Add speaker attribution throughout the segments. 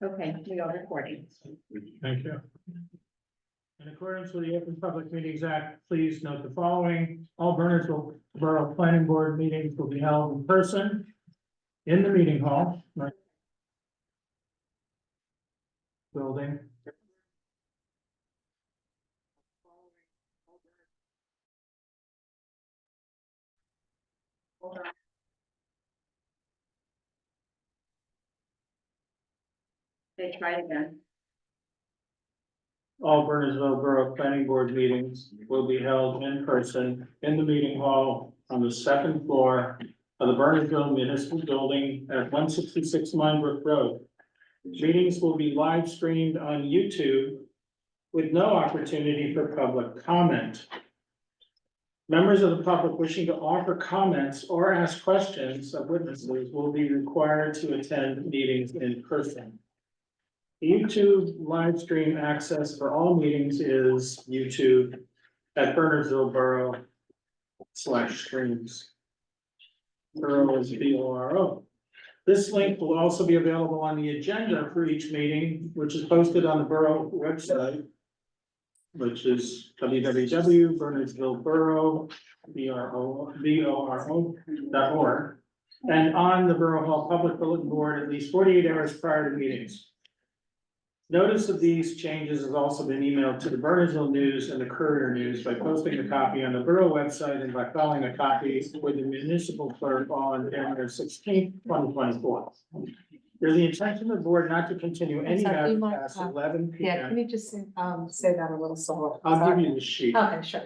Speaker 1: Okay, we are recording.
Speaker 2: Thank you. In accordance with the Open Public Meetings Act, please note the following. All Bernardsville Borough Planning Board meetings will be held in person in the meeting hall. Building.
Speaker 1: They tried again.
Speaker 2: All Bernardsville Borough Planning Board meetings will be held in person in the meeting hall on the second floor of the Bernardsville Municipal Building at 166 Brook Road. Meetings will be live streamed on YouTube with no opportunity for public comment. Members of the public wishing to offer comments or ask questions of witnesses will be required to attend meetings in person. YouTube live stream access for all meetings is YouTube at Bernardsville Borough /streams. Borough is BORO. This link will also be available on the agenda for each meeting, which is posted on the Borough website, which is www.bernardsvilleborough.org, and on the Borough Hall Public Bulletin Board at least 48 hours prior to meetings. Notice of these changes has also been emailed to the Bernardsville News and the Courier News by posting a copy on the Borough website and by filing a copy with the municipal clerk on January 16th, 2024. There's the intention of the board not to continue any
Speaker 3: sorry,
Speaker 2: matter
Speaker 3: you might,
Speaker 2: past 11 p.m.
Speaker 3: Yeah, can you just say that a little slower?
Speaker 2: I'll give you the sheet.
Speaker 3: Okay, sure.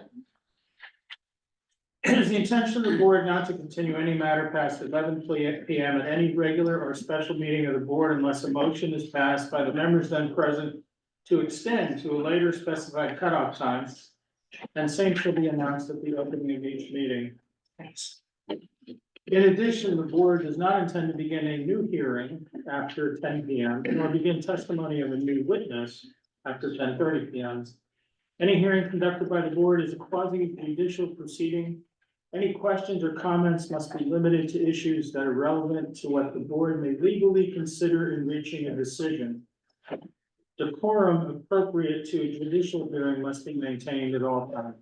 Speaker 2: It is the intention of the board not to continue any matter past 11 p.m. at any regular or special meeting of the board unless a motion is passed by the members then present to extend to a later specified cutoff time. And same shall be announced at the opening of each meeting. In addition, the board does not intend to begin a new hearing after 10 p.m. nor begin testimony of a new witness after 10:30 p.m. Any hearing conducted by the board is a quasi-judicial proceeding. Any questions or comments must be limited to issues that are relevant to what the board may legally consider in reaching a decision. Decorum appropriate to a judicial hearing must be maintained at all times.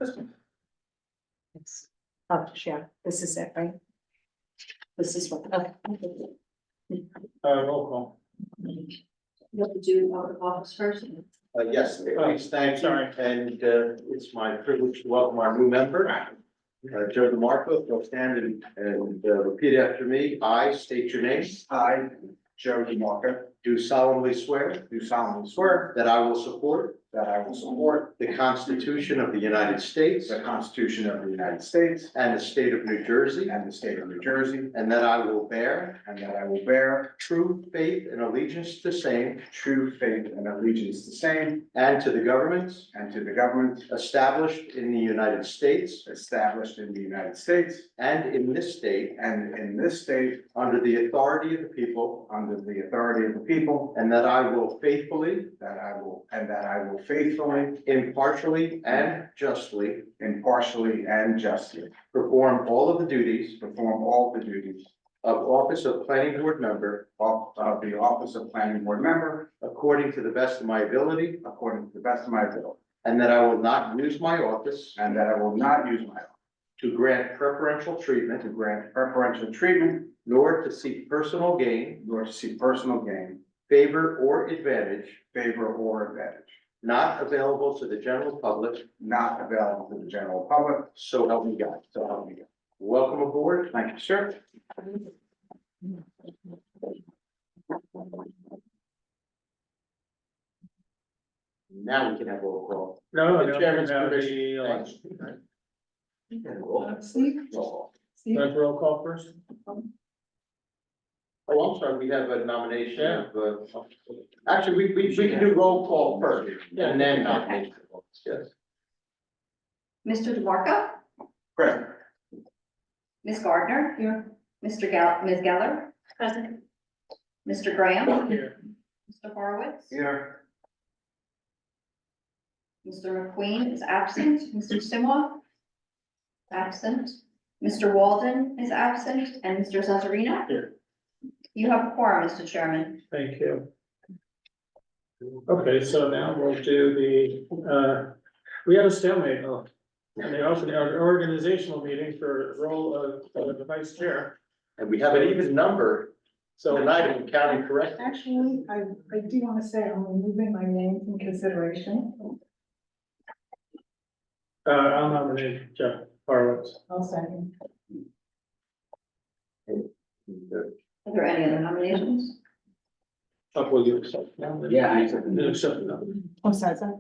Speaker 3: It's up to share. This is it, right? This is what, okay.
Speaker 2: Roll call.
Speaker 1: You have to do the office first.
Speaker 4: Yes, please, thank you.
Speaker 2: Sorry.
Speaker 4: And it's my privilege to welcome our new member, Joe DeMarco. Go stand and repeat after me. I state your name.
Speaker 5: I, Joe DeMarco,
Speaker 4: Do solemnly swear
Speaker 5: do solemnly swear
Speaker 4: that I will support
Speaker 5: that I will support
Speaker 4: the Constitution of the United States
Speaker 5: the Constitution of the United States
Speaker 4: and the state of New Jersey,
Speaker 5: and the state of New Jersey,
Speaker 4: and that I will bear
Speaker 5: and that I will bear
Speaker 4: true faith and allegiance to same
Speaker 5: true faith and allegiance to same
Speaker 4: and to the governments
Speaker 5: and to the government
Speaker 4: established in the United States
Speaker 5: established in the United States
Speaker 4: and in this state
Speaker 5: and in this state
Speaker 4: under the authority of the people,
Speaker 5: under the authority of the people,
Speaker 4: and that I will faithfully,
Speaker 5: that I will faithfully,
Speaker 4: impartially, and justly
Speaker 5: impartially, and justly
Speaker 4: perform all of the duties
Speaker 5: perform all the duties
Speaker 4: of office of planning board member
Speaker 5: of the office of planning board member
Speaker 4: according to the best of my ability,
Speaker 5: according to the best of my ability,
Speaker 4: and that I will not use my office
Speaker 5: and that I will not use my office
Speaker 4: to grant preferential
Speaker 5: to
Speaker 4: treatment,
Speaker 5: grant preferential treatment,
Speaker 4: nor to seek personal gain,
Speaker 5: nor to seek personal gain,
Speaker 4: favor, or advantage
Speaker 5: favor, or advantage,
Speaker 4: not available to the general public,
Speaker 5: not available to the general public,
Speaker 4: so help me God.
Speaker 5: so help me God.
Speaker 4: Welcome aboard.
Speaker 5: Thank you, sir.
Speaker 4: Now we can have a roll call.
Speaker 2: No,
Speaker 4: The chairman's permission.
Speaker 2: the
Speaker 4: Thank
Speaker 2: election.
Speaker 4: you. Roll call.
Speaker 2: Let's roll call first.
Speaker 4: Oh, I'm sorry, we have a nomination of, actually, we can do roll call first, and then nomination. Yes.
Speaker 1: Mr. DeMarco,
Speaker 5: Present.
Speaker 1: Ms. Gardner. Here. Ms. Geller. Present. Mr. Graham.
Speaker 2: Here.
Speaker 1: Mr. Horowitz.
Speaker 5: Here.
Speaker 1: Mr. McQueen is absent. Mr. Simwa. Absent. Mr. Walden is absent, and Mr. Zazarino.
Speaker 2: Here.
Speaker 1: You have a quorum, Mr. Chairman.
Speaker 2: Thank you. Okay, so now we'll do we had a stalemate, and they opened our organizational meeting for role of the vice chair.
Speaker 4: And we have an even number, so tonight, if I'm counting correctly.
Speaker 3: Actually, I do want to say I'm removing my name from consideration.
Speaker 2: I'll nominate Jeff Horowitz.
Speaker 3: I'll second.
Speaker 1: Are there any other nominations?
Speaker 2: Will you accept?
Speaker 6: Yeah, I accept
Speaker 2: You accept the nomination.
Speaker 3: I'm sorry, sorry.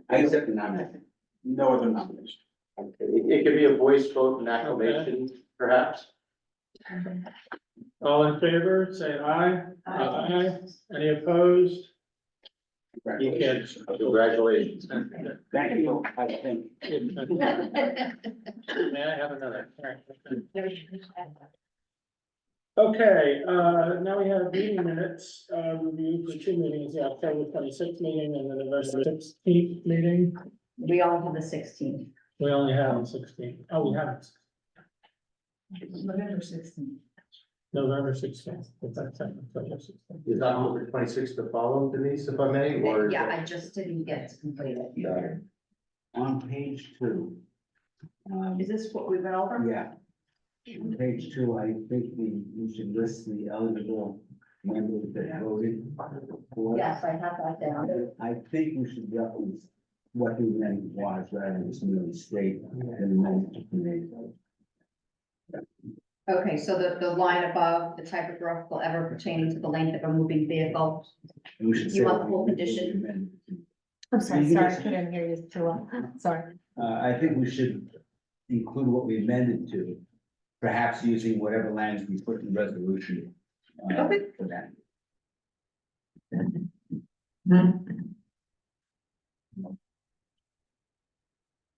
Speaker 6: I accept the nomination.
Speaker 5: No other nomination.
Speaker 4: Okay, it could be a voice vote and acclamation, perhaps.
Speaker 2: All in favor, say aye. Aye. Any opposed? You can't.
Speaker 4: Congratulations.
Speaker 6: Thank you, I think.
Speaker 2: May I have another? All right. Okay, now we have meeting minutes, review for two meetings, the October 26th meeting and the November 16th meeting.
Speaker 1: We all have the 16th.
Speaker 2: We only have the 16th. Oh, we haven't.
Speaker 3: November 16th.
Speaker 2: November 16th. Is that second?
Speaker 4: Is October 26th the following, Denise, if I may, or? is
Speaker 1: Yeah,
Speaker 4: that-
Speaker 1: I just didn't get to complete it.
Speaker 4: Got it.
Speaker 6: On page 2.
Speaker 1: Is this what we went over?
Speaker 6: Yeah. On page 2, I think we should list the eligible members that voted. for it.
Speaker 1: Yes, I have that down.
Speaker 6: I think we should reference what the amendment was rather than just merely state the amendment made.
Speaker 1: Okay, so the line above, the type of roof will ever pertaining to the length of a moving vehicle.
Speaker 6: And we should
Speaker 1: You
Speaker 6: say
Speaker 1: want the whole
Speaker 6: what the
Speaker 1: condition?
Speaker 6: amendment is.
Speaker 3: I'm sorry,
Speaker 6: You
Speaker 3: sorry, I
Speaker 6: can-
Speaker 3: couldn't hear you too well. Sorry.
Speaker 6: I think we should include what we amended to, perhaps using whatever language we put in the resolution.
Speaker 1: Okay.
Speaker 6: For that.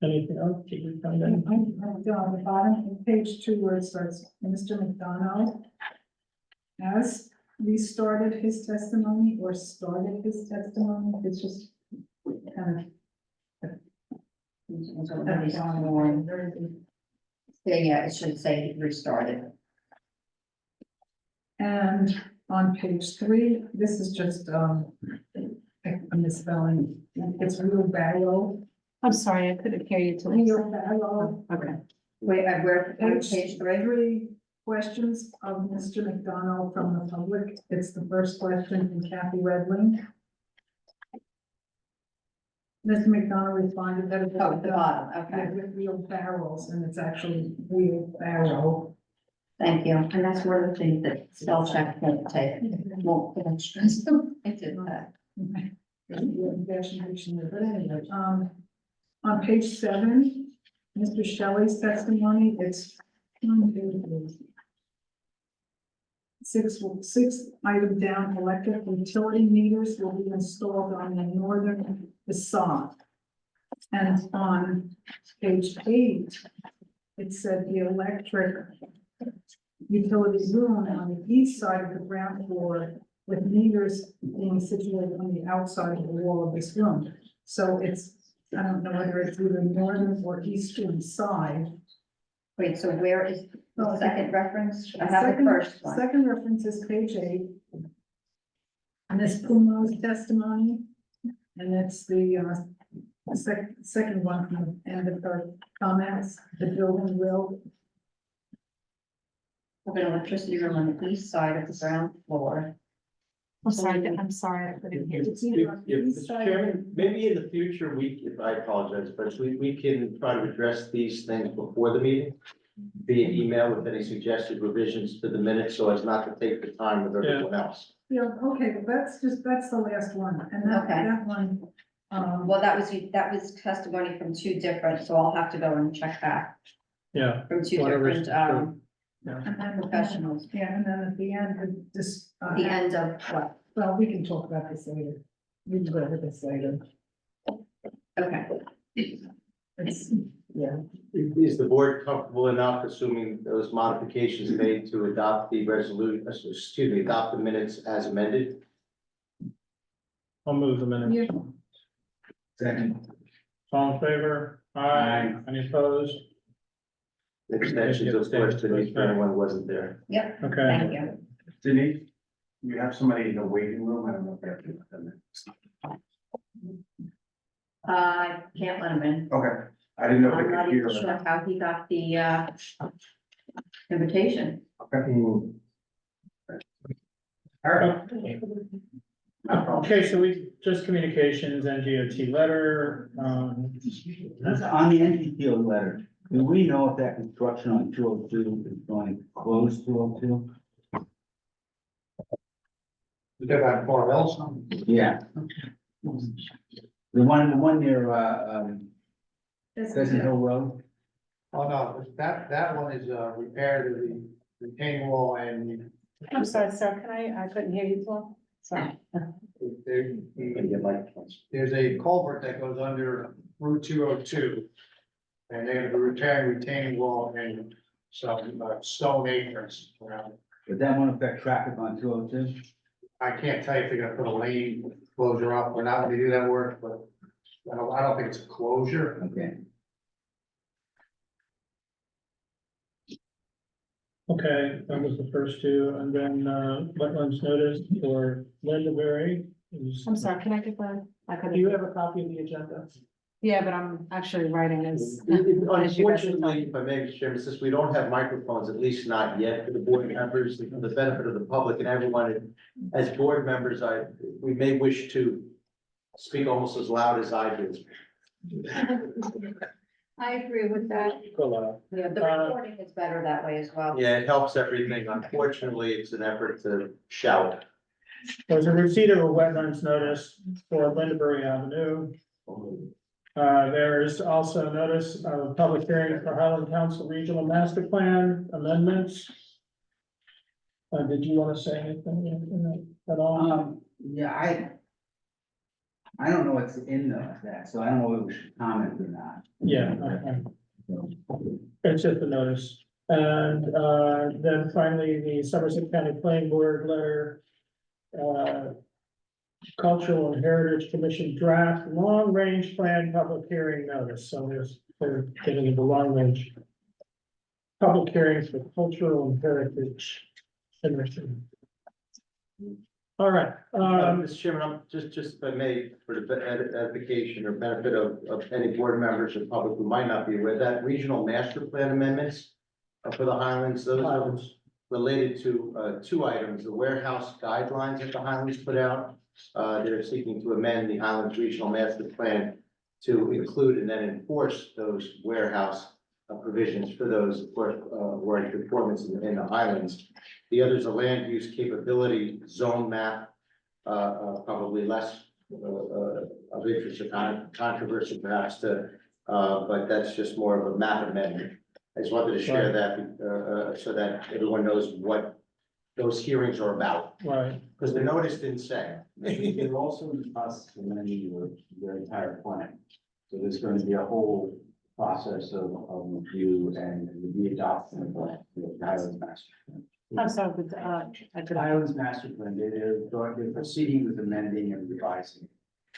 Speaker 2: Anything else? Did we find
Speaker 7: I'm
Speaker 2: anything?
Speaker 7: down the bottom of page 2 where it starts, Mr. McDonald has restarted his testimony or started his testimony. It's just kind of.
Speaker 1: Yeah, it should say restarted.
Speaker 7: And on page 3, this is just, a misspelling. It's wheelbarrow.
Speaker 3: I'm sorry, I couldn't hear you too well.
Speaker 7: Wheelbarrow.
Speaker 3: Okay.
Speaker 1: Wait, we're on
Speaker 7: Page
Speaker 1: page 3.
Speaker 7: 3, questions of Mr. McDonald from the public. It's the first question from Kathy Redling. Mr. McDonald responded that.
Speaker 1: Oh, at the bottom, okay.
Speaker 7: With wheelbarrows, and it's actually wheelbarrow.
Speaker 1: Thank you. And that's one of the things that spell check won't take. Won't. It did that.
Speaker 7: There's a definition there, but anyway, on page 7, Mr. Shelley's testimony, it's six item down, electric utility meters will be installed on the northern facade. And on page 8, it said the electric utility room on the east side of the ground floor with meters being situated on the outside of the wall of this room. So it's, I don't know whether it's either northern or eastern side.
Speaker 1: Wait, so where is the
Speaker 7: Oh,
Speaker 1: second reference? I have the
Speaker 7: Second-
Speaker 1: first one.
Speaker 7: Second reference is page 8. Ms. Pumo's testimony, and it's the second one from the end of her comments, the building will.
Speaker 1: Of an electricity room on the east side of the ground floor.
Speaker 3: I'm sorry, I couldn't hear you.
Speaker 7: It's either on the east
Speaker 4: Mr.
Speaker 7: side or
Speaker 4: Chairman, maybe in the future, I apologize, but we can try to address these things before the meeting via email with any suggested revisions to the minutes, so as not to take the time with everyone else.
Speaker 7: Yeah, okay, but that's the last one, and
Speaker 1: Okay.
Speaker 7: that one,
Speaker 1: Well, that was testimony from two different, so I'll have to go and check back
Speaker 2: Yeah,
Speaker 1: from two
Speaker 2: Whatever's
Speaker 1: different,
Speaker 7: and then
Speaker 1: professionals.
Speaker 7: Yeah, and then at the end, this.
Speaker 1: The end of what?
Speaker 7: Well, we can talk about this later. We can go over this later.
Speaker 1: Okay.
Speaker 7: It's, yeah.
Speaker 4: Is the board comfortable enough, assuming those modifications made to adopt the adopt the minutes as amended?
Speaker 2: I'll move the minutes.
Speaker 7: Yeah.
Speaker 6: Second.
Speaker 2: All in favor?
Speaker 6: Aye.
Speaker 2: Any opposed?
Speaker 4: Extensions, of course, to if anyone who wasn't there.
Speaker 1: Yep,
Speaker 2: Okay,
Speaker 1: thank you.
Speaker 5: Denise, you have somebody in the waiting room, I don't know if you have to.
Speaker 1: I can't let him in.
Speaker 5: Okay, I didn't know if
Speaker 1: I'm
Speaker 5: the
Speaker 1: not even
Speaker 5: computer.
Speaker 1: sure how he got the, invitation.
Speaker 2: Okay, so we, just communications and DOT letter,
Speaker 6: That's on the empty field letter. Do we know if that construction on 202 is going to close 202?
Speaker 4: We got about 4 L's.
Speaker 6: Yeah. The one near, Pheasant Hill Road?
Speaker 8: Oh, no, that one is repair to the retaining wall and
Speaker 3: I'm sorry, sir, I couldn't hear you well, sorry.
Speaker 8: there's a culvert that goes under Route 202. And they're gonna be repairing retaining wall and some stone aprons around.
Speaker 6: Would that one affect traffic on 202?
Speaker 8: I can't tell you if they're gonna put a lane closure up or not when they do that work, but I don't think it's a closure.
Speaker 6: Okay.
Speaker 2: okay, that was the first two, and then, wetlands notice for Lindaberry.
Speaker 3: I'm sorry, can I get that? I
Speaker 2: Do you
Speaker 3: couldn't,
Speaker 2: have a copy of the agenda?
Speaker 3: yeah, but I'm actually writing as. as you guys are
Speaker 4: Unfortunately,
Speaker 3: talking.
Speaker 4: if I may, Mr. Chairman, since we don't have microphones, at least not yet for the board members, for the benefit of the public and everyone, as board members, we may wish to speak almost as loud as I do.
Speaker 1: I agree with that. Yeah, the recording is better that way as well.
Speaker 4: Yeah, it helps everything. Unfortunately, it's an effort to shout.
Speaker 2: There's a receipt of a wetlands notice for Lindaberry Avenue. There's also notice of public hearing for Highland Council Regional Master Plan amendments. Did you want to say anything in that at all?
Speaker 6: Yeah, I don't know what's in that, so I don't know if we should comment or not.
Speaker 2: Yeah, it's just a notice. And, then finally, the Somerset County Planning Board letter, Cultural and Heritage Commission draft long-range plan public hearing notice. So they're getting into long-range public hearings for Cultural and Heritage Commission. All right,
Speaker 4: Mr. Chairman, I'm just if I may, for the edification or benefit of any board members or public who might not be aware, that regional master plan amendments for the Highlands, those are related to two items, the warehouse guidelines that the Highlands put out. They're seeking to amend the Highlands Regional Master Plan to include and then enforce those warehouse provisions for those, of course, who are in conformance in the Highlands. The other is a land use capability zone map, probably less of interest or controversy perhaps to, but that's just more of a map amendment. I just wanted to share that, so that everyone knows what those hearings are about,
Speaker 2: right,
Speaker 4: because the notice didn't say.
Speaker 6: They're also in the process of amending your entire plan. So there's going to be a whole process of review and the adoption of the Highlands Master Plan.
Speaker 3: I'm sorry, but,
Speaker 6: The Highlands Master Plan, they're proceeding with amending and revising.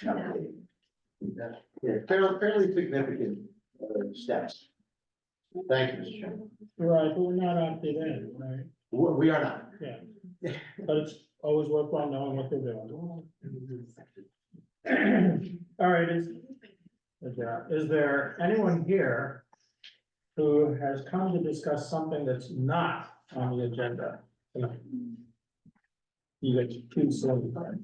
Speaker 6: and updating.
Speaker 4: Yeah, fairly significant steps. Thank you, Mr. Chairman.
Speaker 2: right, but we're not opted in, right?
Speaker 4: We are not.
Speaker 2: Yeah, but it's always worthwhile knowing what they're doing. All right, is there anyone here who has come to discuss something that's not on the agenda tonight? You get two, so, okay.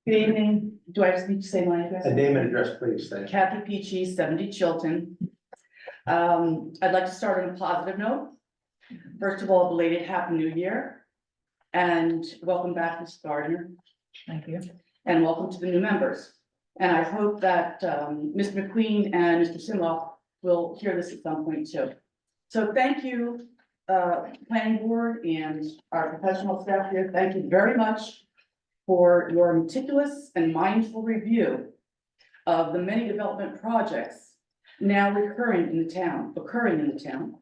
Speaker 9: Good evening. Do I just need to say my address?
Speaker 4: A name and address, please. Thank you.
Speaker 9: Kathy Peachy, 70 Chilton. I'd like to start on a positive note. First of all, belated Happy New Year. And welcome back, Ms. Gardner. Thank you. And welcome to the new members. And I hope that Mr. McQueen and Mr. Simloff will hear this at some point too. So thank you, planning board and our professional staff here. Thank you very much for your meticulous and mindful review of the many development projects now occurring in the town.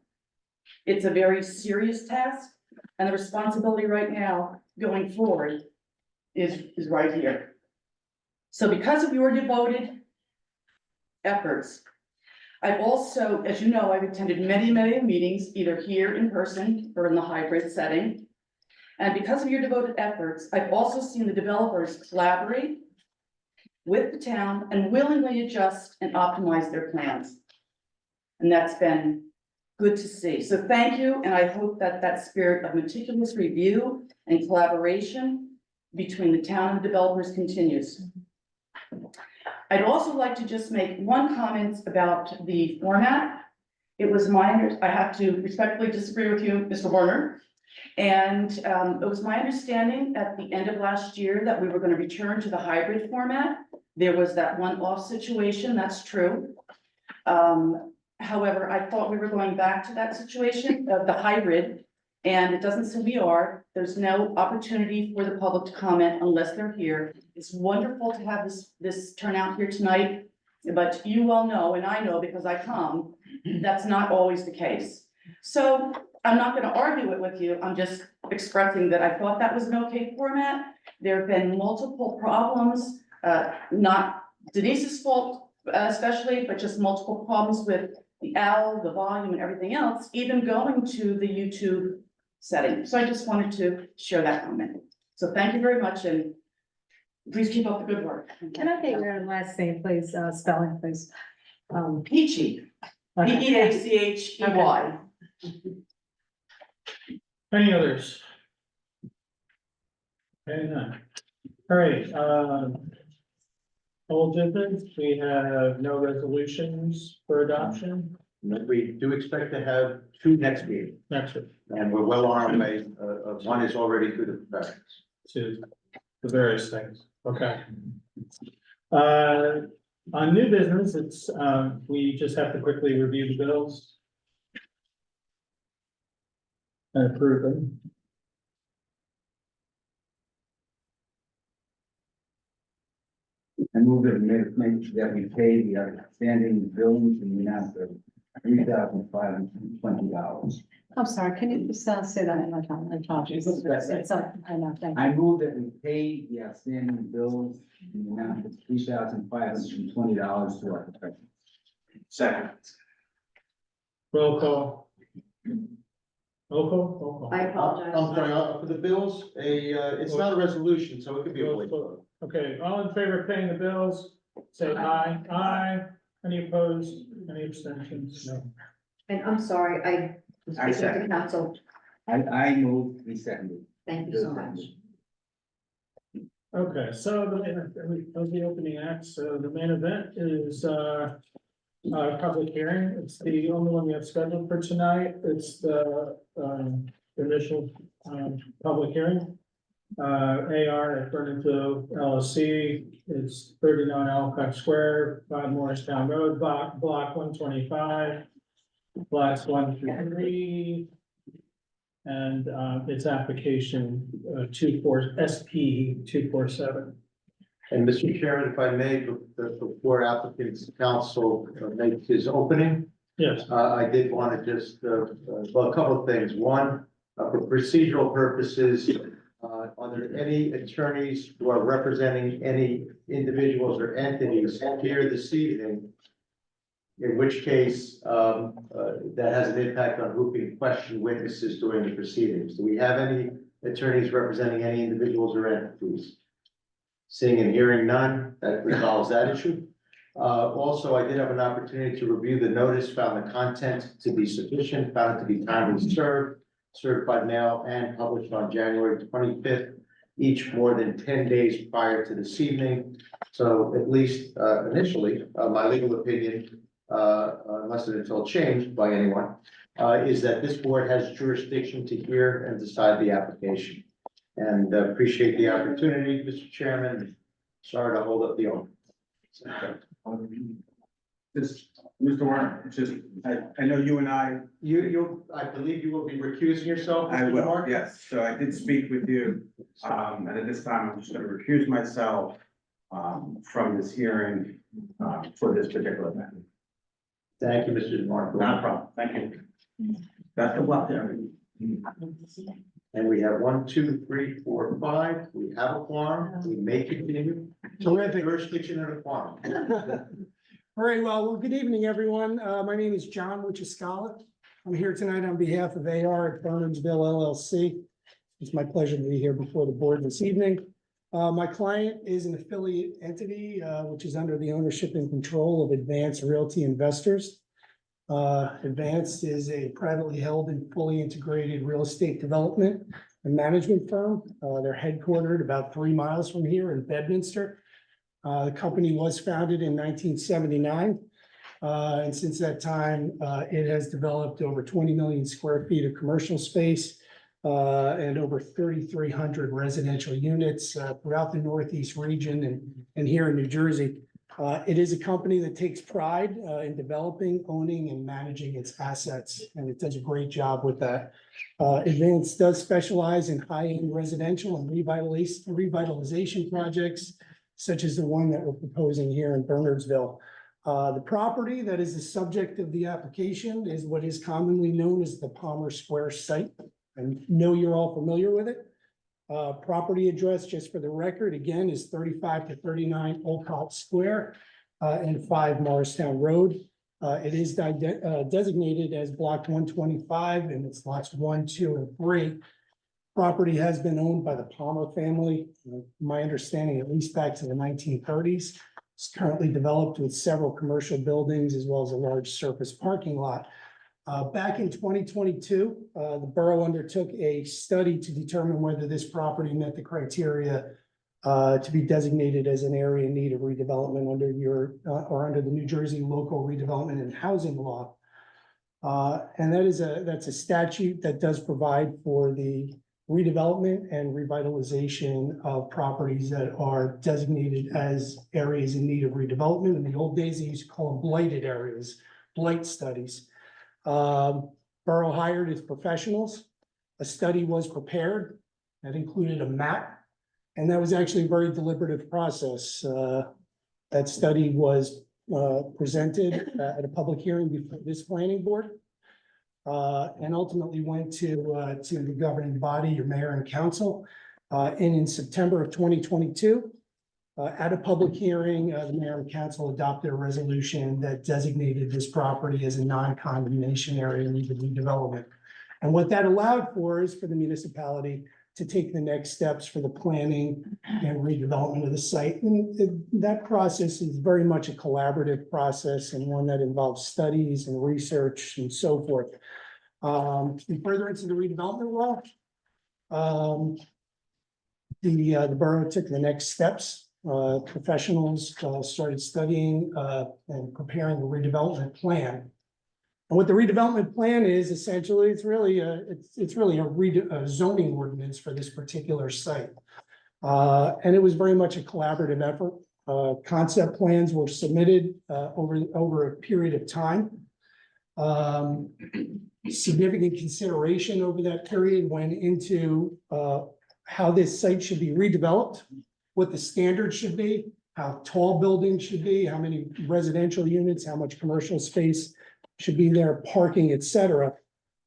Speaker 9: It's a very serious task, and the responsibility right now going forward is right here. So because of your devoted efforts, I've also, as you know, I've attended many, many meetings, either here in person or in the hybrid setting. And because of your devoted efforts, I've also seen the developers collaborate with the town and willingly adjust and optimize their plans. And that's been good to see. So thank you, and I hope that that spirit of meticulous review and collaboration between the town and developers continues. I'd also like to just make one comment about the format. It was I have to respectfully disagree with you, Mr. Warner. And it was my understanding at the end of last year that we were going to return to the hybrid format. There was that one-off situation, that's true. However, I thought we were going back to that situation of the hybrid, and it doesn't seem we are. There's no opportunity for the public to comment unless they're here. It's wonderful to have this turnout here tonight, but you all know, and I know because I come, that's not always the case. So I'm not gonna argue it with you, I'm just expressing that I thought that was an okay format. There have been multiple problems, not Denise's fault especially, but just multiple problems with the owl, the volume and everything else, even going to the YouTube setting. So I just wanted to share that comment. So thank you very much and please keep up the good work.
Speaker 3: Can I get your last name, please, spelling, please?
Speaker 9: Peachy,
Speaker 3: Okay.
Speaker 9: Peachey.
Speaker 2: Any others? Okay, none. All right, old business, we have no resolutions for adoption.
Speaker 4: We do expect to have two next meeting,
Speaker 2: Next week,
Speaker 4: and we're well on our way. One is already through the professionals.
Speaker 2: to the various things, okay. On new business, it's, we just have to quickly review the bills. And approve them.
Speaker 6: I move that we pay the outstanding billings in the amount of $3,520.
Speaker 3: I'm sorry, can you just say that in my time? I apologize. I know, thank you.
Speaker 6: I move that we pay the outstanding bills in the amount of $3,520 to our professionals.
Speaker 5: Second.
Speaker 2: Roll call. Roll call.
Speaker 1: I apologize.
Speaker 4: I'm sorry, for the bills, it's not a resolution, so it could be a voice vote.
Speaker 2: Okay, all in favor of paying the bills, say aye. Aye. Any opposed? Any abstentions? No.
Speaker 1: And I'm sorry, I was
Speaker 6: I
Speaker 1: speaking to
Speaker 6: second.
Speaker 1: council.
Speaker 6: I move we seconded.
Speaker 1: Thank you so much.
Speaker 2: Okay, so the opening act, so the main event is, public hearing. It's the only one we have scheduled for tonight. It's the, initial, public hearing. AR at Bernardsville LLC, it's 39 Alcott Square, 5 Morristown Road, block 125, lots 1 through 3. And, its application, SP 247.
Speaker 4: And Mr. Chairman, if I may, before applicant's counsel makes his opening,
Speaker 2: Yes,
Speaker 4: I did want to just, well, a couple of things. One, for procedural purposes, are there any attorneys who are representing any individuals or entities here this evening? In which case, that has an impact on who can question witnesses during the proceedings. Do we have any attorneys representing any individuals or entities? Seeing and hearing none, that resolves that issue. Also, I did have an opportunity to review the notice, found the content to be sufficient, found it to be timely served, certified mail, and published on January 25th, each more than 10 days prior to this evening. So at least initially, my legal opinion, unless and until changed by anyone, is that this board has jurisdiction to hear and decide the application. And appreciate the opportunity, Mr. Chairman. Sorry to hold up the open.
Speaker 6: Just, Mr. Warren, just, I know you and I
Speaker 4: I believe you will be recusing yourself,
Speaker 6: I
Speaker 4: Mr.
Speaker 6: will,
Speaker 4: Mark?
Speaker 6: yes, so I did speak with you, and at this time, I'm just gonna recuse myself from this hearing, for this particular matter.
Speaker 4: Thank you, Mr. Mark.
Speaker 6: Not a problem, thank you. Best of luck there.
Speaker 4: And we have 1, 2, 3, 4, 5. We have a quorum. We may continue.
Speaker 8: So we're at the,
Speaker 4: Jurisdiction of the quorum.
Speaker 10: All right, well, good evening, everyone. My name is John Wuchaskala. I'm here tonight on behalf of AR at Bernardsville LLC. It's my pleasure to be here before the board this evening. My client is an affiliate entity, which is under the ownership and control of Advanced Realty Investors. Advanced is a privately held and fully integrated real estate development and management firm. They're headquartered about 3 miles from here in Bedminster. The company was founded in 1979. And since that time, it has developed over 20 million square feet of commercial space and over 3,300 residential units throughout the Northeast region and here in New Jersey. It is a company that takes pride in developing, owning, and managing its assets, and it does a great job with that. Advance does specialize in high-end residential and revitalization projects, such as the one that we're proposing here in Bernardsville. The property that is the subject of the application is what is commonly known as the Palmer Square site. I know you're all familiar with it. Property address, just for the record, again, is 35 to 39 Olcott Square and 5 Morristown Road. It is designated as block 125 and it's lots 1, 2, and 3. Property has been owned by the Palmer family, my understanding, at least back to the 1930s. It's currently developed with several commercial buildings as well as a large surface parking lot. Back in 2022, the borough undertook a study to determine whether this property met the criteria to be designated as an area in need of redevelopment under under the New Jersey Local Redevelopment and Housing Law. And that's a statute that does provide for the redevelopment and revitalization of properties that are designated as areas in need of redevelopment. In the old days, they used to call them blighted areas, blight studies. Borough hired its professionals. A study was prepared that included a map, and that was actually a very deliberative process. That study was presented at a public hearing before this planning board. And ultimately went to the governing body, your mayor and council. And in September of 2022, at a public hearing, the mayor and council adopted a resolution that designated this property as a non-condemnation area in need of redevelopment. And what that allowed for is for the municipality to take the next steps for the planning and redevelopment of the site. And that process is very much a collaborative process and one that involves studies and research and so forth. In furtherance of the redevelopment law, the borough took the next steps. Professionals started studying and preparing the redevelopment plan. And what the redevelopment plan is, essentially, it's really a zoning ordinance for this particular site. And it was very much a collaborative effort. Concept plans were submitted over a period of time. Significant consideration over that period went into how this site should be redeveloped, what the standards should be, how tall buildings should be, how many residential units, how much commercial space should be there, parking, etc.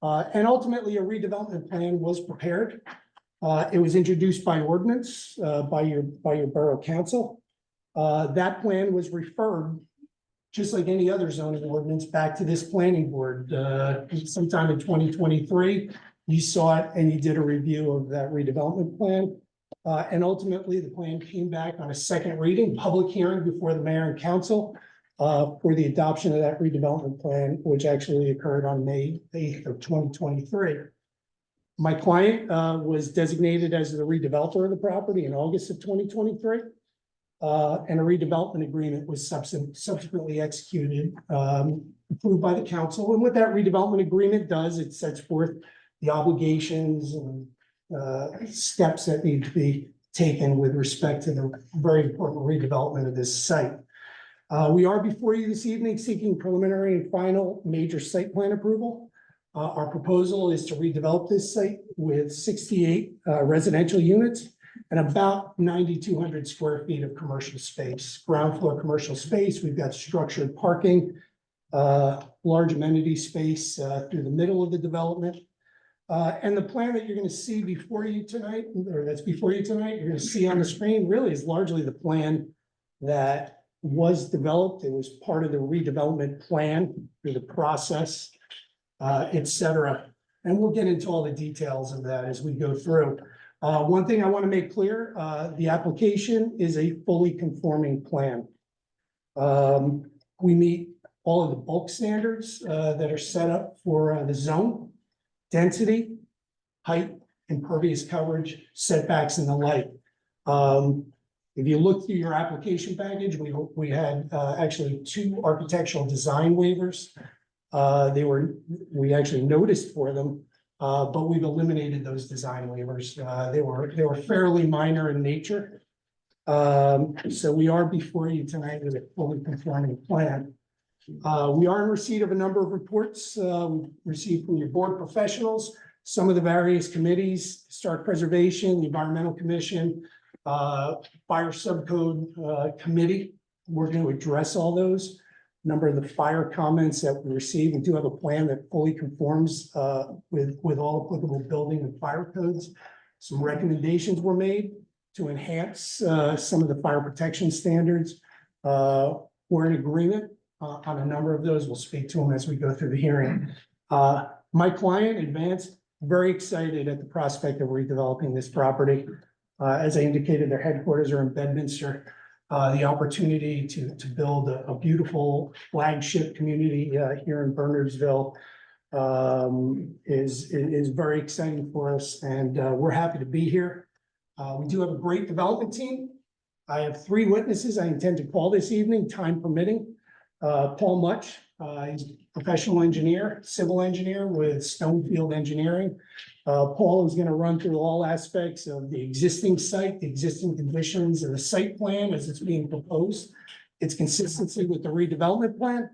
Speaker 10: And ultimately, a redevelopment plan was prepared. It was introduced by ordinance by your borough council. That plan was referred, just like any other zoning ordinance, back to this planning board sometime in 2023. You saw it and you did a review of that redevelopment plan. And ultimately, the plan came back on a second reading, public hearing before the mayor and council for the adoption of that redevelopment plan, which actually occurred on May 8th of 2023. My client was designated as the redeveloper of the property in August of 2023. And a redevelopment agreement was subsequently executed, approved by the council. And what that redevelopment agreement does, it sets forth the obligations and steps that need to be taken with respect to the very important redevelopment of this site. We are before you this evening seeking preliminary and final major site plan approval. Our proposal is to redevelop this site with 68 residential units and about 9,200 square feet of commercial space, ground floor commercial space. We've got structured parking, large amenity space through the middle of the development. And the plan that you're going to see before you tonight, or that's before you tonight, you're going to see on the screen, really is largely the plan that was developed. It was part of the redevelopment plan through the process, et cetera. And we'll get into all the details of that as we go through. One thing I want to make clear, the application is a fully conforming plan. We meet all of the bulk standards that are set up for the zone, density, height, impervious coverage, setbacks and the like. If you look through your application package, we had actually 2 architectural design waivers. We actually noticed for them, but we've eliminated those design waivers. They were fairly minor in nature. So we are before you tonight with a fully conforming plan. We are in receipt of a number of reports we received from your board professionals, some of the various committees, Historic Preservation, the Environmental Commission, Fire Subcode Committee. We're going to address all those. Number of the fire comments that we received. We do have a plan that fully conforms with all applicable building and fire codes. Some recommendations were made to enhance some of the fire protection standards. We're in agreement on a number of those. We'll speak to them as we go through the hearing. My client, Advanced, very excited at the prospect of redeveloping this property. As I indicated, their headquarters are in Bedminster. The opportunity to build a beautiful flagship community here in Bernardsville is very exciting for us, and we're happy to be here. We do have a great development team. I have 3 witnesses I intend to call this evening, time permitting. Paul Much, he's a professional engineer, civil engineer with Stonefield Engineering. Paul is going to run through all aspects of the existing site, the existing conditions of the site plan as it's being proposed, its consistency with the redevelopment plan.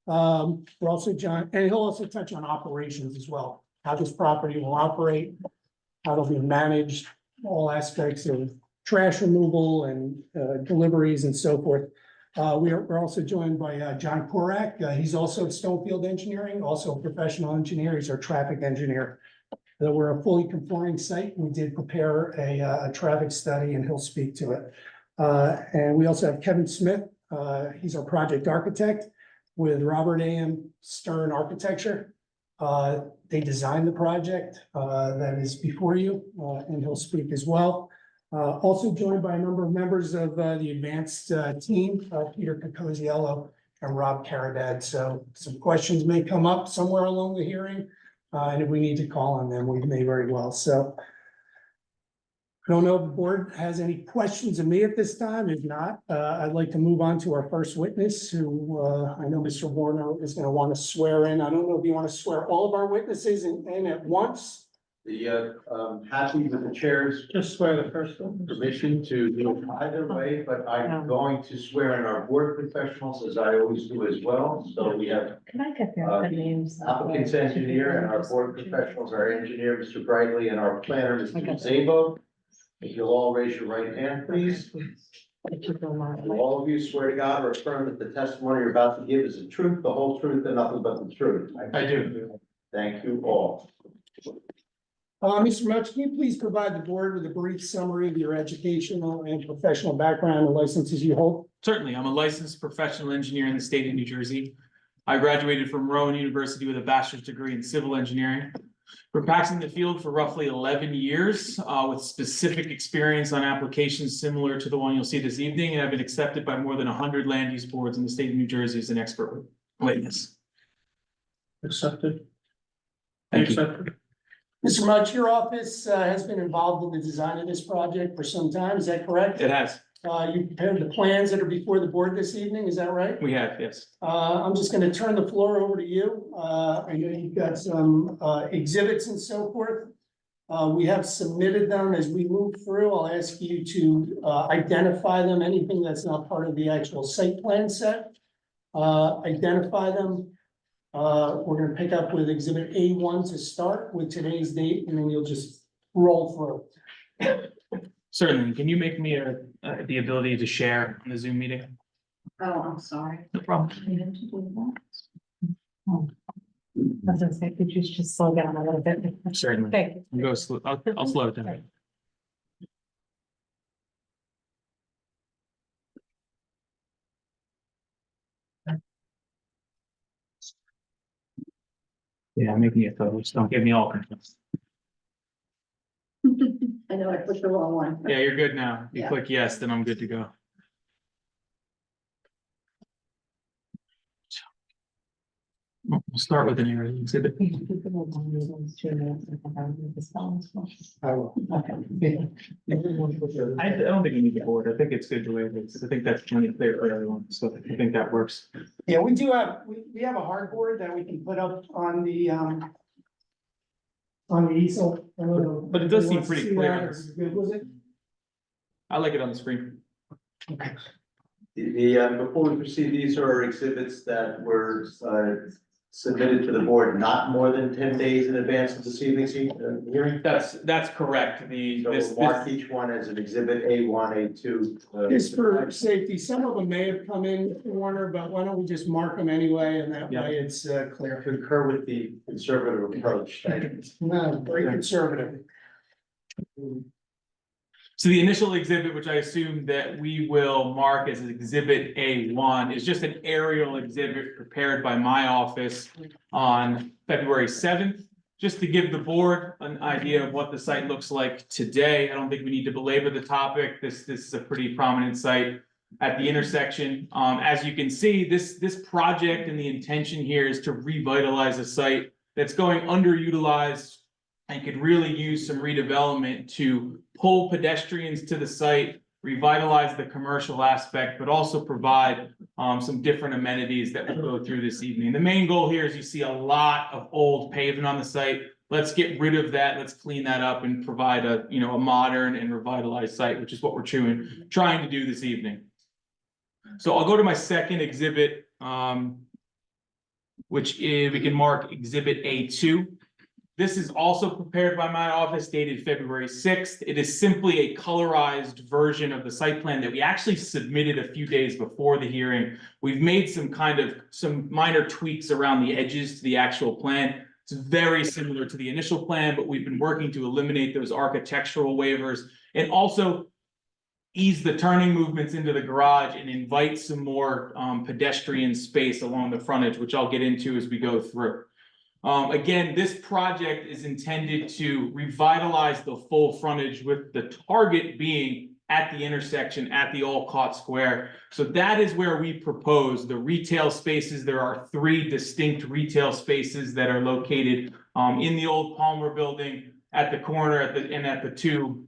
Speaker 10: We're also and he'll also touch on operations as well, how this property will operate, how it'll be managed, all aspects of trash removal and deliveries and so forth. We're also joined by John Korak. He's also at Stonefield Engineering, also a professional engineer. He's our traffic engineer. We're a fully conforming site. We did prepare a traffic study and he'll speak to it. And we also have Kevin Smith. He's our project architect with Robert A.M. Stern Architecture. They designed the project that is before you, and he'll speak as well. Also joined by a number of members of the Advanced team, Peter Cocosiello and Rob Caradad. So some questions may come up somewhere along the hearing. And if we need to call on them, we may very well. So I don't know if the board has any questions of me at this time. If not, I'd like to move on to our first witness who I know Mr. Warner is going to want to swear in. I don't know if you want to swear all of our witnesses in at once.
Speaker 4: Happy with the chair's
Speaker 2: Just swear the first one.
Speaker 4: permission to do it either way, but I'm going to swear in our board professionals as I always do as well. So we have
Speaker 3: Can I get their names?
Speaker 4: applicant's engineer and our board professionals, our engineer, Mr. Brightly, and our planner, Mr. Zabo. If you'll all raise your right hand, please. Do all of you swear to God or affirm that the testimony you're about to give is the truth, the whole truth, and nothing but the truth?
Speaker 2: I do.
Speaker 4: Thank you all.
Speaker 10: Mr. Much, can you please provide the board with a brief summary of your educational and professional background and licenses you hold?
Speaker 11: Certainly, I'm a licensed professional engineer in the state of New Jersey. I graduated from Rowan University with a bachelor's degree in civil engineering. Been practicing in the field for roughly 11 years with specific experience on applications similar to the one you'll see this evening. And I've been accepted by more than 100 land use boards in the state of New Jersey as an expert witness.
Speaker 2: Accepted.
Speaker 11: Thank you.
Speaker 2: Accepted.
Speaker 10: Mr. Mudge, your office has been involved in the design of this project for some time, is that correct?
Speaker 11: It has.
Speaker 10: You prepared the plans that are before the board this evening, is that right?
Speaker 11: We have, yes.
Speaker 10: I'm just gonna turn the floor over to you. I know you've got some exhibits and so forth. We have submitted them as we move through. I'll ask you to identify them, anything that's not part of the actual site plan set. Identify them. We're gonna pick up with exhibit A1 to start with today's date, and then you'll just roll through.
Speaker 11: Certainly. Can you make me the ability to share in the Zoom meeting?
Speaker 1: Oh, I'm sorry.
Speaker 11: No problem.
Speaker 3: I was gonna say, could you just slow down a little bit?
Speaker 11: Certainly.
Speaker 3: Thank you.
Speaker 11: Go slow. I'll slow it down. Yeah, make me a photos, don't get me all confused.
Speaker 9: I know I pushed the wrong one.
Speaker 11: Yeah, you're good now. You
Speaker 9: Yeah.
Speaker 11: click yes, then I'm good to go. We'll start with an area exhibit.
Speaker 10: I will.
Speaker 11: I don't think you need the board. I think it's good the way it is. I think that's plenty clear for everyone, so I think that works.
Speaker 10: Yeah, we do have, we have a hardboard that we can put up on the easel. I don't know.
Speaker 11: But it does seem
Speaker 10: Wants to
Speaker 11: pretty
Speaker 10: see
Speaker 11: clear
Speaker 10: that,
Speaker 11: on
Speaker 10: or
Speaker 11: this.
Speaker 10: you good with it?
Speaker 11: I like it on the screen.
Speaker 4: Before we proceed, these are exhibits that were, submitted to the board not more than 10 days in advance of this evening's hearing.
Speaker 11: That's correct.
Speaker 4: So we'll mark each one as an exhibit A1, A2.
Speaker 10: Just for safety, some of them may have come in order, but why don't we just mark them anyway, and that
Speaker 11: Yeah.
Speaker 10: way it's clear.
Speaker 4: Concur with the conservative approach. Thank you.
Speaker 10: No, very conservative.
Speaker 11: So the initial exhibit, which I assume that we will mark as exhibit A1, is just an aerial exhibit prepared by my office on February 7th. Just to give the board an idea of what the site looks like today. I don't think we need to belabor the topic. This is a pretty prominent site at the intersection. As you can see, this project and the intention here is to revitalize a site that's going underutilized and could really use some redevelopment to pull pedestrians to the site, revitalize the commercial aspect, but also provide some different amenities that we'll go through this evening. The main goal here is you see a lot of old pavement on the site. Let's get rid of that. Let's clean that up and provide a modern and revitalized site, which is what we're trying to do this evening. So I'll go to my second exhibit, which is, we can mark exhibit A2. This is also prepared by my office, dated February 6th. It is simply a colorized version of the site plan that we actually submitted a few days before the hearing. We've made some minor tweaks around the edges to the actual plan. It's very similar to the initial plan, but we've been working to eliminate those architectural waivers and also ease the turning movements into the garage and invite some more pedestrian space along the frontage, which I'll get into as we go through. Again, this project is intended to revitalize the full frontage, with the target being at the intersection at the Olcott Square. So that is where we propose the retail spaces. There are 3 distinct retail spaces that are located in the old Palmer building at the corner and at the 2.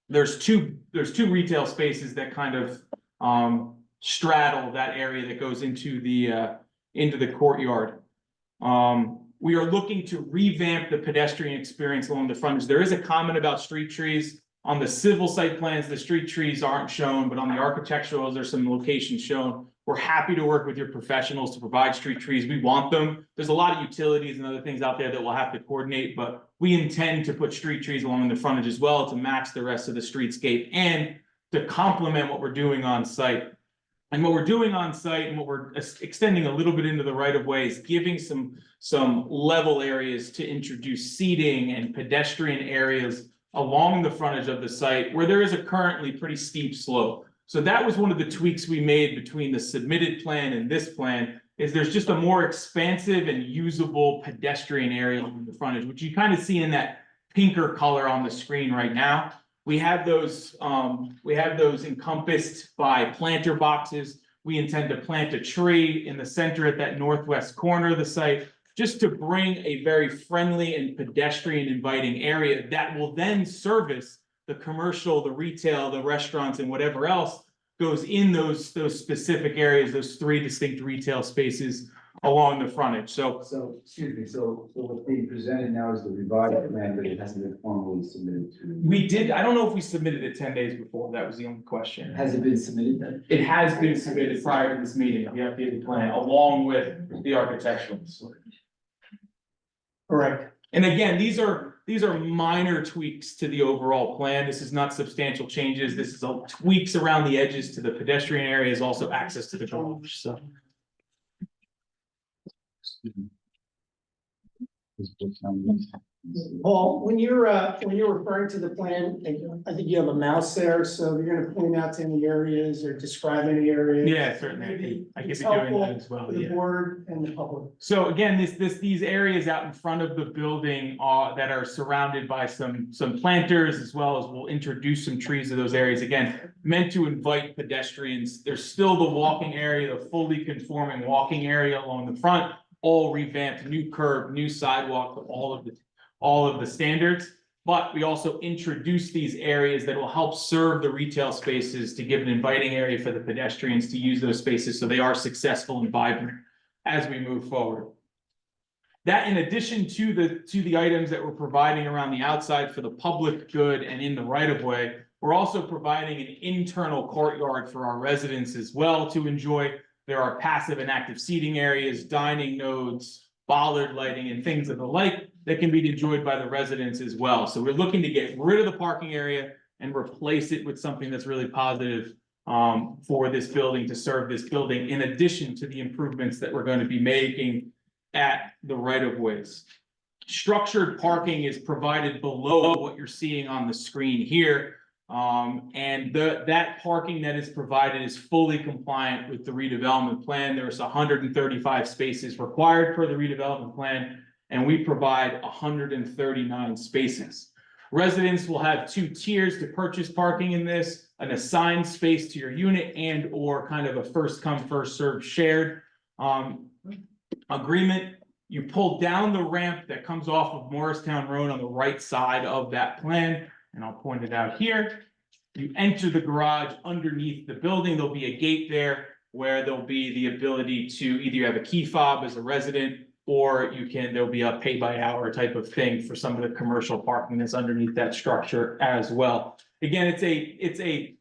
Speaker 11: There's two retail spaces that kind of straddle that area that goes into the courtyard. We are looking to revamp the pedestrian experience along the frontage. There is a comment about street trees. On the civil site plans, the street trees aren't shown, but on the architecturals, there's some locations shown. We're happy to work with your professionals to provide street trees. We want them. There's a lot of utilities and other things out there that we'll have to coordinate, but we intend to put street trees along the frontage as well to match the rest of the streetscape and to complement what we're doing on site. And what we're doing on site and what we're extending a little bit into the right of way is giving some level areas to introduce seating and pedestrian areas along the frontage of the site where there is a currently pretty steep slope. So that was one of the tweaks we made between the submitted plan and this plan, is there's just a more expansive and usable pedestrian area along the frontage, which you kind of see in that pinker color on the screen right now. We have those encompassed by planter boxes. We intend to plant a tree in the center at that northwest corner of the site, just to bring a very friendly and pedestrian inviting area that will then service the commercial, the retail, the restaurants, and whatever else goes in those specific areas, those 3 distinct retail spaces along the frontage. So
Speaker 6: Excuse me, so what's being presented now is the revised plan, but it hasn't been formally submitted to.
Speaker 11: we did, I don't know if we submitted it 10 days before. That was the only question.
Speaker 6: Has it been submitted then?
Speaker 11: It has been submitted prior to this meeting, the updated plan, along with the architecturals.
Speaker 10: Correct.
Speaker 11: And again, these are minor tweaks to the overall plan. This is not substantial changes. This is all tweaks around the edges to the pedestrian areas, also access to the garage, so.
Speaker 10: Paul, when you're referring to the plan, I think you have a mouse there, so you're gonna point out to any areas or describe any areas.
Speaker 11: Yeah, certainly. I could
Speaker 10: It's
Speaker 11: be doing that
Speaker 10: helpful
Speaker 11: as well,
Speaker 10: for the
Speaker 11: yeah.
Speaker 10: board and the public.
Speaker 11: So again, these areas out in front of the building that are surrounded by some planters, as well as we'll introduce some trees to those areas. Again, meant to invite pedestrians. There's still the walking area, the fully conforming walking area along the front, all revamped, new curb, new sidewalk, all of the standards. But we also introduce these areas that will help serve the retail spaces to give an inviting area for the pedestrians to use those spaces so they are successful and vibrant as we move forward. That in addition to the items that we're providing around the outside for the public good and in the right of way, we're also providing an internal courtyard for our residents as well to enjoy. There are passive and active seating areas, dining nodes, bollard lighting, and things of the like that can be enjoyed by the residents as well. So we're looking to get rid of the parking area and replace it with something that's really positive for this building, to serve this building, in addition to the improvements that we're going to be making at the right of ways. Structured parking is provided below what you're seeing on the screen here. And that parking that is provided is fully compliant with the redevelopment plan. There's 135 spaces required per the redevelopment plan, and we provide 139 spaces. Residents will have 2 tiers to purchase parking in this, an assigned space to your unit and or kind of a first come, first served shared agreement. You pull down the ramp that comes off of Morristown Road on the right side of that plan, and I'll point it out here. You enter the garage underneath the building. There'll be a gate there where there'll be the ability to either have a key fob as a resident, or there'll be a pay by hour type of thing for some of the commercial parking that's underneath that structure as well. Again, it's a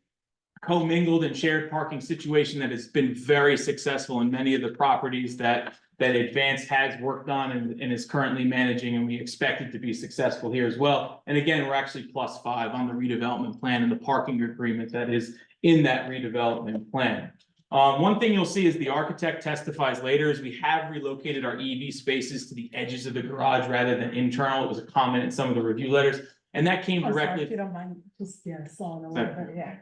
Speaker 11: commingled and shared parking situation that has been very successful in many of the properties that Advance has worked on and is currently managing, and we expect it to be successful here as well. And again, we're actually +5 on the redevelopment plan and the parking agreement that is in that redevelopment plan. One thing you'll see as the architect testifies later is we have relocated our EV spaces to the edges of the garage rather than internal. It was a comment in some of the review letters, and that came directly.
Speaker 7: If you don't mind, just, yeah, saw it,
Speaker 11: Sorry.
Speaker 7: yeah.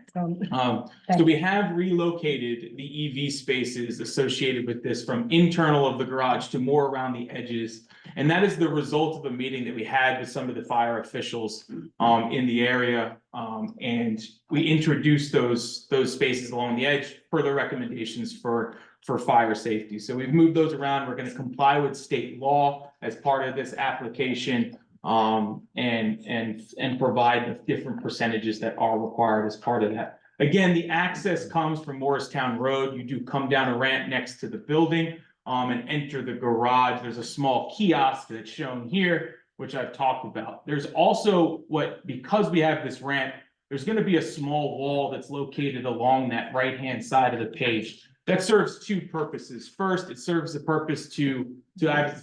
Speaker 11: So we have relocated the EV spaces associated with this from internal of the garage to more around the edges. And that is the result of a meeting that we had with some of the fire officials in the area. And we introduced those spaces along the edge per the recommendations for fire safety. So we've moved those around. We're going to comply with state law as part of this application. And provide the different percentages that are required as part of that. Again, the access comes from Morristown Road. You do come down a ramp next to the building and enter the garage. There's a small kiosk that's shown here, which I've talked about. There's also because we have this ramp, there's going to be a small wall that's located along that right-hand side of the page. That serves 2 purposes. First, it serves the purpose to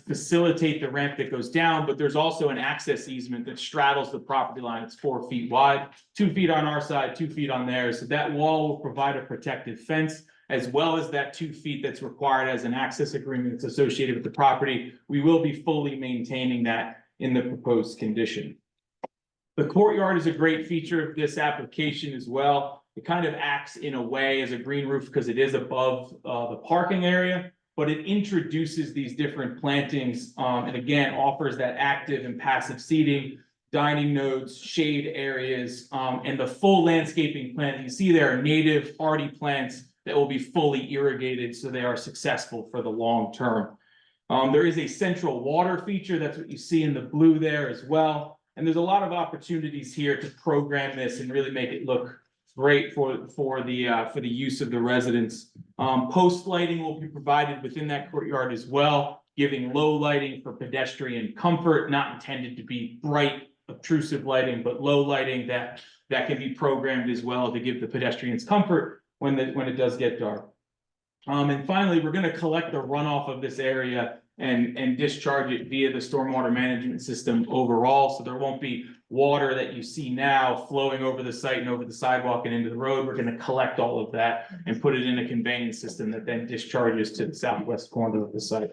Speaker 11: facilitate the ramp that goes down, but there's also an access easement that straddles the property line. It's 4 feet wide, 2 feet on our side, 2 feet on theirs. So that wall will provide a protective fence, as well as that 2 feet that's required as an access agreement that's associated with the property. We will be fully maintaining that in the proposed condition. The courtyard is a great feature of this application as well. It kind of acts in a way as a green roof because it is above the parking area, but it introduces these different plantings and again, offers that active and passive seating, dining nodes, shade areas, and the full landscaping plan that you see there are native hardy plants that will be fully irrigated so they are successful for the long term. There is a central water feature. That's what you see in the blue there as well. And there's a lot of opportunities here to program this and really make it look great for the use of the residents. Post lighting will be provided within that courtyard as well, giving low lighting for pedestrian comfort, not intended to be bright, obtrusive lighting, but low lighting that can be programmed as well to give the pedestrians comfort when it does get dark. And finally, we're going to collect the runoff of this area and discharge it via the stormwater management system overall. So there won't be water that you see now flowing over the site and over the sidewalk and into the road. We're gonna collect all of that and put it in a conveyance system that then discharges to the southwest corner of the site.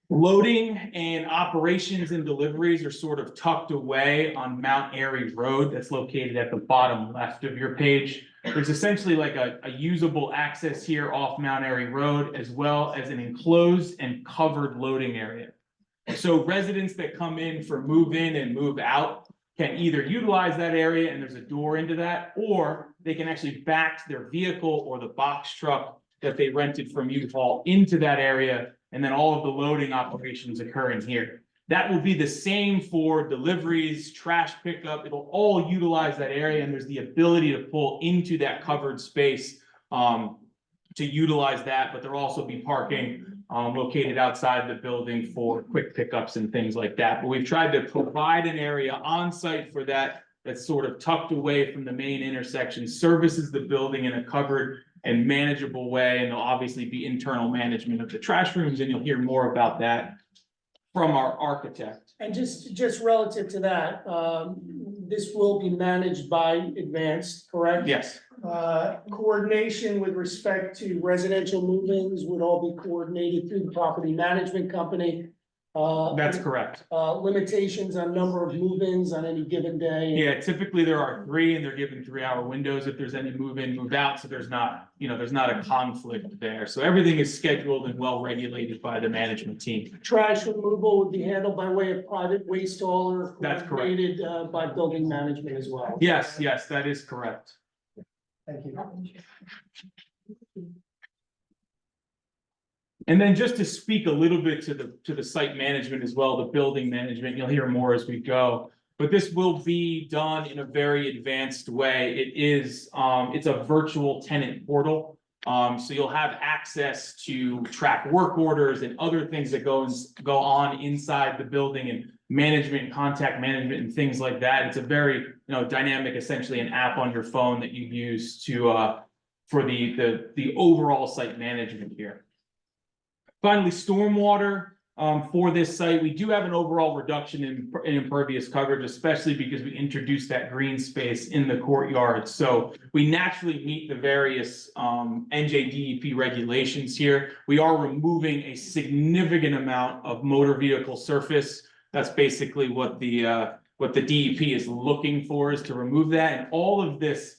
Speaker 11: Loading and operations and deliveries are sort of tucked away on Mount Airy Road that's located at the bottom left of your page. There's essentially like a usable access here off Mount Airy Road, as well as an enclosed and covered loading area. So residents that come in for move in and move out can either utilize that area and there's a door into that, or they can actually back their vehicle or the box truck that they rented from U-Haul into that area, and then all of the loading operations occur in here. That will be the same for deliveries, trash pickup. It'll all utilize that area, and there's the ability to pull into that covered space to utilize that, but there'll also be parking located outside the building for quick pickups and things like that. But we've tried to provide an area on site for that that's sort of tucked away from the main intersection, services the building in a covered and manageable way, and there'll obviously be internal management of the trash rooms, and you'll hear more about that from our architect.
Speaker 10: And just relative to that, this will be managed by Advanced, correct?
Speaker 11: Yes,
Speaker 10: Coordination with respect to residential move-ins would all be coordinated through the property management company.
Speaker 11: that's correct.
Speaker 10: Limitations on number of move-ins on any given day.
Speaker 11: Yeah, typically there are 3 and they're given 3-hour windows if there's any move in, move out. So there's not, there's not a conflict there. So everything is scheduled and well regulated by the management team.
Speaker 10: Trash removal would be handled by way of private waste hauler.
Speaker 11: That's correct.
Speaker 10: Coordinated by building management as well.
Speaker 11: Yes, that is correct.
Speaker 10: Thank you.
Speaker 11: And then just to speak a little bit to the site management as well, the building management, you'll hear more as we go. But this will be done in a very advanced way. It is, it's a virtual tenant portal. So you'll have access to track work orders and other things that go on inside the building, and management, contact management and things like that. It's a very, dynamic, essentially an app on your phone that you use to, for the overall site management here. Finally, stormwater, for this site, we do have an overall reduction in impervious coverage, especially because we introduced that green space in the courtyard. So we naturally meet the various NJDEP regulations here. We are removing a significant amount of motor vehicle surface. That's basically what the DEP is looking for, is to remove that. And all of this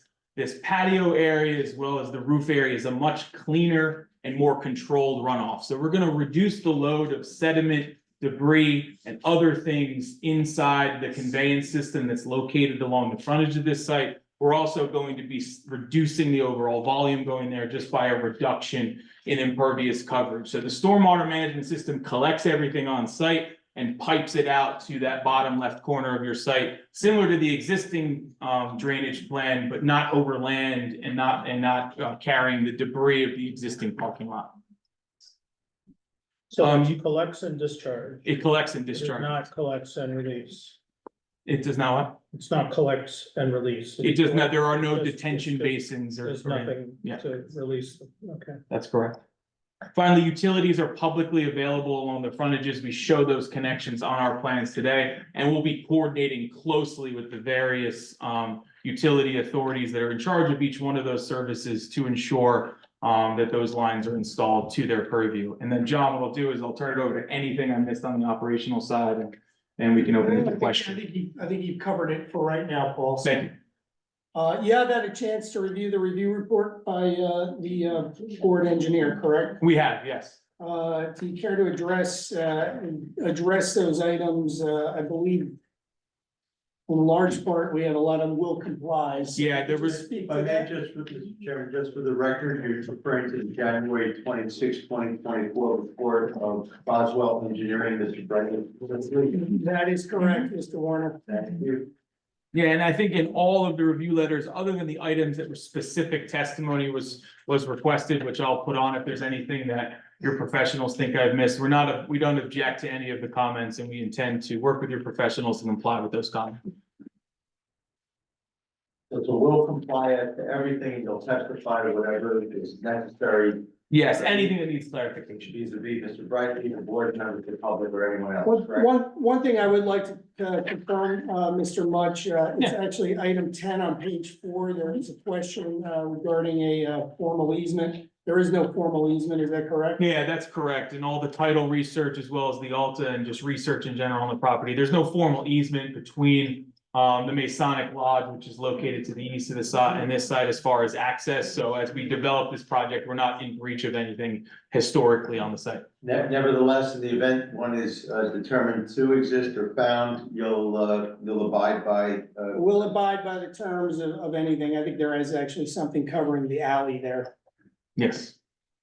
Speaker 11: patio area as well as the roof area is a much cleaner and more controlled runoff. So we're going to reduce the load of sediment, debris, and other things inside the conveyance system that's located along the frontage of this site. We're also going to be reducing the overall volume going there just by a reduction in impervious coverage. So the stormwater management system collects everything on site and pipes it out to that bottom left corner of your site, similar to the existing drainage plan, but not over land and not carrying the debris of the existing parking lot.
Speaker 2: So it collects and discharge.
Speaker 11: It collects and
Speaker 2: It does
Speaker 11: discharges.
Speaker 2: not collects and release.
Speaker 11: It does not what?
Speaker 2: It's not collects and release.
Speaker 11: It does not, there are no
Speaker 2: Just-
Speaker 11: detention
Speaker 2: just-
Speaker 11: basins or.
Speaker 2: There's nothing
Speaker 11: Yeah.
Speaker 2: to release. Okay.
Speaker 11: That's correct. Finally, utilities are publicly available along the frontages. We show those connections on our plans today, and we'll be coordinating closely with the various utility authorities that are in charge of each one of those services to ensure that those lines are installed to their purview. And then, John, what I'll do is I'll turn it over to anything I missed on the operational side, and we can open it to questions.
Speaker 10: I think you've covered it for right now, Paul.
Speaker 11: Thank you.
Speaker 10: You have had a chance to review the review report by the board engineer, correct?
Speaker 11: We have, yes.
Speaker 10: Do you care to address those items? I believe in large part, we had a lot of will complies.
Speaker 11: Yeah, there was.
Speaker 10: Speak to
Speaker 4: I
Speaker 10: that.
Speaker 4: just for the chairman, just for the record, you're referring to the January 26, 2024 report of Boswell Engineering, Mr. Brennan.
Speaker 10: That is correct, Mr. Warner.
Speaker 4: Thank you.
Speaker 11: Yeah, and I think in all of the review letters, other than the items that were specific testimony was requested, which I'll put on if there's anything that your professionals think I've missed. We don't object to any of the comments, and we intend to work with your professionals and comply with those comments.
Speaker 4: So will comply to everything, they'll testify to whatever is necessary
Speaker 11: Yes, anything that needs clarification.
Speaker 4: vis-a-vis Mr. Bright, either board members, the public, or anyone else,
Speaker 10: One,
Speaker 4: correct?
Speaker 10: one thing I would like to confirm, Mr. Mudge, it's actually item 10 on page 4. There is a question regarding a formal easement. There is no formal easement, is that correct?
Speaker 11: Yeah, that's correct. And all the title research as well as the Alta and just research in general on the property. There's no formal easement between the Masonic Lodge, which is located to the east of the side and this side as far as access. So as we develop this project, we're not in breach of anything historically on the site.
Speaker 4: Nevertheless, in the event one is determined to exist or found, you'll abide by.
Speaker 10: We'll abide by the terms of anything. I think there is actually something covering the alley there.
Speaker 11: Yes.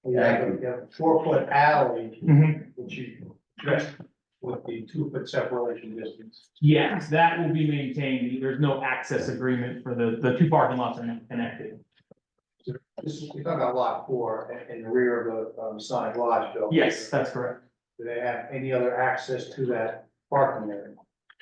Speaker 8: Yeah, you have a 4-foot alley,
Speaker 11: Mhm.
Speaker 8: which you addressed with the 2-foot separation distance.
Speaker 11: Yes, that will be maintained. There's no access agreement for the two parking lots are not connected.
Speaker 8: This is, we're talking about lot 4 in the rear of the Sonic Lodge building.
Speaker 11: Yes, that's correct.
Speaker 8: Do they have any other access to that parking area?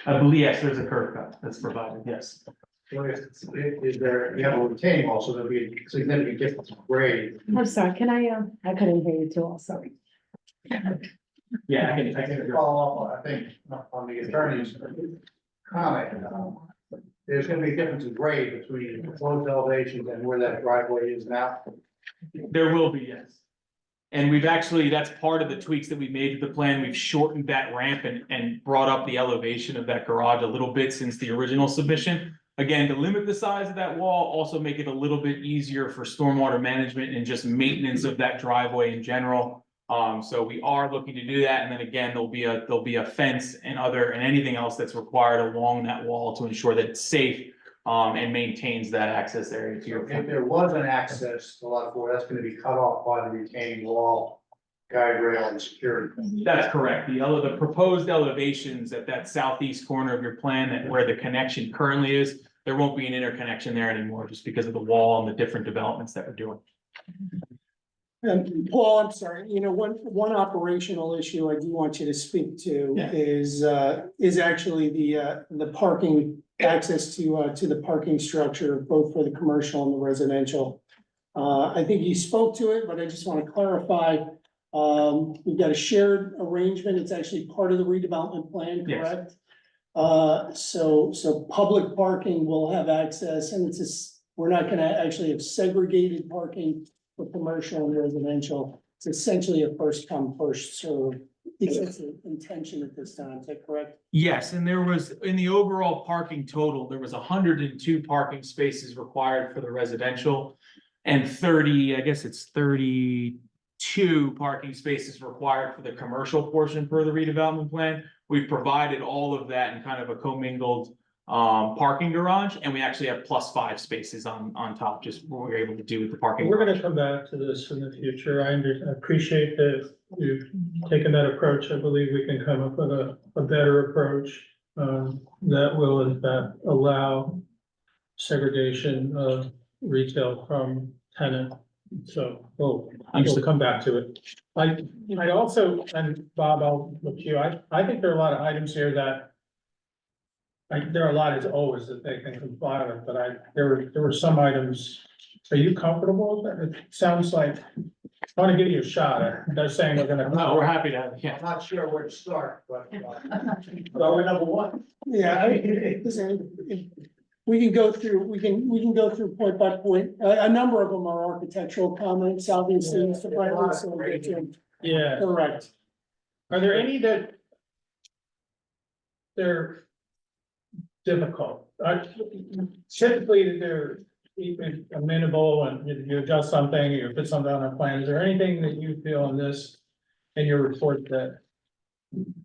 Speaker 11: I believe, yes, there's a curb cut that's provided, yes.
Speaker 8: So is there, you have a retaining wall, so there'll be a significant difference in grade.
Speaker 3: I'm sorry, can I couldn't hear you too also.
Speaker 11: Yeah, I can.
Speaker 8: Follow up, I think, on the attorney's comment. There's gonna be a difference in grade between the proposed elevations and where that driveway is now.
Speaker 11: There will be, yes. And we've actually, that's part of the tweaks that we made to the plan. We've shortened that ramp and brought up the elevation of that garage a little bit since the original submission. Again, to limit the size of that wall, also make it a little bit easier for stormwater management and just maintenance of that driveway in general. So we are looking to do that. And then again, there'll be a fence and anything else that's required along that wall to ensure that it's safe and maintains that access area to your
Speaker 8: If
Speaker 11: point.
Speaker 8: there was an access to lot 4, that's gonna be cut off by the retaining wall, guide rail and security.
Speaker 11: That's correct. The proposed elevations at that southeast corner of your plan, that where the connection currently is, there won't be an interconnection there anymore just because of the wall and the different developments that we're doing.
Speaker 10: And Paul, I'm sorry, one operational issue I do want you to speak to
Speaker 11: Yeah.
Speaker 10: is actually the parking access to the parking structure, both for the commercial and the residential. I think you spoke to it, but I just want to clarify. We've got a shared arrangement. It's actually part of the redevelopment plan,
Speaker 11: Yes.
Speaker 10: correct? So public parking will have access, and it's just, we're not gonna actually have segregated parking for commercial and residential. It's essentially a first come, first serve. It's the intention at this time, is that correct?
Speaker 11: Yes, and there was, in the overall parking total, there was 102 parking spaces required for the residential. And 32 parking spaces required for the commercial portion per the redevelopment plan. We've provided all of that in kind of a commingled parking garage, and we actually have +5 spaces on top, just what we're able to do with the parking.
Speaker 2: We're gonna come back to this in the future. I appreciate that you've taken that approach. I believe we can come up with a better approach that will in fact allow segregation of retail from tenant. So we'll come back to it. I also, and Bob, I'll look to you. I think there are a lot of items here that there are a lot as always that they can comply with, but there were some items. Are you comfortable with that? It sounds like, I want to give you a shot. They're saying we're gonna.
Speaker 11: No, we're happy to have,
Speaker 8: I'm not sure where to start, but.
Speaker 2: Well, we're number one.
Speaker 10: Yeah, listen, we can go through point by point. A number of them are architectural comments, obviously, Mr. Bradley, so we'll get to them.
Speaker 2: Yeah.
Speaker 10: Correct.
Speaker 2: Are there any that they're difficult? Typically, they're even amenable and you adjust something, or you put something on a plan. Is there anything that you feel in your report that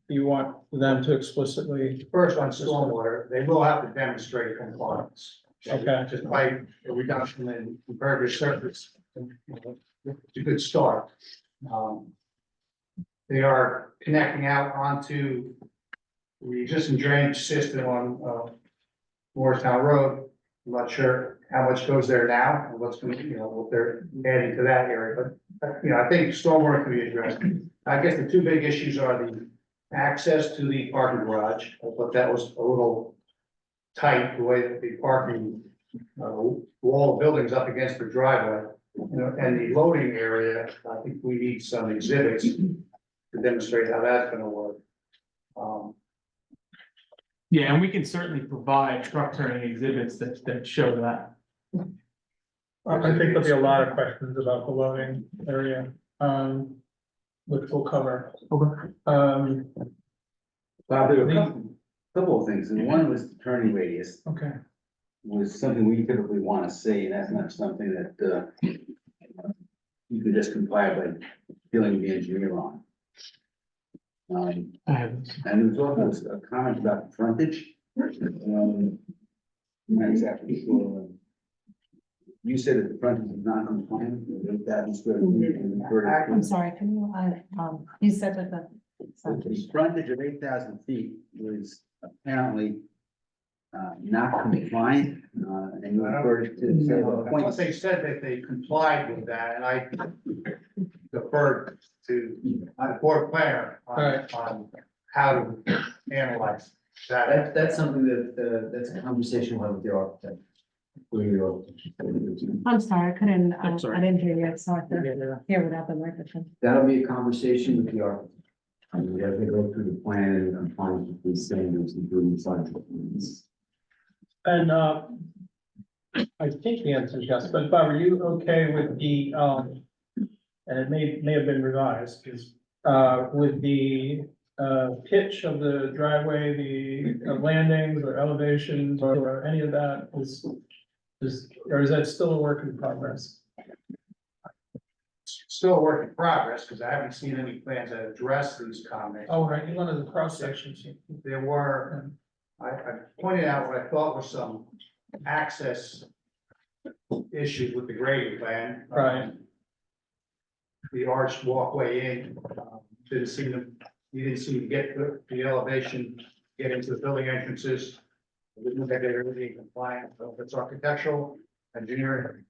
Speaker 2: you want them to explicitly?
Speaker 8: First on stormwater, they will have to demonstrate compliance.
Speaker 2: Okay.
Speaker 8: Just by a reduction in impervious surface, it's a good start. They are connecting out onto the existing drainage system on Morristown Road. I'm not sure how much goes there now and what's going to, what they're adding to that area, but I think stormwater can be addressed. I guess the two big issues are the access to the parking garage. I thought that was a little tight, the way that the parking wall of buildings up against the driveway. And the loading area, I think we need some exhibits to demonstrate how that's gonna work.
Speaker 11: Yeah, and we can certainly provide truck turning exhibits that show that.
Speaker 2: I think there'll be a lot of questions about the loading area, which we'll cover.
Speaker 11: Okay.
Speaker 6: Bob, there were a couple of things, and one was the turning radius,
Speaker 2: Okay.
Speaker 6: was something we typically want to see, and that's not something that, you can just comply by dealing with the engineer on.
Speaker 11: I have
Speaker 6: And there was also a comment about frontage. I'm not exactly sure. You said that the frontage is not compliant with that.
Speaker 3: I'm sorry, can you, you said that
Speaker 6: The frontage of 8,000 feet was apparently not compliant, and you referred to say the
Speaker 8: Once
Speaker 6: point.
Speaker 8: they said that they complied with that, and I deferred to the board planner on how to analyze that.
Speaker 6: That's something that's a conversation we'll have with the architect.
Speaker 3: I'm sorry, I couldn't,
Speaker 2: I'm sorry.
Speaker 3: I didn't hear you, so I could hear without the microphone.
Speaker 6: That'll be a conversation with the architect. And we have to go through the plan and compliance with these standards, including science.
Speaker 2: And, I think the answer is yes, but Bob, are you okay with the, and it may have been revised, is, with the, pitch of the driveway, the landings or elevations or any of that or is that still a work in progress?
Speaker 8: Still a work in progress, because I haven't seen any plans that address these comments.
Speaker 2: Oh, right, you wanted the cross sections.
Speaker 8: There were, I pointed out what I thought were some access issues with the grading plan.
Speaker 2: Right.
Speaker 8: The arched walkway in, you didn't seem to get the elevation, get into the building entrances. It didn't look like they were really compliant, so if it's architectural, engineering.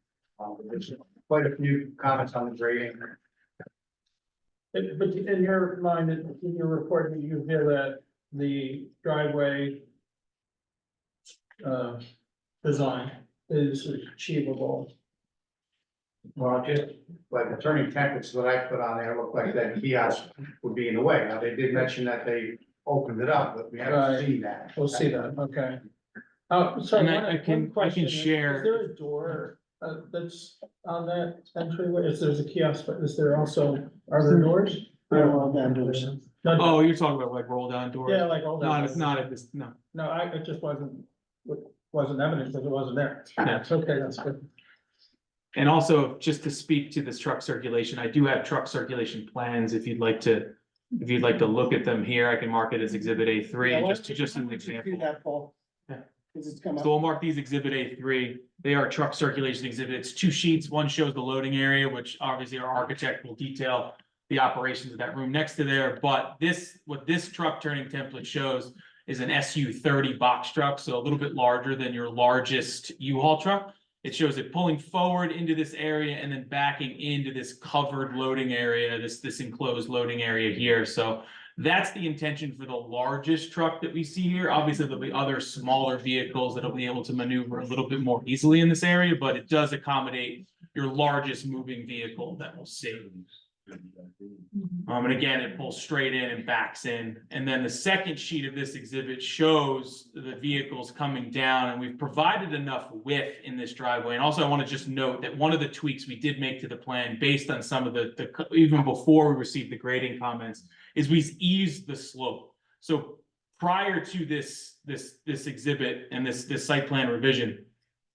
Speaker 8: There's quite a few comments on the grading.
Speaker 2: But in your mind, in your report, you hear that the driveway design is achievable.
Speaker 8: Well, just like the turning templates that I put on there look like that kiosk would be in the way. Now, they did mention that they opened it up, but we haven't
Speaker 2: Right.
Speaker 8: seen that.
Speaker 2: We'll see that, okay. So
Speaker 11: And
Speaker 2: one
Speaker 11: I can
Speaker 2: question is
Speaker 11: share-
Speaker 2: there a door that's on that entryway? If there's a kiosk, but is there also, are there doors? No,
Speaker 11: Oh, you're talking about like roll down doors?
Speaker 2: yeah, like all that.
Speaker 11: Not, it's not at this, no.
Speaker 2: No, it just wasn't evident because it wasn't there.
Speaker 11: Yeah.
Speaker 2: It's okay, that's good.
Speaker 11: And also, just to speak to this truck circulation, I do have truck circulation plans, if you'd like to look at them here, I can mark it as exhibit A3,
Speaker 10: Yeah, why
Speaker 11: just
Speaker 10: don't
Speaker 11: an
Speaker 10: you do
Speaker 11: example.
Speaker 10: that, Paul?
Speaker 11: Yeah.
Speaker 10: 'Cause it's come up.
Speaker 11: So we'll mark these exhibit A3, they are truck circulation exhibits, 2 sheets, one shows the loading area, which obviously our architect will detail the operations of that room next to there, but what this truck turning template shows is an SU30 box truck, so a little bit larger than your largest U-Haul truck. It shows it pulling forward into this area and then backing into this covered loading area, this enclosed loading area here. So that's the intention for the largest truck that we see here. Obviously, there'll be other smaller vehicles that'll be able to maneuver a little bit more easily in this area, but it does accommodate your largest moving vehicle that we'll see. And again, it pulls straight in and backs in. And then the second sheet of this exhibit shows the vehicles coming down, and we've provided enough width in this driveway. And also, I want to just note that one of the tweaks we did make to the plan, based on some of the even before we received the grading comments, is we eased the slope. So prior to this exhibit and this site plan revision,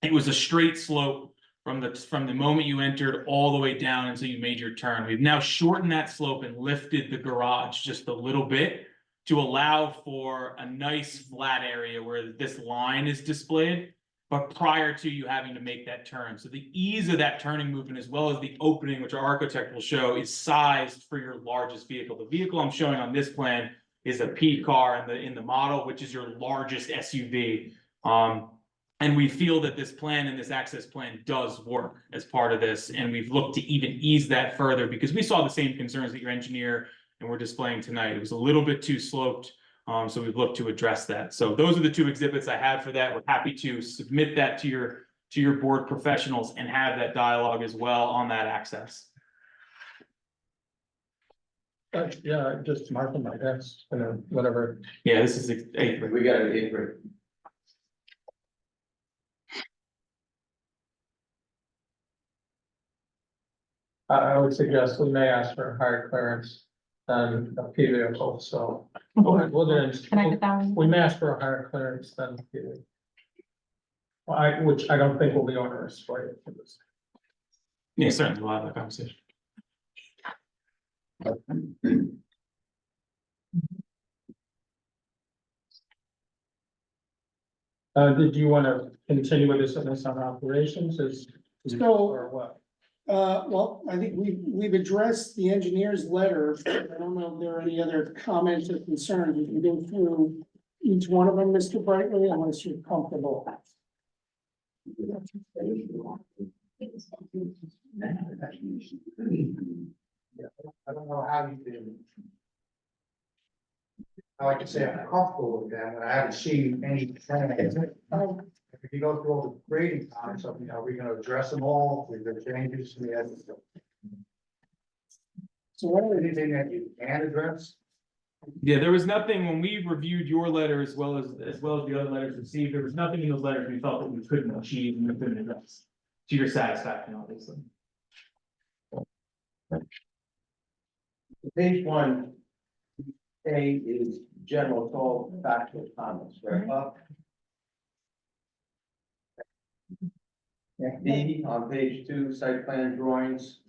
Speaker 11: it was a straight slope from the moment you entered all the way down until you made your turn. We've now shortened that slope and lifted the garage just a little bit to allow for a nice flat area where this line is displayed, but prior to you having to make that turn. So the ease of that turning movement, as well as the opening, which our architect will show, is sized for your largest vehicle. The vehicle I'm showing on this plan is a P car in the model, which is your largest SUV. And we feel that this plan and this access plan does work as part of this, and we've looked to even ease that further because we saw the same concerns that your engineer and we're displaying tonight. It was a little bit too sloped, so we've looked to address that. So those are the 2 exhibits I have for that. We're happy to submit that to to your board professionals and have that dialogue as well on that access.
Speaker 2: Yeah, just mark on my desk, whatever.
Speaker 11: Yeah, this is eighth grade.
Speaker 4: We got an eighth grade.
Speaker 2: I would suggest we may ask for higher clearance than a P vehicle, so. We'll
Speaker 3: Can I get that one?
Speaker 2: We may ask for a higher clearance than P vehicle. Which I don't think will be onerous for you for this.
Speaker 11: Yeah, certainly, we'll have that conversation.
Speaker 2: Did you want to continue with this on operations or what?
Speaker 10: Well, I think we've addressed the engineer's letter. I don't know if there are any other comments or concerns. We can go through each one of them, Mr. Brightly, unless you're comfortable.
Speaker 8: I don't know how you can. How I can say I'm comfortable with them, when I haven't seen any. If you go through all the grading comments, are we gonna address them all with the changes?
Speaker 10: So what are
Speaker 8: Anything that you can address?
Speaker 11: Yeah, there was nothing, when we reviewed your letter as well as the other letters received, there was nothing in those letters we felt that we couldn't achieve and we couldn't address. To your satisfaction, obviously.
Speaker 4: Page 1, A is general, it's all factual comments, right? B on page 2, site plan drawings.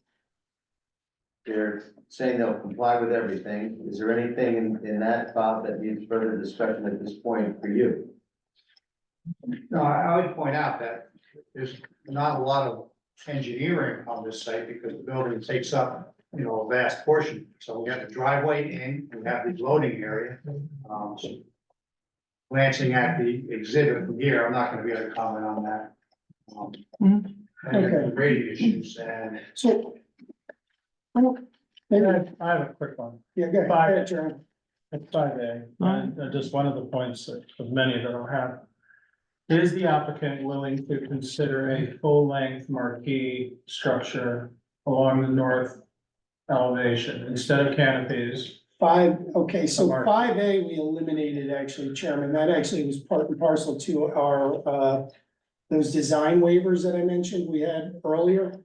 Speaker 4: They're saying they'll comply with everything. Is there anything in that, Bob, that needs further discussion at this point for you?
Speaker 8: No, I would point out that there's not a lot of engineering on this site because the building takes up, a vast portion. So we have the driveway in, we have the loading area. So glancing at the exhibit from here, I'm not gonna be able to comment on that. And the grading issues and.
Speaker 10: So.
Speaker 2: I have a quick one.
Speaker 10: Yeah, go ahead, John.
Speaker 2: At 5A, and just one of the points of many that I'll have. Is the applicant willing to consider a full-length marquee structure along the north elevation instead of canopies?
Speaker 10: Okay, so
Speaker 2: Mark.
Speaker 10: 5A, we eliminated actually, Chairman, that actually was part and parcel to our, those design waivers that I mentioned we had earlier.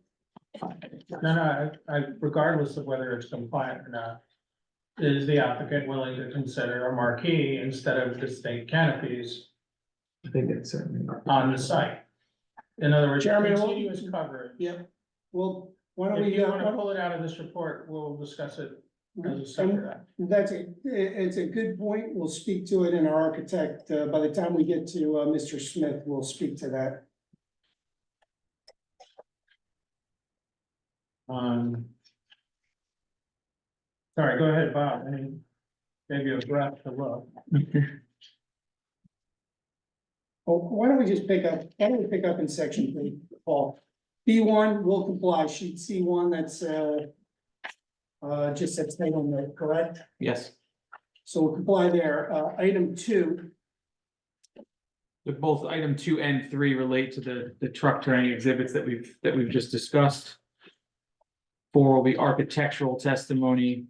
Speaker 2: No, regardless of whether it's compliant or not, is the applicant willing to consider a marquee instead of distinct canopies
Speaker 11: I think it's certainly.
Speaker 2: on the site? In other words,
Speaker 10: Chairman,
Speaker 2: continuous coverage.
Speaker 10: Yeah, well, why don't
Speaker 2: If
Speaker 10: we,
Speaker 2: you want to pull it out of this report, we'll discuss it as a separate.
Speaker 10: it's a good point. We'll speak to it in our architect. By the time we get to, Mr. Smith, we'll speak to that.
Speaker 2: Sorry, go ahead, Bob. I mean, maybe a breath to look.
Speaker 10: Well, why don't we just pick up in section 3, Paul? B1 will comply, sheet C1, that's, just that's made on there, correct?
Speaker 11: Yes,
Speaker 10: So we'll comply there. Item 2,
Speaker 11: but both item 2 and 3 relate to the truck turning exhibits that we've just discussed. 4 will be architectural testimony.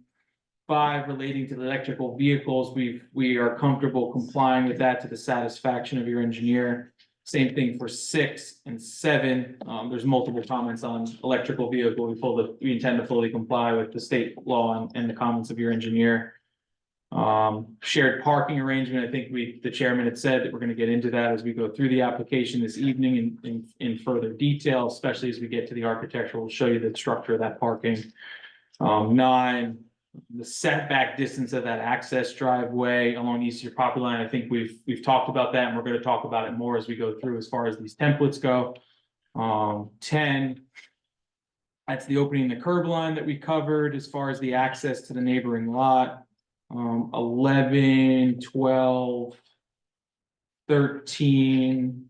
Speaker 11: 5 relating to the electrical vehicles, we are comfortable complying with that to the satisfaction of your engineer. Same thing for 6 and 7. There's multiple comments on electrical vehicle. We intend to fully comply with the state law and the comments of your engineer. Shared parking arrangement, I think the chairman had said that we're gonna get into that as we go through the application this evening in further detail, especially as we get to the architectural, we'll show you the structure of that parking. 9, the setback distance of that access driveway along the east of your property line. I think we've talked about that and we're gonna talk about it more as we go through as far as these templates go. 10. That's the opening the curb line that we covered as far as the access to the neighboring lot. 11, 12, 13.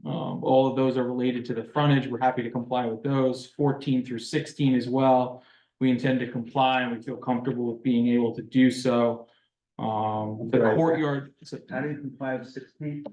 Speaker 11: All of those are related to the frontage. We're happy to comply with those. 14 through 16 as well. We intend to comply and we feel comfortable with being able to do so. The courtyard.
Speaker 6: How do you comply with 16?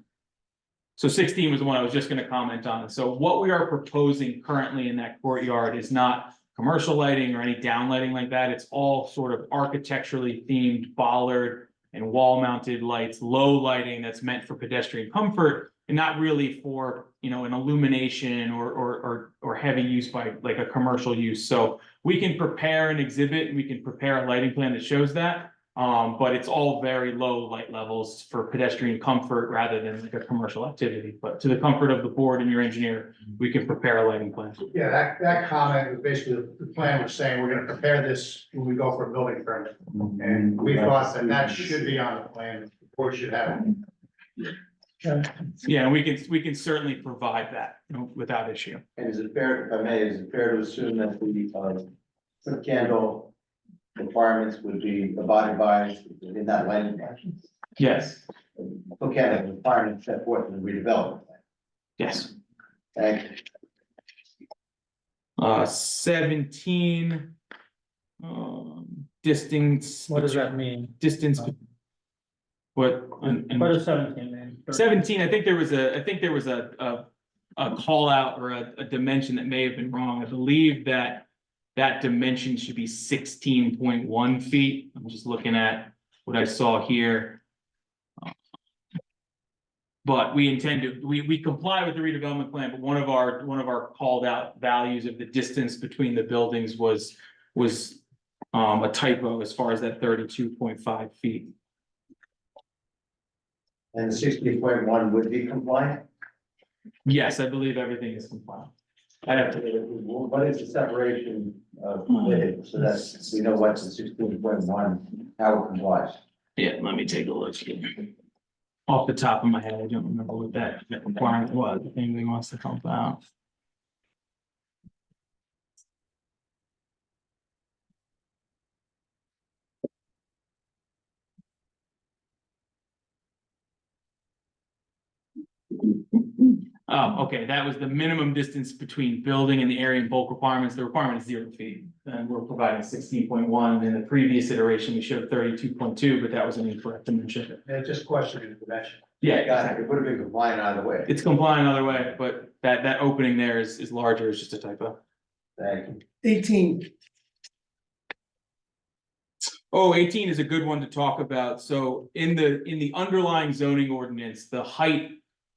Speaker 11: So 16 was the one I was just gonna comment on. So what we are proposing currently in that courtyard is not commercial lighting or any downlighting like that. It's all sort of architecturally themed bollard and wall-mounted lights, low lighting that's meant for pedestrian comfort and not really for, an illumination or heavy use by like a commercial use. So we can prepare an exhibit and we can prepare a lighting plan that shows that. But it's all very low light levels for pedestrian comfort rather than like a commercial activity. But to the comfort of the board and your engineer, we can prepare a lighting plan.
Speaker 8: Yeah, that comment was basically, the plan was saying, we're gonna prepare this when we go for a building permit. And we thought that should be on the plan, the board should have it.
Speaker 11: Yeah, and we can certainly provide that, without issue.
Speaker 4: And is it fair, if I may, is it fair to assume that the, foot candle requirements would be abided by in that lighting plan?
Speaker 11: Yes,
Speaker 4: Foot candle requirements set forth in the redevelopment plan.
Speaker 11: yes.
Speaker 4: Thank you.
Speaker 11: 17. Distance.
Speaker 2: What does that mean?
Speaker 11: Distance. What?
Speaker 2: What does 17 mean?
Speaker 11: 17, I think there was a call out or a dimension that may have been wrong. I believe that dimension should be 16.1 feet. I'm just looking at what I saw here. But we intend to, we comply with the redevelopment plan, but one of our called out values of the distance between the buildings was a typo as far as that 32.5 feet.
Speaker 4: And the 16.1 would be compliant?
Speaker 11: Yes, I believe everything is compliant. I have to.
Speaker 4: What is the separation of the, so that we know what's the 16.1, how it complies?
Speaker 11: Yeah, let me take a look here. Off the top of my head, I don't remember what that requirement was, if anybody wants to help out. Oh, okay, that was the minimum distance between building and the area and bulk requirements. The requirement is 0 feet. And we're providing 16.1. In the previous iteration, we showed 32.2, but that was an incorrect dimension.
Speaker 8: And just question the dimension.
Speaker 11: Yeah,
Speaker 4: Got it, it would have been compliant either way.
Speaker 11: it's compliant either way, but that opening there is larger, it's just a typo.
Speaker 4: Thank you.
Speaker 10: 18,
Speaker 11: Oh, 18 is a good one to talk about. So in the underlying zoning ordinance, the height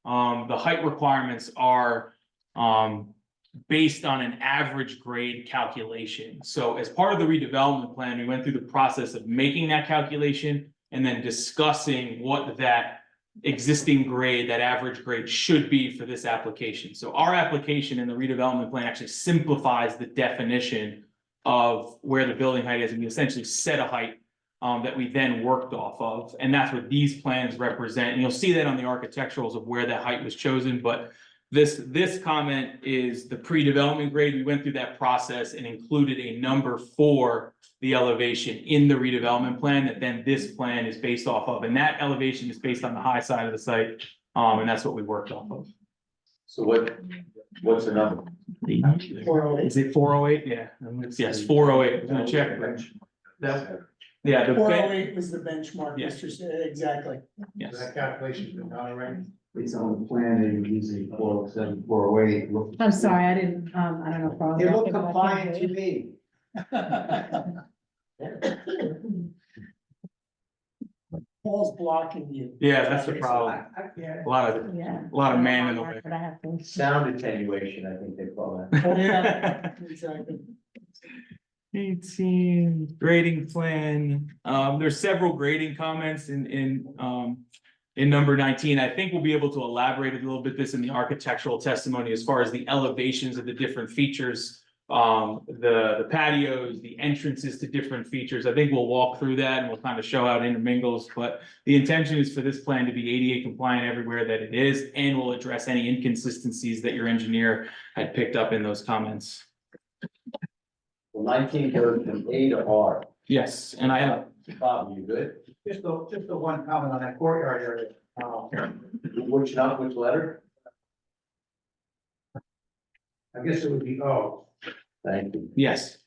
Speaker 11: requirements are based on an average grade calculation. So as part of the redevelopment plan, we went through the process of making that calculation and then discussing what that existing grade, that average grade should be for this application. So our application in the redevelopment plan actually simplifies the definition of where the building height is, and we essentially set a height that we then worked off of, and that's what these plans represent. And you'll see that on the architecturals of where that height was chosen. But this comment is the pre-development grade. We went through that process and included a number for the elevation in the redevelopment plan that then this plan is based off of, and that elevation is based on the high side of the site, and that's what we worked off of.
Speaker 4: So what's the number?
Speaker 11: Is it 408? Yeah, yes, 408. I'm gonna check. Yeah, the
Speaker 10: 408 was the benchmark,
Speaker 11: Yeah.
Speaker 10: Mr. Exactly.
Speaker 11: yes.
Speaker 8: So that calculation's been done already.
Speaker 6: It's on the plan, they're using 407, 408.
Speaker 3: I'm sorry, I didn't, I don't know. if I was
Speaker 4: It looked
Speaker 3: asking, but I
Speaker 4: compliant
Speaker 3: can't
Speaker 4: to
Speaker 3: read.
Speaker 4: me.
Speaker 10: Paul's blocking you.
Speaker 11: Yeah, that's the problem.
Speaker 10: Yeah.
Speaker 11: A lot of man in the way.
Speaker 3: But I have to.
Speaker 4: Sound attenuation, I think they call
Speaker 10: Yeah, exactly.
Speaker 11: 18 grading plan. There's several grading comments in number 19. I think we'll be able to elaborate a little bit this in the architectural testimony as far as the elevations of the different features, the patios, the entrances to different features. I think we'll walk through that and we'll kind of show how it intermingles, but the intention is for this plan to be ADA compliant everywhere that it is, and we'll address any inconsistencies that your engineer had picked up in those comments.
Speaker 4: Well, 19 goes from A to R.
Speaker 11: Yes, and I have,
Speaker 4: Bob, you good?
Speaker 8: Just the one comment on that courtyard area.
Speaker 4: Which letter?
Speaker 8: I guess it would be O.
Speaker 4: Thank you.
Speaker 11: yes.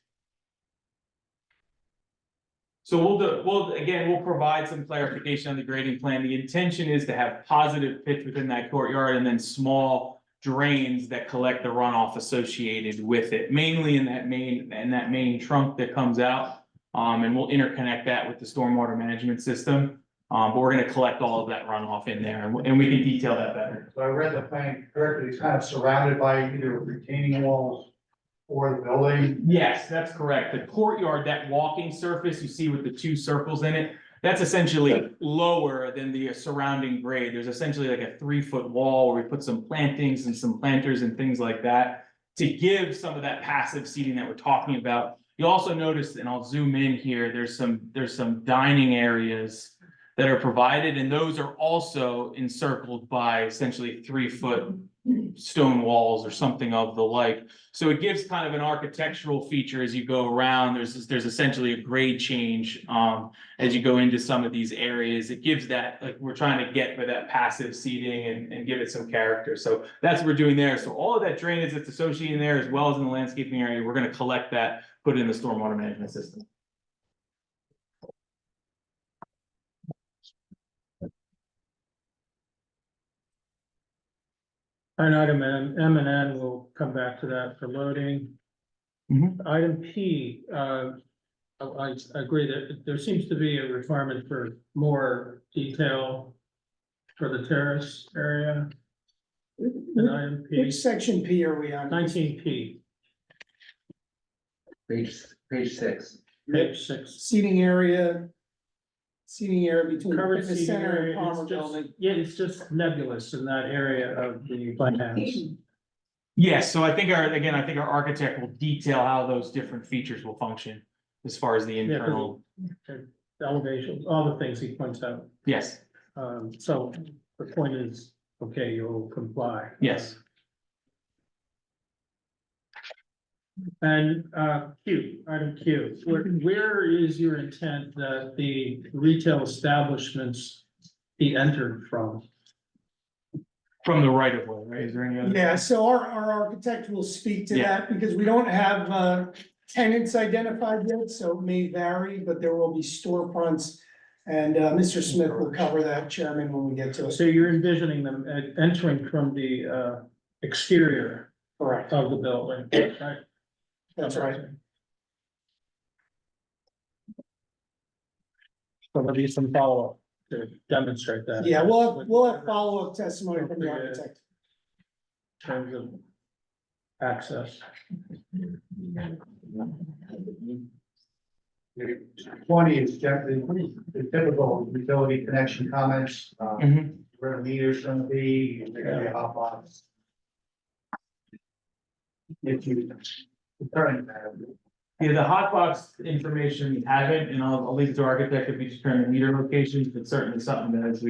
Speaker 11: So we'll provide some clarification on the grading plan. The intention is to have positive pitch within that courtyard and then small drains that collect the runoff associated with it, mainly in that main trunk that comes out. And we'll interconnect that with the stormwater management system. But we're gonna collect all of that runoff in there and we can detail that better.
Speaker 8: So I read the plan correctly, it's kind of surrounded by either retaining walls or the building.
Speaker 11: Yes, that's correct. The courtyard, that walking surface you see with the two circles in it, that's essentially lower than the surrounding grade. There's essentially like a 3-foot wall where we put some plantings and some planters and things like that to give some of that passive seating that we're talking about. You also notice, and I'll zoom in here, there's some dining areas that are provided, and those are also encircled by essentially 3-foot stone walls or something of the like. So it gives kind of an architectural feature as you go around. There's essentially a grade change as you go into some of these areas. It gives that, like we're trying to get for that passive seating and give it some character. So that's what we're doing there. So all of that drainage that's associated in there, as well as in the landscaping area, we're going to collect that, put it in the stormwater management system.
Speaker 2: And item M and N, we'll come back to that for loading. Item P, I agree that there seems to be a requirement for more detail for the terrace area. In item P,
Speaker 10: Which section P are we on?
Speaker 2: 19P,
Speaker 6: Page 6.
Speaker 2: page 6.
Speaker 10: Seating area between the
Speaker 2: Covered
Speaker 10: fitness
Speaker 2: seating
Speaker 10: center and
Speaker 2: area,
Speaker 10: Palmer
Speaker 2: it's just,
Speaker 10: building.
Speaker 2: yeah, it's just nebulous in that area of the plans.
Speaker 11: Yes, so I think our architect will detail how those different features will function as far as the
Speaker 2: Yeah, 'cause
Speaker 11: internal.
Speaker 2: the elevations, all the things he points out.
Speaker 11: Yes,
Speaker 2: So the point is, okay, you'll comply.
Speaker 11: yes.
Speaker 2: And item Q, where is your intent that the retail establishments be entered from?
Speaker 11: From the right of way, right? Is there any other?
Speaker 10: Yeah, so our architect will speak to
Speaker 11: Yeah.
Speaker 10: that because we don't have tenants identified yet, so it may vary, but there will be storefronts. And Mr. Smith will cover that, Chairman, when we get to it.
Speaker 2: So you're envisioning them entering from the exterior
Speaker 10: Correct.
Speaker 2: of the building, right?
Speaker 10: That's right.
Speaker 2: So there'll be some follow-up to demonstrate that.
Speaker 10: Yeah, we'll have follow-up testimony from the architect.
Speaker 2: In terms of access.
Speaker 8: 20 is generally the typical utility connection comments, where the meter's gonna be, if they're gonna be a hot box. If you return that.
Speaker 11: Yeah, the hotbox information we haven't, and I'll leave it to architect if we determine the meter locations, but certainly something that as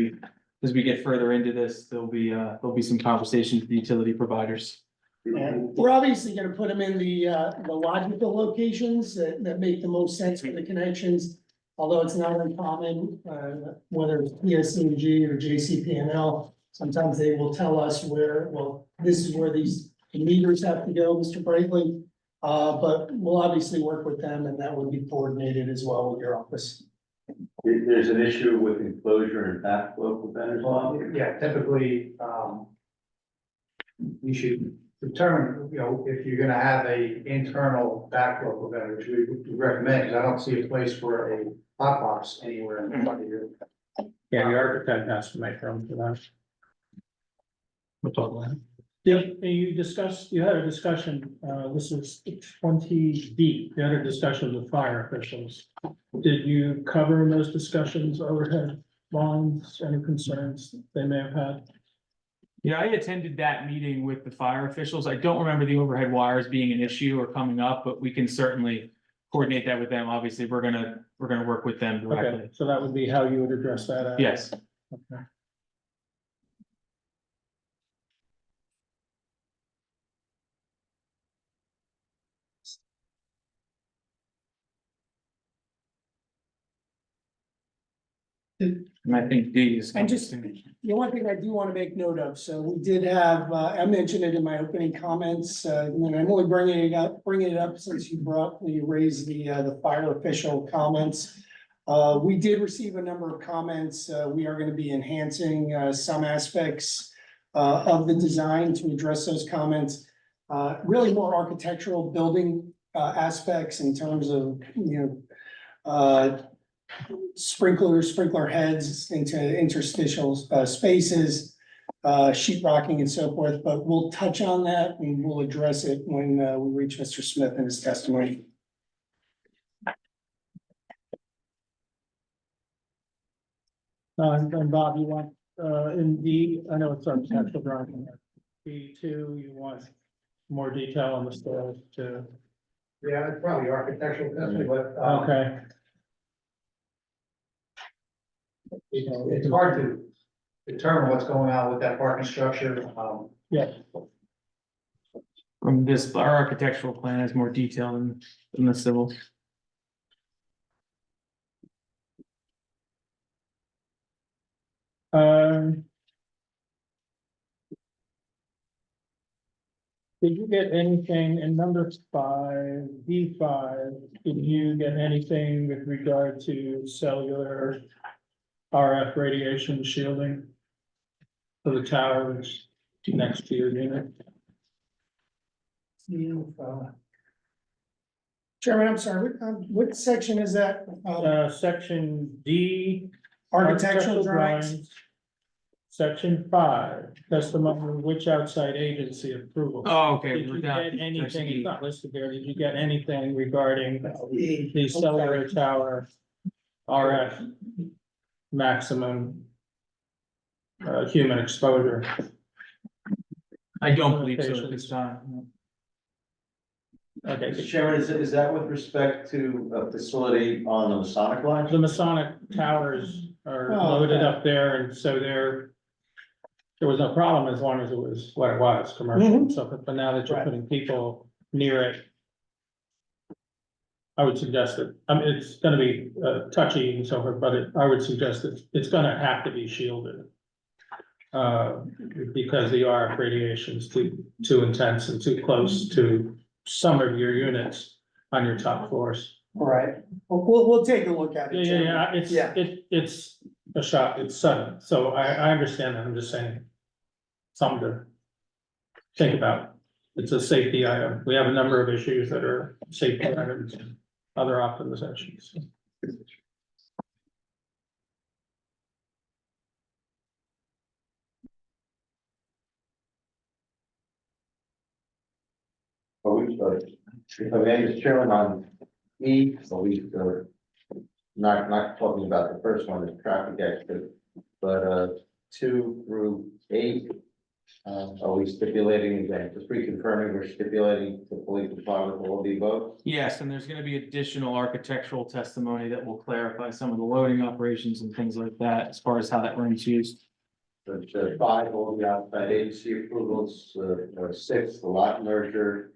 Speaker 11: we get further into this, there'll be some conversations with the utility providers.
Speaker 10: And we're obviously gonna put them in the logical locations that make the most sense for the connections. Although it's not uncommon, whether it's PSCNG or JCP&L, sometimes they will tell us this is where these meters have to go, Mr. Brightly. But we'll obviously work with them and that would be coordinated as well with your office.
Speaker 6: There's an issue with enclosure and backflow preventers.
Speaker 8: Yeah, typically, you should determine, if you're gonna have a internal backflow preventer, which we recommend, because I don't see a place for a hot box anywhere in front of you.
Speaker 2: Yeah, the architect has to make room for that.
Speaker 11: We'll talk about it.
Speaker 2: You had a discussion, this is 20B, you had a discussion with fire officials. Did you cover in those discussions overhead lines, any concerns they may have had?
Speaker 11: Yeah, I attended that meeting with the fire officials. I don't remember the overhead wires being an issue or coming up, but we can certainly coordinate that with them. Obviously, we're gonna work with them
Speaker 2: Okay,
Speaker 11: directly.
Speaker 2: so that would be how you would address that?
Speaker 11: Yes.
Speaker 2: Okay.
Speaker 11: And I think D is.
Speaker 10: And just, the one thing I do want to make note of, so we did have, I mentioned it in my opening comments, and I'm only bringing it up since you raised the fire official comments. We did receive a number of comments. We are gonna be enhancing, some aspects, of the design to address those comments. Really more architectural building, aspects in terms of, sprinkler heads into interstitial, spaces, sheetrocking and so forth, but we'll touch on that and we'll address it when, we reach Mr. Smith in his testimony.
Speaker 2: And Bob, you want, in D, I know it's architectural drawing, D2, you want more detail on the stairs too.
Speaker 8: Yeah, it's probably architectural, but,
Speaker 2: Okay.
Speaker 8: it's hard to determine what's going on with that parking structure.
Speaker 2: Yeah.
Speaker 11: From this, our architectural plan has more detail than the civil.
Speaker 2: Did you get anything in number 5, D5, did you get anything with regard to cellular RF radiation shielding for the towers next to your unit?
Speaker 10: Chairman, I'm sorry, what section is that?
Speaker 2: Section D.
Speaker 10: Architectural drawings?
Speaker 2: Section 5, testimony of which outside agency approval.
Speaker 11: Oh, okay.
Speaker 2: Did
Speaker 11: we're
Speaker 2: you
Speaker 11: down
Speaker 2: get
Speaker 11: to
Speaker 2: anything,
Speaker 11: section
Speaker 2: it's
Speaker 11: E.
Speaker 2: not listed there, did you get anything regarding the cellular tower RF maximum human exposure?
Speaker 11: I don't believe so at this time.
Speaker 2: Okay,
Speaker 4: Mr. Chairman, is that with respect to a facility on the Masonic line?
Speaker 2: the Masonic towers are
Speaker 10: Oh,
Speaker 2: loaded
Speaker 10: okay.
Speaker 2: up there, and so there was no problem as long as it was what it was, commercial and stuff, but now that you're
Speaker 10: Right.
Speaker 2: putting people near it, I would suggest that, I mean, it's gonna be touchy and so forth, but I would suggest that it's gonna have to be shielded. Because the RF radiation is too intense and too close to some of your units on your top floors.
Speaker 10: All right, we'll take a look at it.
Speaker 2: Yeah,
Speaker 10: Chairman.
Speaker 2: it's a shock, it's sudden, so I understand that, I'm just saying. Something to think about, it's a safety item, we have a number of issues that are safety items and other optimizations.
Speaker 4: If I may, Mr. Chairman, on E, so we are not talking about the first one, the traffic exit, but 2 through 8. Are we stipulating, again, just reconfirming, we're stipulating to fully comply with all the above?
Speaker 11: Yes, and there's gonna be additional architectural testimony that will clarify some of the loading operations and things like that, as far as how that room's used.
Speaker 4: But 5, all the outside agency approvals, 6, the lot merger,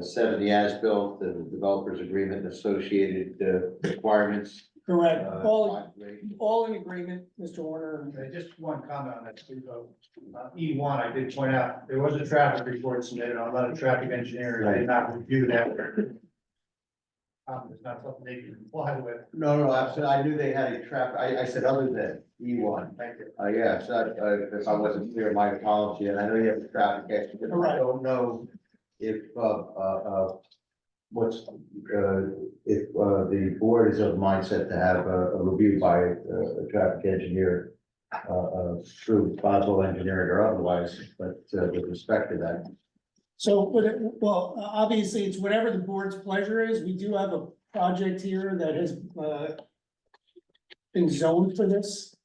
Speaker 4: 7, the as-built, the developer's agreement and associated requirements.
Speaker 10: Correct,
Speaker 4: 5 through 8.
Speaker 10: all in agreement, Mr. Warner.
Speaker 8: Just one comment on that, too, though. E1, I did point out, there was a traffic report submitted, I'm not a traffic engineer, I did not review that. It's not something they can comply with.
Speaker 4: No, absolutely, I knew they had a traffic, I said other than E1.
Speaker 8: Thank you.
Speaker 4: Yeah, so if I wasn't clear, my apology, and I know you have a traffic expert, but I
Speaker 10: Right.
Speaker 4: don't know if, if the board is of mindset to have a review by a traffic engineer, through Boswell Engineering or otherwise, but with respect to that.
Speaker 10: So, obviously, it's whatever the board's pleasure is. We do have a project here that has been zoned for this.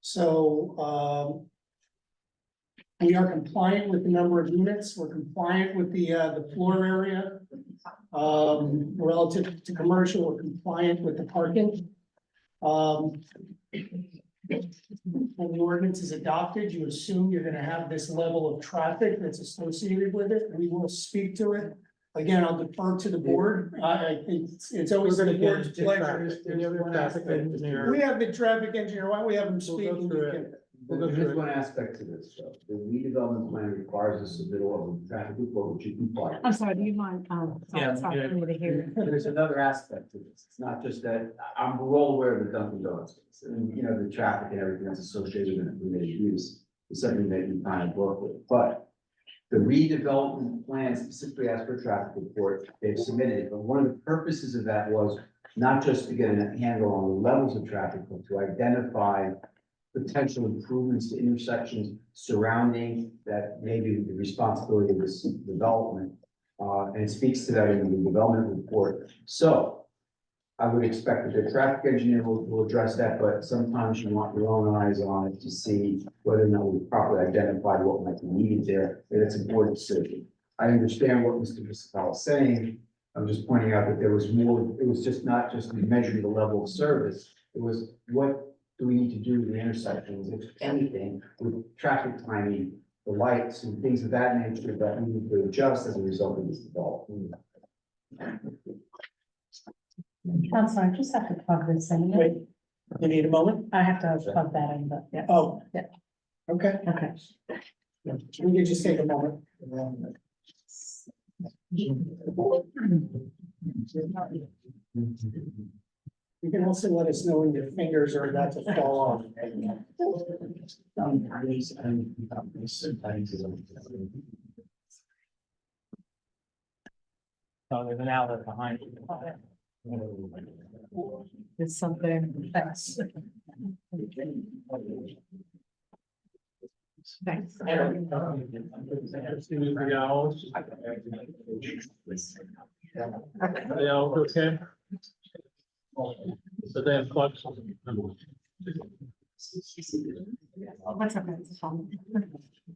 Speaker 10: So, we are compliant with the number of units. We're compliant with the floor area. Relative to commercial, we're compliant with the parking. When the ordinance is adopted, you assume you're gonna have this level of traffic that's associated with it. We will speak to it. Again, I'll defer to the board. I think it's always
Speaker 2: We're
Speaker 10: the
Speaker 2: gonna get
Speaker 10: board's
Speaker 2: into
Speaker 10: pleasure.
Speaker 2: traffic.
Speaker 10: if there's
Speaker 2: Any other
Speaker 10: one
Speaker 2: traffic
Speaker 10: aspect.
Speaker 2: engineer?
Speaker 10: We have the traffic engineer. Why don't we have him
Speaker 2: We'll
Speaker 10: speak?
Speaker 2: go
Speaker 10: and
Speaker 2: through
Speaker 10: we
Speaker 2: it. We'll go
Speaker 6: There's
Speaker 2: through it.
Speaker 6: one aspect to this, though. The redevelopment plan requires a submittal of a traffic report, which you comply.
Speaker 3: I'm sorry, do you mind,
Speaker 11: Yeah,
Speaker 3: sorry
Speaker 11: yeah.
Speaker 3: for me to hear.
Speaker 6: There's another aspect to this. It's not just that, I'm well aware of the Dunkin' Donuts, and, you know, the traffic and everything that's associated with it, permitted use is something that you kind of work with, but the redevelopment plan specifically asks for a traffic report, they've submitted it, but one of the purposes of that was not just to get a handle on the levels of traffic, but to identify potential improvements to intersections surrounding that maybe the responsibility of this development. And it speaks to that in the development report. So I would expect that the traffic engineer will address that, but sometimes you want your own eyes on it to see whether or not we properly identified what might be needed there. And it's a board decision. I understand what Mr. Viscal is saying. I'm just pointing out that there was more, it was just not just measuring the level of service. It was what do we need to do with the intersections, if anything, with traffic timing, the lights and things of that nature that we need to adjust as a result of this development.
Speaker 3: I'm sorry, I just have to plug this in.
Speaker 10: Wait, you need a moment?
Speaker 3: I have to plug that in, but yeah,
Speaker 10: Oh.
Speaker 3: Yeah.
Speaker 10: Okay,
Speaker 3: okay.
Speaker 10: we can just take a moment. You can also let us know when your fingers are about to fall off.
Speaker 11: Oh, there's an outlet behind you.
Speaker 3: There's something, thanks. Thanks.
Speaker 2: The owls. The owls, okay? So they have plugs.
Speaker 3: What's up?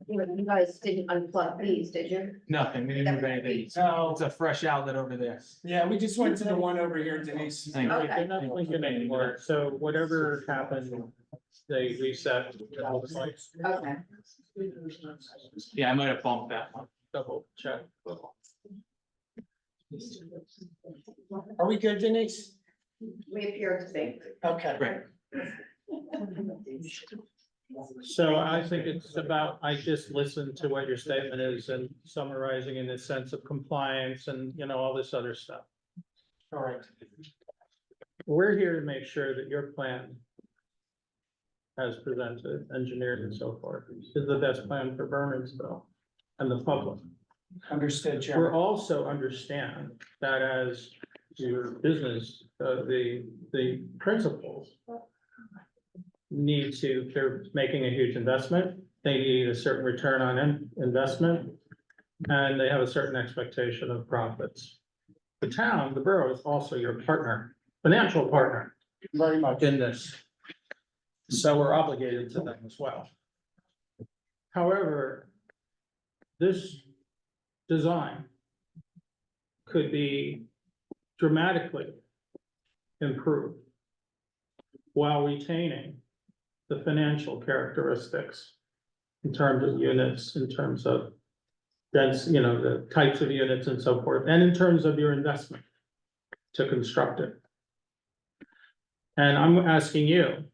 Speaker 1: You guys didn't unplug these, did you?
Speaker 11: Nothing, we didn't move anything. It's a fresh outlet over there.
Speaker 10: Yeah, we just went to the one over here, Denise.
Speaker 11: Thank you.
Speaker 2: They're not blinking anymore, so whatever happened, they reset all the lights.
Speaker 1: Okay.
Speaker 11: Yeah, I might have bumped that one.
Speaker 2: Double check.
Speaker 10: Are we good, Denise?
Speaker 1: We appear to be.
Speaker 10: Okay.
Speaker 11: Great.
Speaker 2: So I think it's about, I just listened to what your statement is and summarizing in the sense of compliance and, you know, all this other stuff. All right. We're here to make sure that your plan as presented, engineered and so forth, is the best plan for Bernardsville and the public.
Speaker 10: Understood,
Speaker 2: We're
Speaker 10: Chairman.
Speaker 2: also understand that as your business, the principals need to, they're making a huge investment. They need a certain return on investment. And they have a certain expectation of profits. The town, the borough is also your partner, financial partner. Very much in this. So we're obligated to them as well. However, this design could be dramatically improved while retaining the financial characteristics in terms of units, in terms of that's, you know, the types of units and so forth, and in terms of your investment to construct it. And I'm asking you,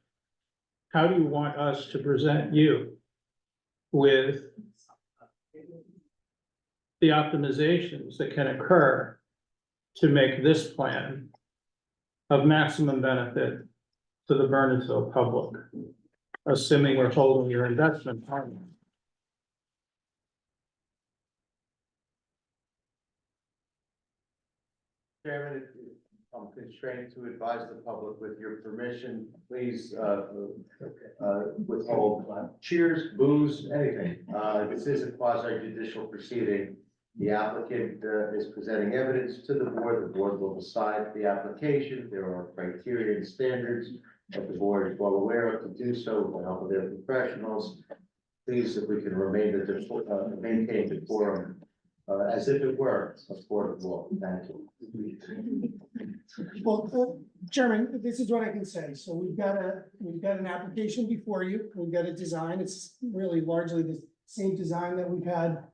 Speaker 2: how do you want us to present you with the optimizations that can occur to make this plan of maximum benefit to the Bernardsville public, assuming we're holding your investment partner?
Speaker 4: Chairman, I'm constrained to advise the public with your permission, please, withhold cheers, boos, anything. This is a quasi judicial proceeding. The applicant is presenting evidence to the board will decide the application. There are criteria and standards that the board is well aware of to do so with the help of their professionals. Please, if we can maintain the forum as if it were a court of law. Thank you.
Speaker 10: Well, Chairman, this is what I can say. So we've got an application before you. We've got a design. It's really largely the same design that we've had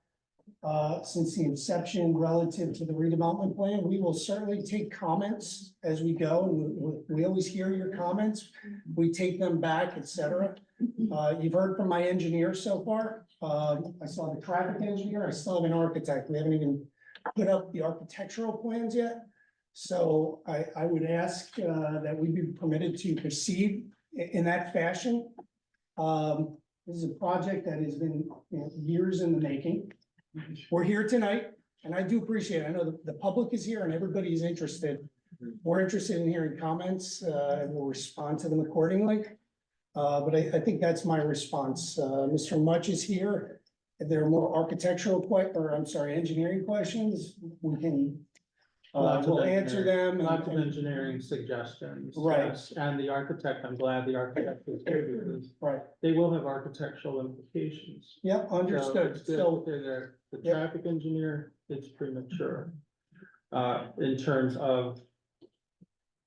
Speaker 10: since the inception relative to the redevelopment plan. We will certainly take comments as we go. We always hear your comments. We take them back, et cetera. You've heard from my engineer so far. I saw the traffic engineer. I still have an architect. We haven't even put up the architectural plans yet. So I would ask that we be permitted to proceed in that fashion. This is a project that has been, years in the making. We're here tonight, and I do appreciate it. I know the public is here and everybody is interested. We're interested in hearing comments, and we'll respond to them accordingly. But I think that's my response. Mr. Much is here. If there are more engineering questions, we can, we'll answer them.
Speaker 2: Lots of engineering suggestions.
Speaker 10: Right.
Speaker 2: Yes, and the architect, I'm glad the architect is here because
Speaker 10: Right,
Speaker 2: they will have architectural implications.
Speaker 10: yep, understood.
Speaker 2: It's good
Speaker 10: So,
Speaker 2: that they're there. The
Speaker 10: Yep.
Speaker 2: traffic engineer, it's premature. In terms of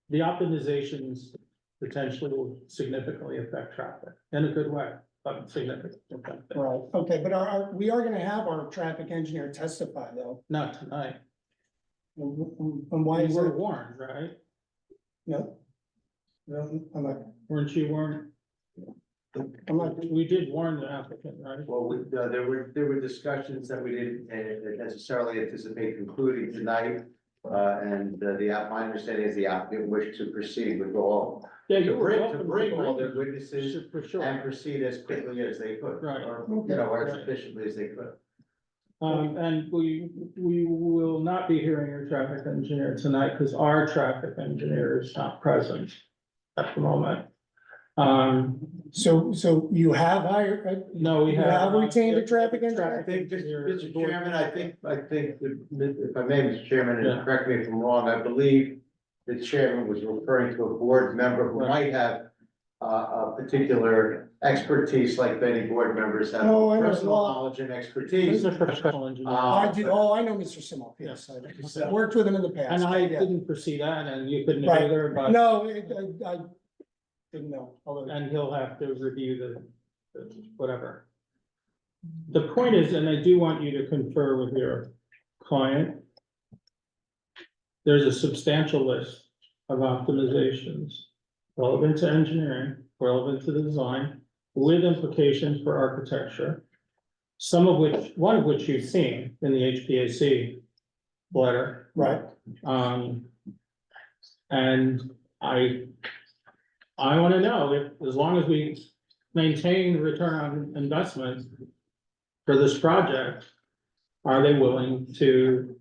Speaker 2: the optimizations potentially will significantly affect traffic in a good way, but significantly.
Speaker 10: right, okay, but we are gonna have our traffic engineer testify though.
Speaker 2: Not tonight.
Speaker 10: And why
Speaker 2: You
Speaker 10: is
Speaker 2: were
Speaker 10: it?
Speaker 2: warned, right?
Speaker 10: No. No, I'm not,
Speaker 2: Weren't you warned?
Speaker 10: I'm not,
Speaker 2: We did warn the applicant, right?
Speaker 4: Well, there were discussions that we didn't necessarily anticipate concluding tonight. And my understanding is the applicant wished to proceed with all,
Speaker 2: Yeah,
Speaker 4: to
Speaker 2: you were
Speaker 4: bring
Speaker 2: welcome
Speaker 4: all their witnesses
Speaker 2: For sure.
Speaker 4: and proceed as quickly as they could.
Speaker 2: Right.
Speaker 4: Or, as
Speaker 2: Right.
Speaker 4: efficiently as they could.
Speaker 2: And we will not be hearing your traffic engineer tonight because our traffic engineer is not present at the moment.
Speaker 10: so you have hired,
Speaker 2: No, we
Speaker 10: you
Speaker 2: have.
Speaker 10: have retained a traffic
Speaker 4: I
Speaker 10: engineer?
Speaker 4: think, Mr. Chairman, I think, if I may, Mr. Chairman,
Speaker 2: Yeah.
Speaker 4: and correct me if I'm wrong, I believe the chairman was referring to a board member who
Speaker 2: Right.
Speaker 4: might have a particular expertise like many board members have,
Speaker 10: Oh, I know.
Speaker 4: personal
Speaker 10: Well,
Speaker 4: knowledge and
Speaker 2: He's
Speaker 4: expertise.
Speaker 2: a professional engineer.
Speaker 10: I know Mr. Simoff, yes, I worked with him in the past.
Speaker 2: And I
Speaker 10: yeah.
Speaker 2: didn't foresee that and you couldn't
Speaker 10: Right.
Speaker 2: either, but,
Speaker 10: No, I didn't know, although,
Speaker 2: and he'll have to review the whatever. The point is, and I do want you to confer with your client. There's a substantial list of optimizations relevant to engineering, relevant to the design, with implications for architecture. One of which you've seen in the HPAC letter.
Speaker 10: right,
Speaker 2: And I want to know if, as long as we maintain return on investment for this project, are they willing to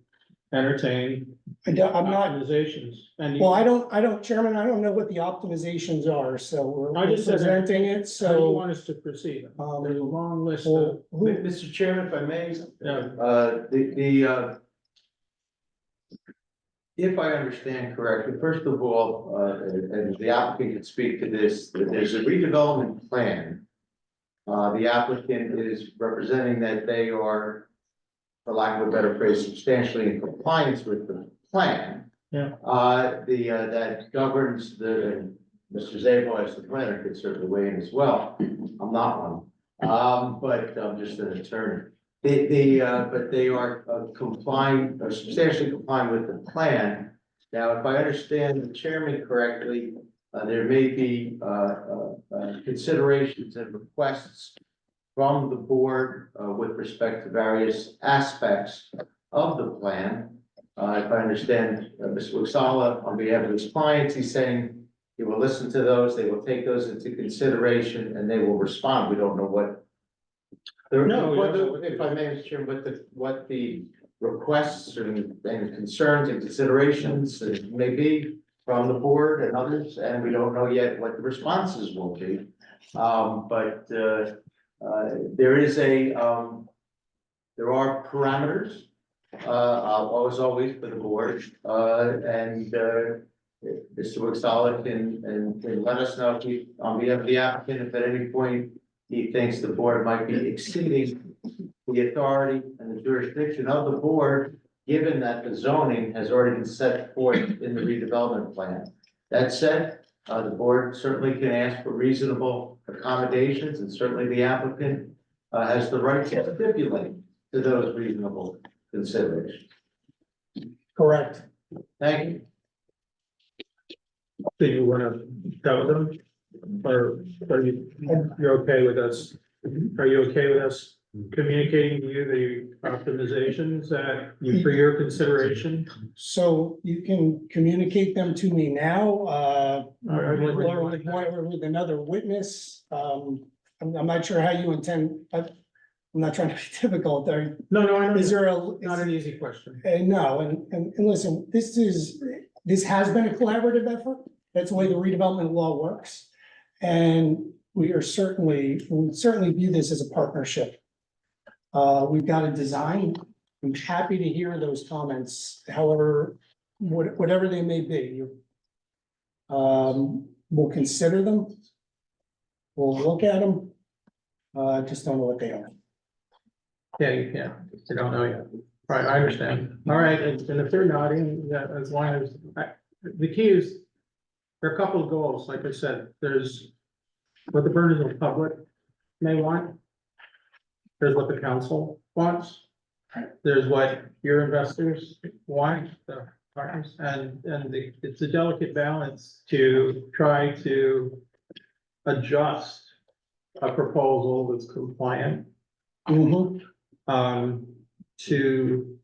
Speaker 2: entertain
Speaker 10: I'm not,
Speaker 2: optimizations? And
Speaker 10: well, I don't, Chairman, I don't know what the optimizations are, so we're
Speaker 2: I just said-
Speaker 10: presenting it,
Speaker 2: how do you
Speaker 10: so.
Speaker 2: want us to proceed? There's a long list of,
Speaker 10: Well, who-
Speaker 4: Mr. Chairman, if I may,
Speaker 2: Yeah.
Speaker 4: if I understand correctly, first of all, and the applicant can speak to this, there's a redevelopment plan. The applicant is representing that they are, for lack of a better phrase, substantially in compliance with the plan.
Speaker 2: Yeah.
Speaker 4: That governs and Mr. Zabel as the planner could certainly weigh in as well. I'm not one, but I'm just an attorney. But they are complying, or substantially complying with the plan. Now, if I understand the chairman correctly, there may be considerations and requests from the board with respect to various aspects of the plan. If I understand Mr. Waxala, on behalf of his clients, he's saying he will listen to those, they will take those into consideration, and they will respond. We don't know what.
Speaker 2: No, we don't know what-
Speaker 4: If I may, Mr. Chairman, what the requests and concerns and considerations may be from the board and others, and we don't know yet what the responses will be. But there is there are parameters, always for the board, and Mr. Waxala can let us know if he, on behalf of the applicant, if at any point he thinks the board might be exceeding the authority and the jurisdiction of the board, given that the zoning has already been set forth in the redevelopment plan. That said, the board certainly can ask for reasonable accommodations, and certainly the applicant has the right to stipulate to those reasonable considerations.
Speaker 10: Correct.
Speaker 4: Thank you.
Speaker 2: do you want to tell them? are you're okay with us? Are you okay with us communicating to you the optimizations that you, for your consideration?
Speaker 10: So you can communicate them to me now,
Speaker 2: Or-
Speaker 10: or with another witness. I'm not sure how you intend, I'm not trying to be difficult there.
Speaker 2: No, I
Speaker 10: Is
Speaker 2: don't,
Speaker 10: there a?
Speaker 2: not an easy question.
Speaker 10: No, and listen, this has been a collaborative effort. That's the way the redevelopment law works. And we certainly view this as a partnership. We've got a design. I'm happy to hear those comments, however, whatever they may be. We'll consider them. We'll look at them. Just don't know what they are.
Speaker 2: Yeah, you can't, you don't know yet. Right, I understand. All right, and if they're nodding, yeah, as long as, the key is, there are a couple of goals, like I said, there's what the Bernardsville public may want. There's what the council wants. There's what your investors want, the partners, and it's a delicate balance to try to adjust a proposal that's compliant. To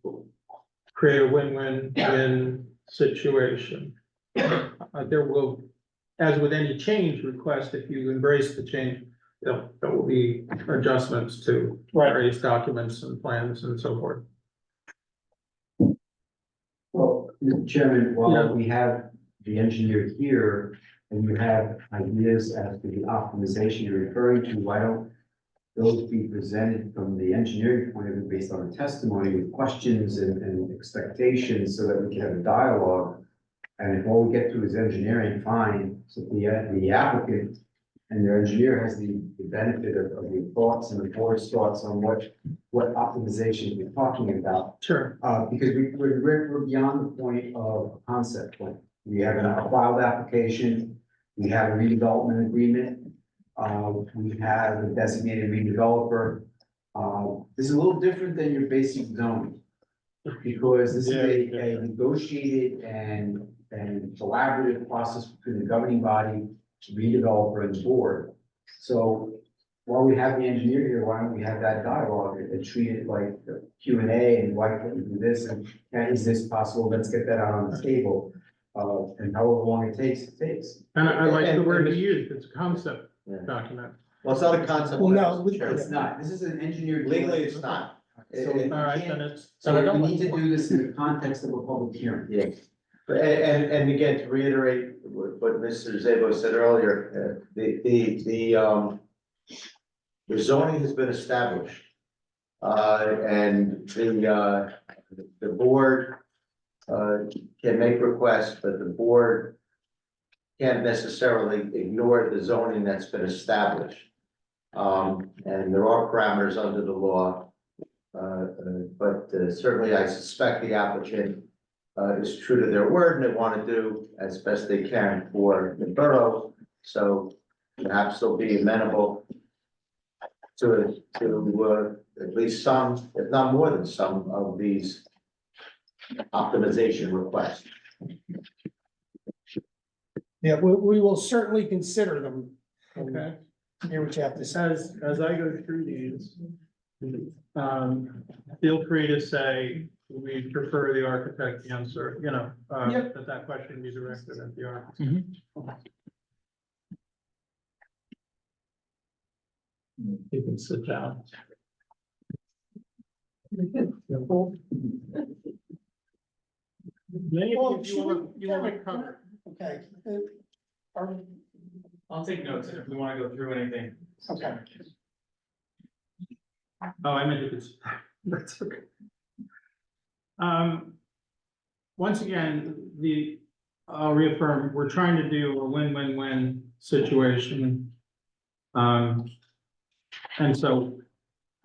Speaker 2: create a win-win-win situation. There will, as with any change request, if you embrace the change, there will be adjustments to various documents and plans and so forth.
Speaker 6: Well, Mr. Chairman, while we have the engineer here and you have ideas as to the optimization you're referring to, why don't those be presented from the engineering point of view based on the testimony with questions and expectations so that we can have a dialogue? And if all we get to is engineering, fine, so the applicant and their engineer has the benefit of your thoughts and the board's thoughts on what optimization we're talking about.
Speaker 2: Sure.
Speaker 6: Because we're beyond the point of a concept plan. We have a filed application, we have a redevelopment agreement, we have a designated redeveloper. This is a little different than your basic zoning. Because this is a negotiated and collaborative process between the governing body, redeveloper and the board. So while we have the engineer here, why don't we have that dialogue and treat it like Q&A and why can't we do this and is this possible? Let's get that out on the table. And however long it takes, it takes.
Speaker 2: And I like the word you used, it's a concept document.
Speaker 4: Well, it's not a concept.
Speaker 10: Well, no,
Speaker 6: It's not, this is an engineered.
Speaker 4: Legally, it's not.
Speaker 6: So
Speaker 2: All right, then it's.
Speaker 6: So we need to do this in the context of a public hearing.
Speaker 4: Yes. And again, to reiterate what Mr. Zabo said earlier, the zoning has been established. And the board can make requests, but the board can't necessarily ignore the zoning that's been established. And there are parameters under the law. But certainly I suspect the applicant is true to their word and they want to do as best they can for the borough. So perhaps they'll be amenable to at least some, if not more than some of these optimization requests.
Speaker 10: Yeah, we will certainly consider them.
Speaker 2: Okay.
Speaker 10: Hear what you have to say.
Speaker 2: As I go through these, feel free to say, we prefer the architect answer, you know,
Speaker 10: Yep.
Speaker 2: that question be directed at the architect. You can sit down. Many
Speaker 10: Well,
Speaker 2: of you want to cover.
Speaker 10: Okay.
Speaker 11: I'll take notes if we want to go through anything.
Speaker 10: Okay.
Speaker 2: Oh, I meant it's, that's okay. Once again, I'll reaffirm, we're trying to do a win-win-win situation. And so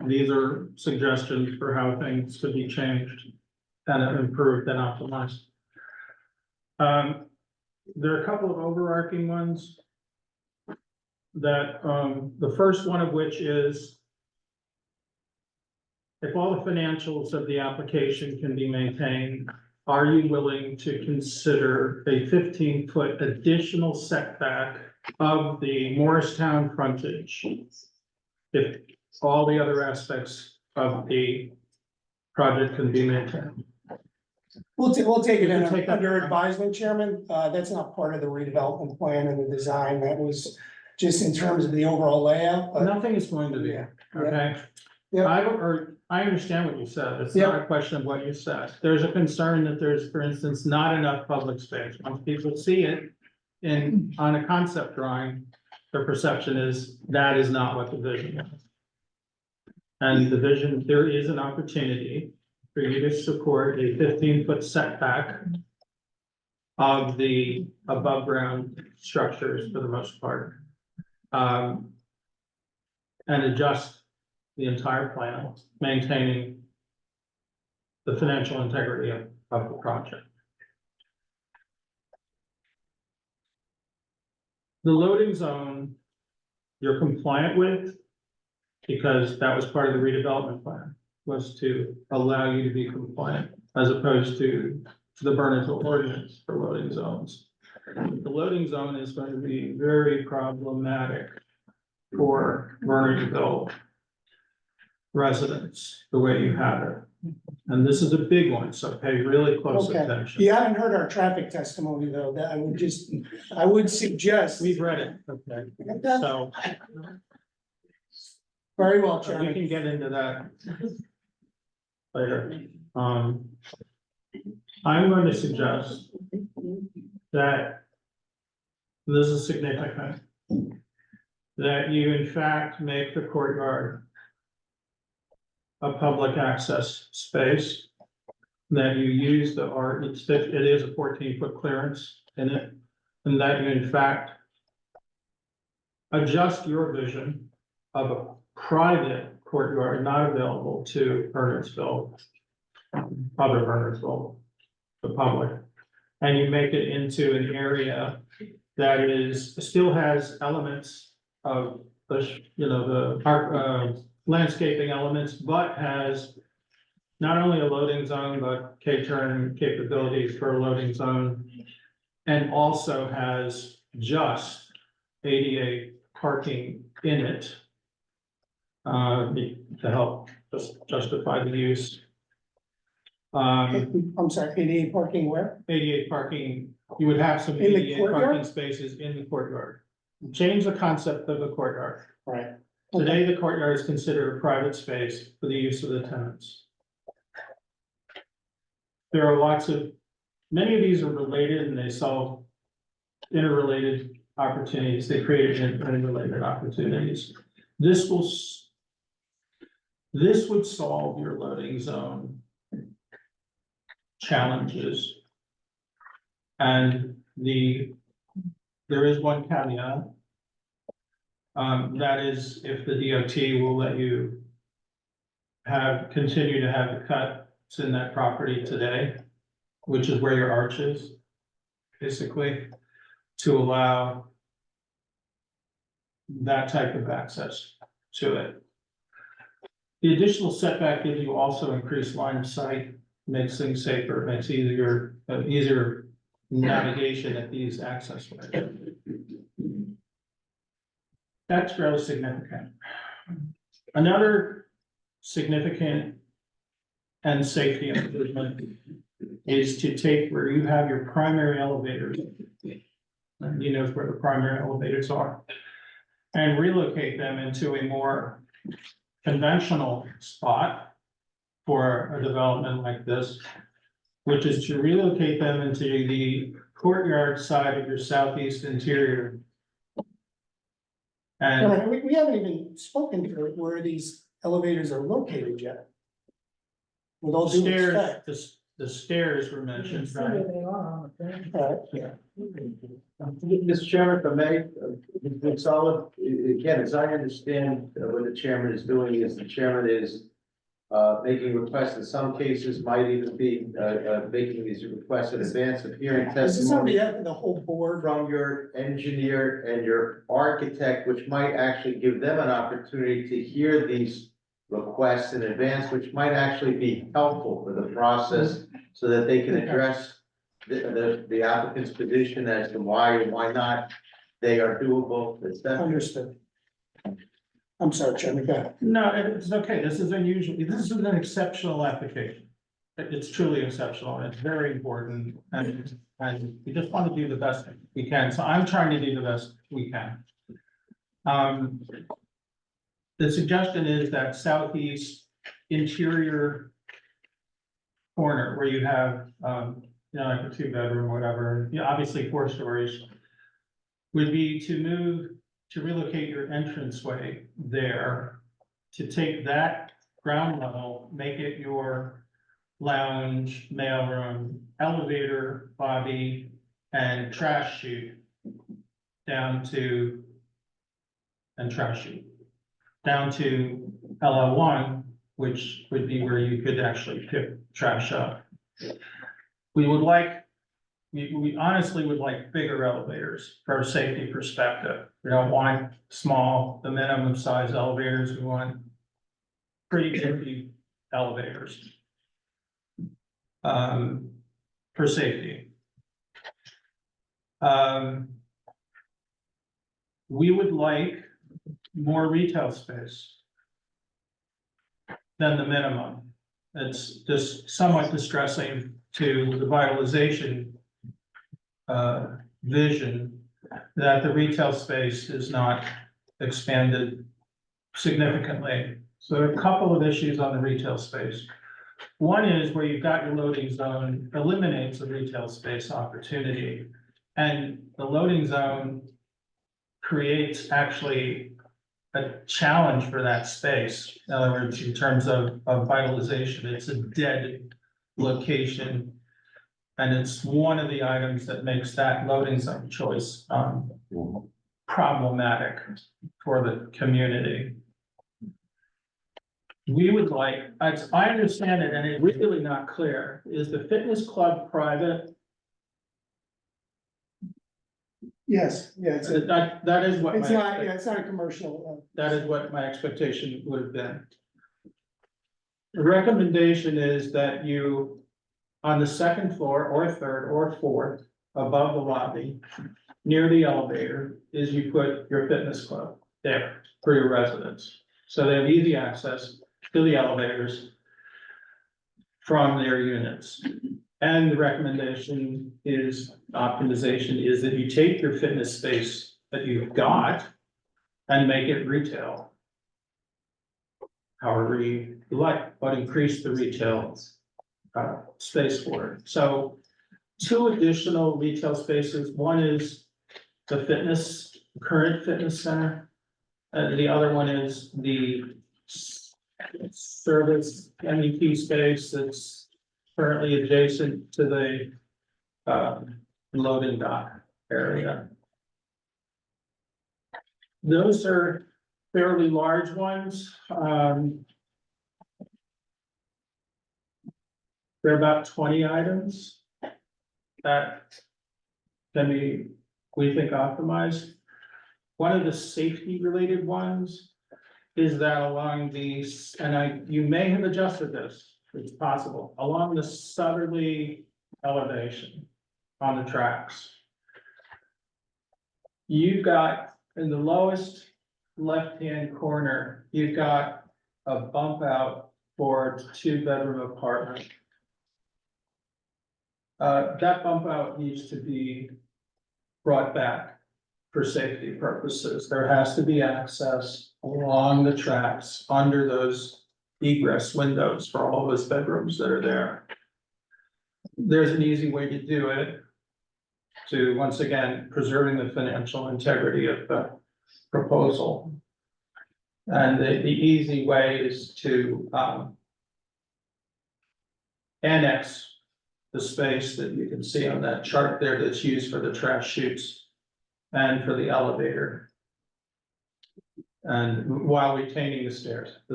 Speaker 2: these are suggestions for how things could be changed and improved and optimized. There are a couple of overarching ones that, the first one of which is if all the financials of the application can be maintained, are you willing to consider a 15-foot additional setback of the Morristown frontage. If all the other aspects of the project can be maintained.
Speaker 10: We'll take it
Speaker 2: You can take that.
Speaker 10: under advisement, Chairman. That's not part of the redevelopment plan and the design. That was just in terms of the overall layout, but
Speaker 2: Nothing is going to be,
Speaker 10: yeah.
Speaker 2: okay?
Speaker 10: Yeah.
Speaker 2: I understand what you said. It's not a question of what you said. There's a concern that there's, for instance, not enough public space. Once people see it on a concept drawing, their perception is that is not what the vision is. And the vision, there is an opportunity for you to support a 15-foot setback of the above ground structures for the most part. And adjust the entire plan, maintaining the financial integrity of the project. The loading zone, you're compliant with, because that was part of the redevelopment plan, was to allow you to be compliant, as opposed to the Bernardsville ordinance for loading zones. The loading zone is going to be very problematic for Bernardsville residents, the way you have it. And this is a big one, so pay really close
Speaker 10: Okay.
Speaker 2: attention.
Speaker 10: You haven't heard our traffic testimony, though, that I would suggest.
Speaker 2: We've read it, okay, so
Speaker 10: Very well,
Speaker 2: we
Speaker 10: Chairman.
Speaker 2: can get into that later. I'm going to suggest that this is significant, that you in fact make the courtyard a public access space, that you use the art, it is a 14-foot clearance in it, and that you in fact adjust your vision of a private courtyard not available to Bernardsville, other Bernardsville, the public, and you make it into an area that still has elements of the park, landscaping elements, but has not only a loading zone, but K-turn capabilities for a loading zone, and also has just ADA parking in it to help justify the use.
Speaker 10: I'm sorry, ADA parking where?
Speaker 2: ADA parking, you would have some
Speaker 10: In the
Speaker 2: ADA parking
Speaker 10: courtyard?
Speaker 2: spaces in the courtyard. Change the concept of the courtyard.
Speaker 10: Right.
Speaker 2: Today, the courtyard is considered a private space for the use of the tenants. There are many of these are related and they solve interrelated opportunities. They create interrelated opportunities. This would solve your loading zone challenges. And there is one caveat. That is if the DOT will let you continue to have the cuts in that property today, which is where your arch is, basically, to allow that type of access to it. The additional setback gives you also increased line of sight, makes things safer, makes easier navigation at these access ways. That's fairly significant. Another significant and safety improvement is to take where you have your primary elevators, and you know where the primary elevators are, and relocate them into a more conventional spot for a development like this, which is to relocate them into the courtyard side of your southeast interior. And
Speaker 10: We haven't even spoken to where these elevators are located yet. With all due
Speaker 2: stairs,
Speaker 10: respect.
Speaker 2: the stairs were mentioned,
Speaker 7: See
Speaker 2: right?
Speaker 7: where they are on the thing.
Speaker 4: Mr. Chairman, if I may, it's solid, again, as I understand, what the chairman is doing is the chairman is making requests, in some cases might even be, making these requests in advance of hearing
Speaker 10: Is this on
Speaker 4: testimony
Speaker 10: the whole board?
Speaker 4: from your engineer and your architect, which might actually give them an opportunity to hear these requests in advance, which might actually be helpful for the process, so that they can address the applicant's position as to why or why not they are doable, it's definitely.
Speaker 10: Understood. I'm sorry, Chairman, go ahead.
Speaker 2: No, it's okay. This is unusual. This is an exceptional application. It's truly exceptional and it's very important and we just want to do the best we can. So I'm trying to do the best we can. The suggestion is that southeast interior corner where you have, like a 2-bedroom, whatever, obviously 4 stories, would be to relocate your entranceway there, to take that ground level, make it your lounge, mailroom, elevator, lobby, and trash chute down to, down to LL1, which would be where you could actually pick trash up. We honestly would like bigger elevators for a safety perspective. We don't want small, the minimum size elevators. We want pretty big elevators. For safety. We would like more retail space than the minimum. It's just somewhat distressing to the vitalization vision that the retail space is not expanded significantly. So there are a couple of issues on the retail space. One is where you've got your loading zone eliminates the retail space opportunity. And the loading zone creates actually a challenge for that space. In other words, in terms of vitalization, it's a dead location. And it's one of the items that makes that loading zone choice problematic for the community. We would like, as I understand it, and it's really not clear, is the fitness club private?
Speaker 10: Yes, yeah, it's
Speaker 2: That is what.
Speaker 10: it's not, yeah, it's not a commercial.
Speaker 2: That is what my expectation would have been. The recommendation is that you, on the 2nd floor or 3rd or 4th, above the lobby, near the elevator, is you put your fitness club there for your residents. So they have easy access to the elevators from their units. And the recommendation is, optimization is that you take your fitness space that you've got and make it retail. However you like, but increase the retail space for it. So 2 additional retail spaces. One is the current fitness center. And the other one is the service MEP space that's currently adjacent to the loading dock area. Those are fairly large ones. They're about 20 items that can be, we think, optimized. One of the safety related ones is that along these, and you may have adjusted this, it's possible, along the southerly elevation on the tracks. You've got in the lowest left-hand corner, you've got a bump out for a 2-bedroom apartment. That bump out needs to be brought back for safety purposes. There has to be access along the tracks under those egress windows for all those bedrooms that are there. There's an easy way to do it, to once again preserving the financial integrity of the proposal. And the easy way is to annex the space that you can see on that chart there that's used for the trash chutes and for the elevator. And while retaining the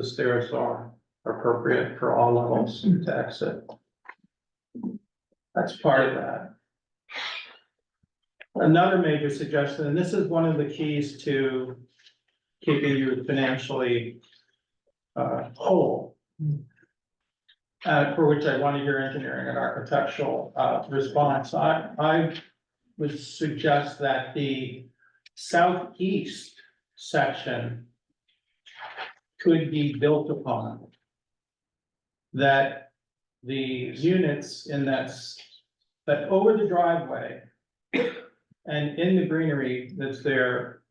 Speaker 2: stairs are appropriate for all levels to exit. That's part of that. Another major suggestion, and this is one of the keys to keeping you financially whole, for which I want to hear engineering and architectural response. I would suggest that the southeast section could be built upon. That the units in that over the driveway and in the greenery that's there,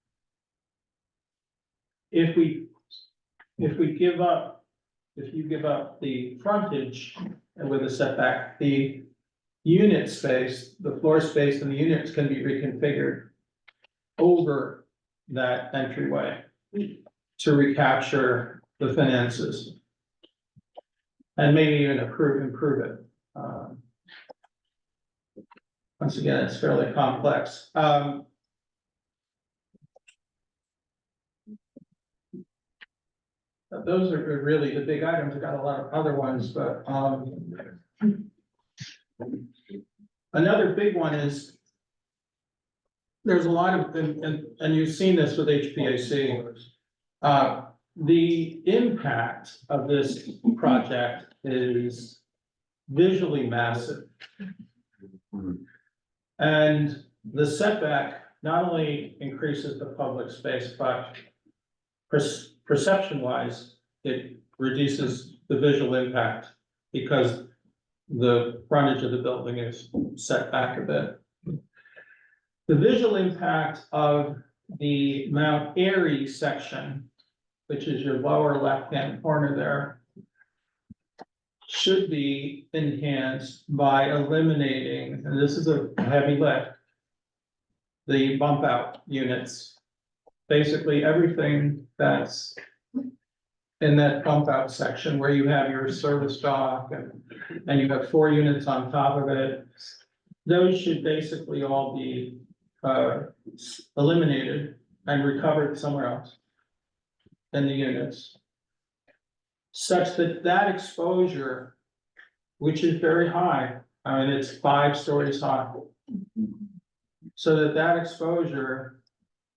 Speaker 2: if you give up the frontage with a setback, the unit space, the floor space and the units can be reconfigured over that entryway to recapture the finances. And maybe even improve it. Once again, it's fairly complex. Those are really the big items. I've got a lot of other ones, but, another big one is there's a lot of, and you've seen this with HPAC. The impact of this project is visually massive. And the setback not only increases the public space, but perception wise, it reduces the visual impact because the frontage of the building is set back a bit. The visual impact of the Mount Airy section, which is your lower left-hand corner there, should be enhanced by eliminating, and this is a heavy lift, the bump out units. Basically, everything that's in that bump out section where you have your service dock and you have 4 units on top of it, those should basically all be eliminated and recovered somewhere else in the units, such that that exposure, which is very high, I mean, it's 5 stories high, so that exposure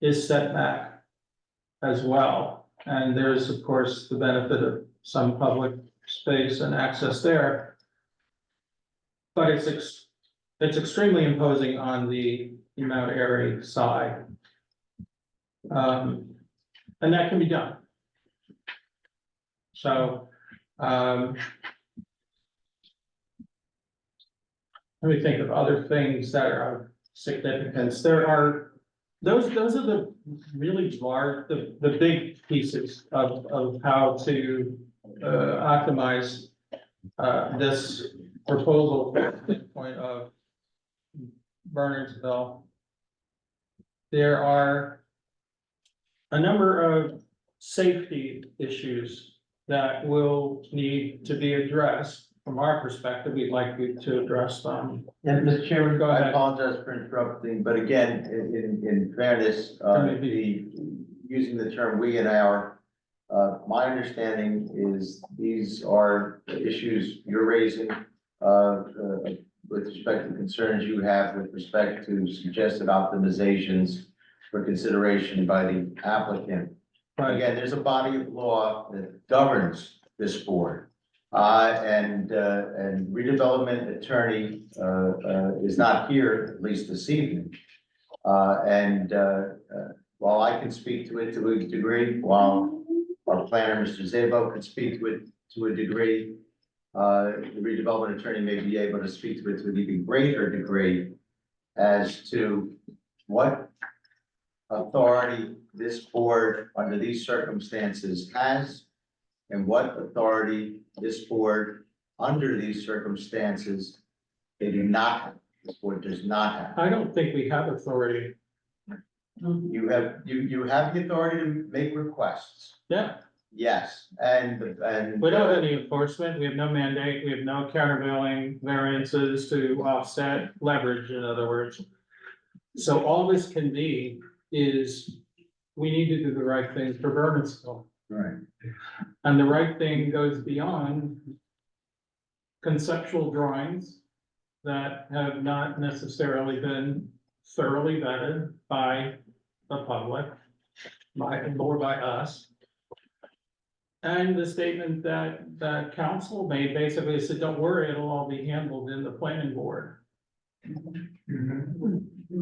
Speaker 2: is set back as well. And there's, of course, the benefit of some public space and access there. But it's extremely imposing on the Mount Airy side. And that can be done. So, let me think of other things that are of significance. There are, those are the really large, the big pieces of how to optimize this proposal from the point of Bernardsville. There are a number of safety issues that will need to be addressed. From our perspective, we'd like you to address them.
Speaker 4: And Mr. Chairman,
Speaker 2: Go
Speaker 4: I
Speaker 2: ahead.
Speaker 4: apologize for interrupting, but again, in fairness, using the term we and our, my understanding is these are issues you're raising, with respect to concerns you have with respect to suggested optimizations for consideration by the applicant.
Speaker 2: Right.
Speaker 4: Again, there's a body of law that governs this board. And redevelopment attorney, is not here, at least this evening. While I can speak to it to a degree, while our planner, Mr. Zabo, could speak to it to a degree, the redevelopment attorney may be able to speak to it to an even greater degree as to what authority this board under these circumstances has and what authority this board under these circumstances they do not have. This board does not have.
Speaker 2: I don't think we have authority.
Speaker 4: You have the authority to make requests.
Speaker 2: Yeah,
Speaker 4: Yes, and.
Speaker 2: we don't have any enforcement. We have no mandate. We have no countervailing variances to offset leverage, in other words. So all this can be is we need to do the right thing for Bernardsville.
Speaker 4: Right.
Speaker 2: And the right thing goes beyond conceptual drawings that have not necessarily been thoroughly vetted by the public, or by us. And the statement that council made basically said, don't worry, it'll all be handled in the planning board.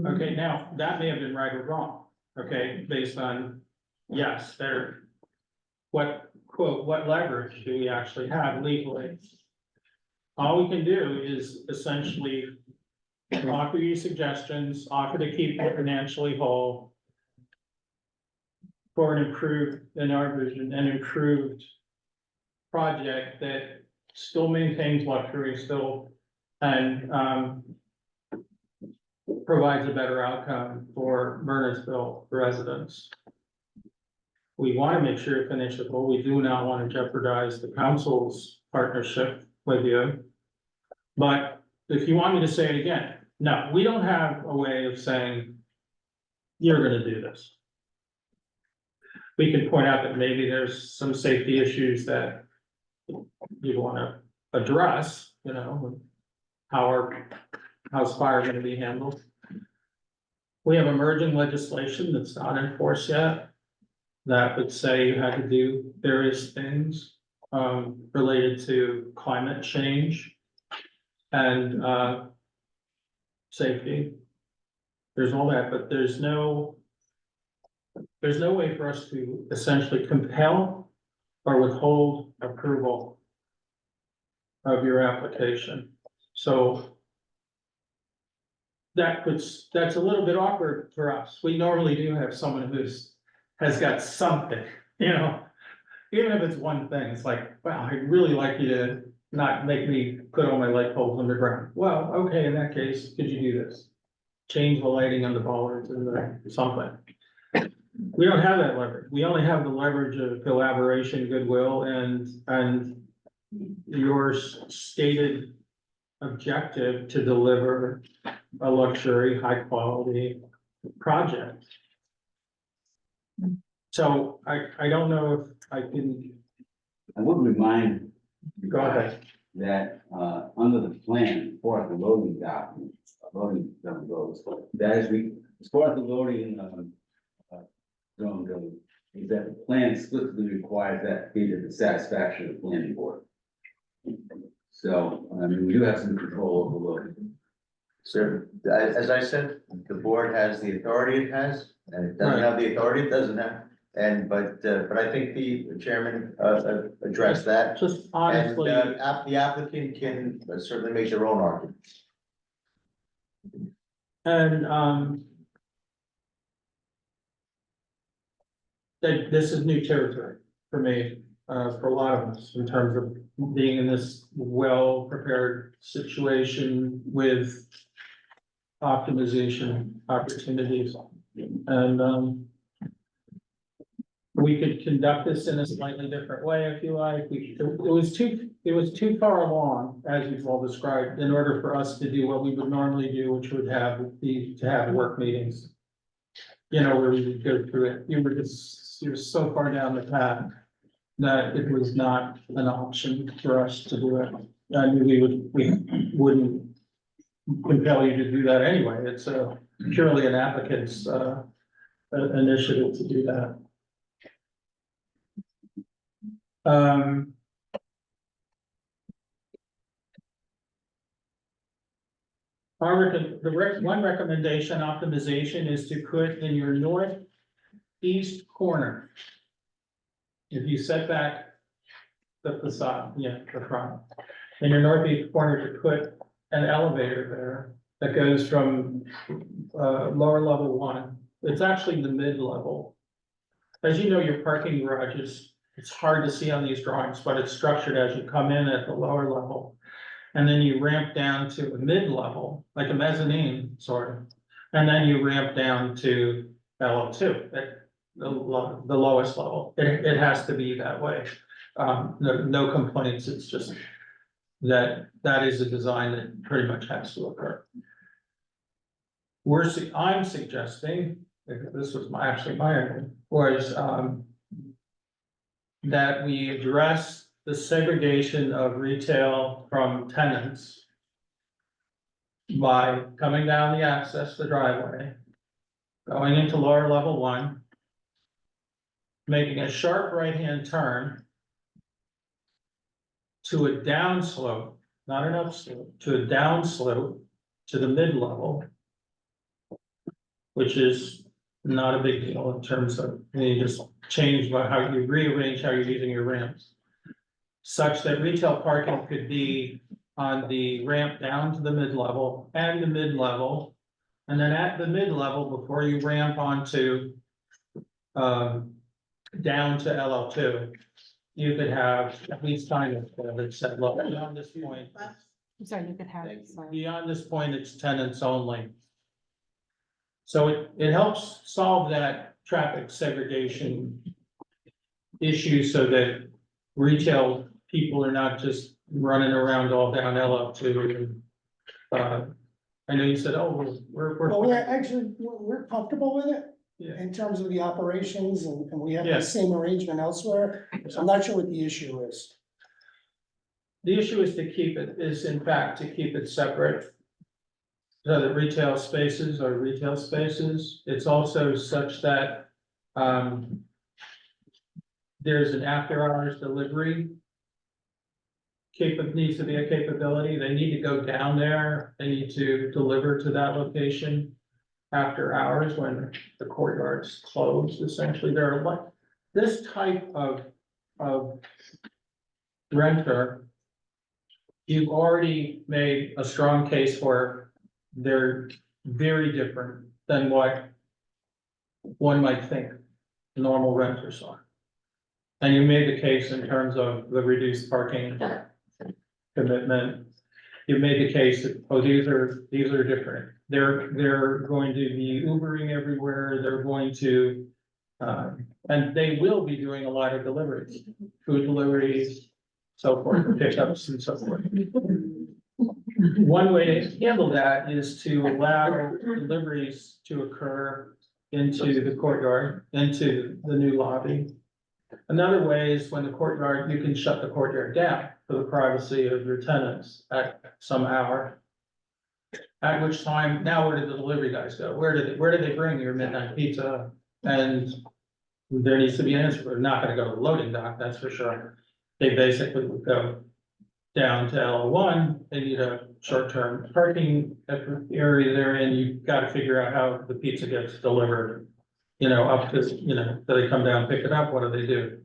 Speaker 2: Okay, now, that may have been right or wrong. okay, based on, yes, they're. What, quote, what leverage do we actually have legally? All we can do is essentially offer you suggestions, offer to keep you financially whole. For an improved, in our vision, an improved project that still maintains luxury, still, and, provides a better outcome for Bernardsville residents. We want to make sure you're finishable. We do not want to jeopardize the council's partnership with you. But if you want me to say it again, no, we don't have a way of saying, you're gonna do this. We can point out that maybe there's some safety issues that you wanna address, you know, how's fire gonna be handled? We have emerging legislation that's not enforced yet. That would say you had to do various things, related to climate change. And, safety. There's all that, but there's no way for us to essentially compel or withhold approval of your application. So that's a little bit awkward for us. We normally do have someone has got something, you know? Even if it's one thing, it's like, wow, I'd really like you to not make me put all my light poles underground. Well, okay, in that case, could you do this? Change the lighting on the bollards or something. We don't have that leverage. We only have the leverage of collaboration, goodwill, and your stated objective to deliver a luxury, high quality project. So I don't know if I can.
Speaker 6: I would remind.
Speaker 2: Go ahead.
Speaker 6: That, under the plan, as far as the loading document, loading zone goes, that is, as far as the loading, zone goes, is that the plan explicitly requires that be to the satisfaction of the planning board. So, I mean, we do have some control over loading.
Speaker 4: So, as I said, the board has the authority it has, and it doesn't have the authority it doesn't have. And, but I think the chairman, addressed that.
Speaker 2: Just
Speaker 4: And,
Speaker 2: honestly,
Speaker 4: the applicant can certainly make their own arguments.
Speaker 2: and, that this is new territory for me, for a lot of us, in terms of being in this well-prepared situation with optimization opportunities. And, we could conduct this in a slightly different way if you like. It was too far along, as you've all described, in order for us to do what we would normally do, which would to have work meetings. You know, where we would go through it. You were so far down the path that it was not an option for us to do it. I mean, we wouldn't compel you to do that anyway. It's purely an applicant's initiative to do that. One recommendation optimization is to put in your northeast corner. If you set back the facade, the front, in your northeast corner to put an elevator there that goes from lower level 1. It's actually the mid-level. As you know, your parking garage it's hard to see on these drawings, but it's structured as you come in at the lower level. And then you ramp down to a mid-level, like a mezzanine sort of. And then you ramp down to LO2 at the lowest level. It has to be that way. No complaints. It's just that is a design that pretty much has to occur. I'm suggesting, this was actually my idea, was that we address the segregation of retail from tenants by coming down the access, the driveway, going into lower level 1, making a sharp right-hand turn to a downslope, not an upslope, to a downslope to the mid-level, which is not a big deal in terms of, you just change how you rearrange how you're using your ramps. Such that retail parking could be on the ramp down to the mid-level and the mid-level. And then at the mid-level, before you ramp onto, down to LL2, you could have at least kind of, that said, look, beyond this point,
Speaker 3: I'm sorry, you could have, sorry.
Speaker 2: beyond this point, it's tenants only. So it helps solve that traffic segregation issue so that retail people are not just running around all down LL2. I know you said, oh, we're.
Speaker 10: Well, we're comfortable with it
Speaker 2: Yeah.
Speaker 10: in terms of the operations and we have the
Speaker 2: Yes.
Speaker 10: same arrangement elsewhere. So I'm not sure what the issue is.
Speaker 2: The issue is in fact, to keep it separate. So that retail spaces are retail spaces. It's also such that, there's an after hours delivery. Needs to be a capability. They need to go down there. They need to deliver to that location after hours when the courtyard's closed, essentially. There are like, this type of renter, you've already made a strong case for, they're very different than what one might think normal renters are. And you made the case in terms of the reduced parking commitment. You made the case that, oh, these are different. They're going to be Ubering everywhere. They're going to, and they will be doing a lot of deliveries, food deliveries, so forth, pickups and so forth. One way to handle that is to allow deliveries to occur into the courtyard, into the new lobby. Another way is when the courtyard, you can shut the courtyard down for the privacy of your tenants at some hour. At which time, now where did the delivery guys go? Where do they bring your midnight pizza? And there needs to be an answer. They're not gonna go to the loading dock, that's for sure. They basically would go down to L1, they need a short-term parking area there, and you've got to figure out how the pizza gets delivered. Up to, do they come down, pick it up, what do they do?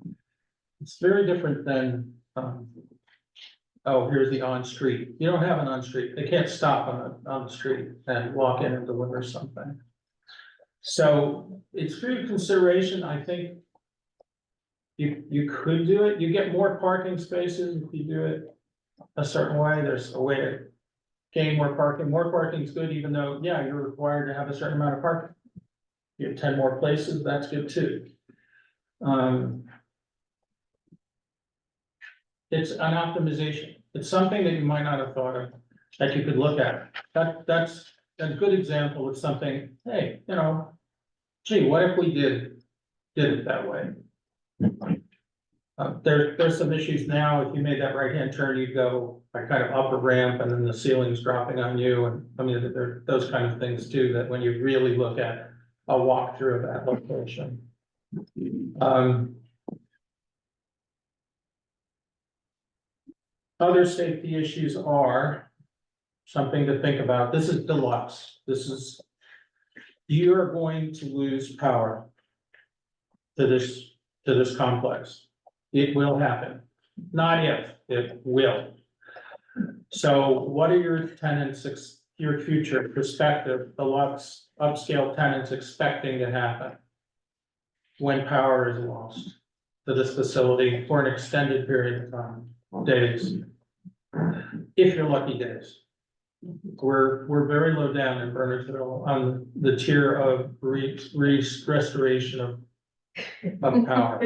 Speaker 2: It's very different than, oh, here's the on-street. You don't have an on-street, they can't stop on the street and walk in and deliver something. So it's for your consideration, I think. You could do it, you get more parking spaces if you do it a certain way. There's a way to gain more parking. More parking is good, even though, yeah, you're required to have a certain amount of parking. You have 10 more places, that's good too. It's an optimization. It's something that you might not have thought of, that you could look at. That's a good example of something, hey, gee, what if we did it that way? There's some issues now. If you made that right-hand turn, you'd go like kind of up a ramp and then the ceiling's dropping on you. And I mean, there are those kind of things too, that when you really look at a walkthrough of that location. Other safety issues are something to think about. This is deluxe. You're going to lose power to this complex. It will happen. Not if, it will. So what are your tenants, your future perspective, deluxe upscale tenants expecting to happen when power is lost to this facility for an extended period of time, days? If you're lucky, days. We're very low down in Bernardsville on the tier of restoration of power.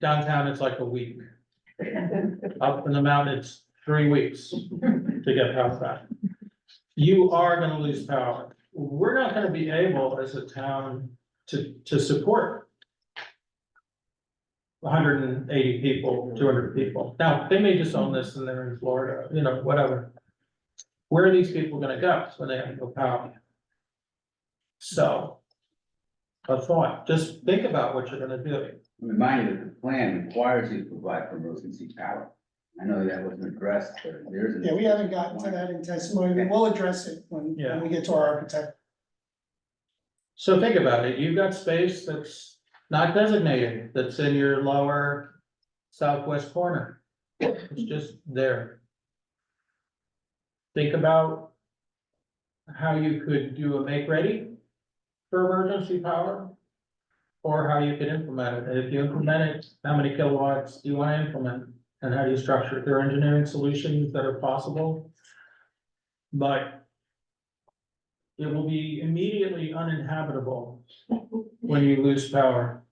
Speaker 2: Downtown, it's like a week. Up in the mountain, it's 3 weeks to get power back. You are gonna lose power. We're not gonna be able as a town to support 180 people, 200 people. Now, they may just own this and they're in Florida, whatever. Where are these people gonna go when they have no power? So, a thought, just think about what you're gonna do.
Speaker 6: Remind you that the plan requires you to provide for emergency power. I know that wasn't addressed, but there's.
Speaker 10: Yeah, we haven't gotten to that in testimony. We'll address it when we get to our architect.
Speaker 2: So think about it, you've got space that's not designated, that's in your lower southwest corner. It's just there. Think about how you could do a make ready for emergency power. Or how you could implement it, and if you implement it, how many kilowatts do you want to implement? And how do you structure it? There are engineering solutions that are possible. But it will be immediately uninhabitable when you lose power.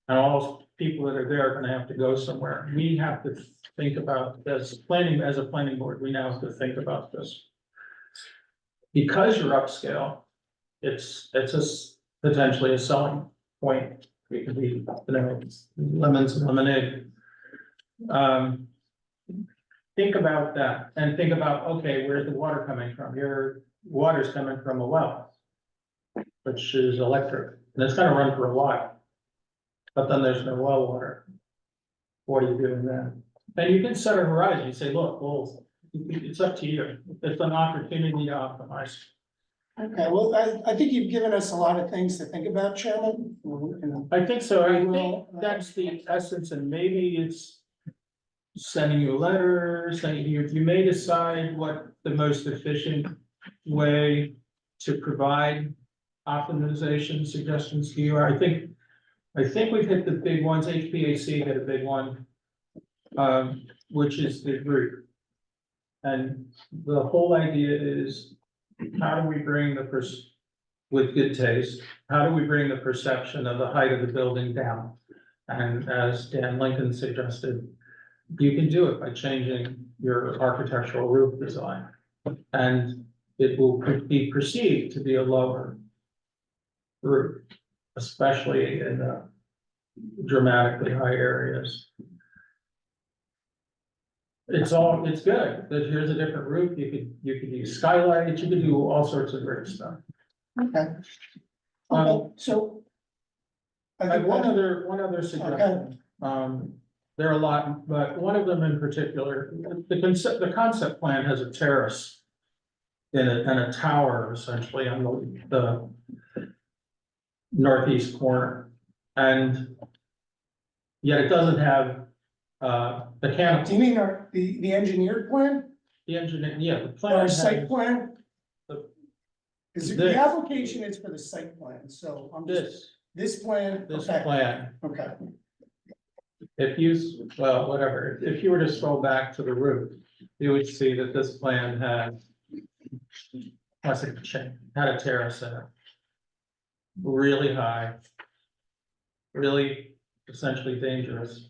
Speaker 2: And all those people that are there are gonna have to go somewhere. We have to think about, as a planning board, we now have to think about this. Because you're upscale, it's potentially a selling point. It could be, lemons and lemonade. Think about that and think about, okay, where's the water coming from? Your water's coming from a well, which is electric, and it's gonna run for a while. But then there's no well water. What are you doing then? And you can set a horizon, you say, look, well, it's up to you. It's an opportunity to optimize.
Speaker 10: Okay, well, I think you've given us a lot of things to think about, Chairman.
Speaker 2: I think so. I think
Speaker 10: Well,
Speaker 2: that's the essence, and maybe it's sending you a letter, saying you may decide what the most efficient way to provide optimization suggestions to you are. I think we've hit the big ones. HPAC hit a big one, which is the group. And the whole idea is, how do we bring with good taste, how do we bring the perception of the height of the building down? And as Dan Lincoln suggested, you can do it by changing your architectural roof design. And it will be perceived to be a lower roof, especially in the dramatically high areas. It's good, but here's a different roof, you could use skylights, you could do all sorts of great stuff.
Speaker 10: Okay. So.
Speaker 2: I have one other suggestion, there are a lot, but one of them in particular, the concept plan has a terrace in it, and a tower essentially on the northeast corner, and yet it doesn't have the canopy.
Speaker 10: Do you mean the engineered plan
Speaker 2: The engineer, yeah, the plan.
Speaker 10: or
Speaker 2: has-
Speaker 10: site plan?
Speaker 2: the-
Speaker 10: Because the
Speaker 2: This.
Speaker 10: application is for the site plan, so I'm just, this plan.
Speaker 2: This
Speaker 10: Okay,
Speaker 2: plan,
Speaker 10: okay,
Speaker 2: if you, well, whatever, if you were to scroll back to the roof, you would see that this plan had had a terrace in it. Really high. Really essentially dangerous.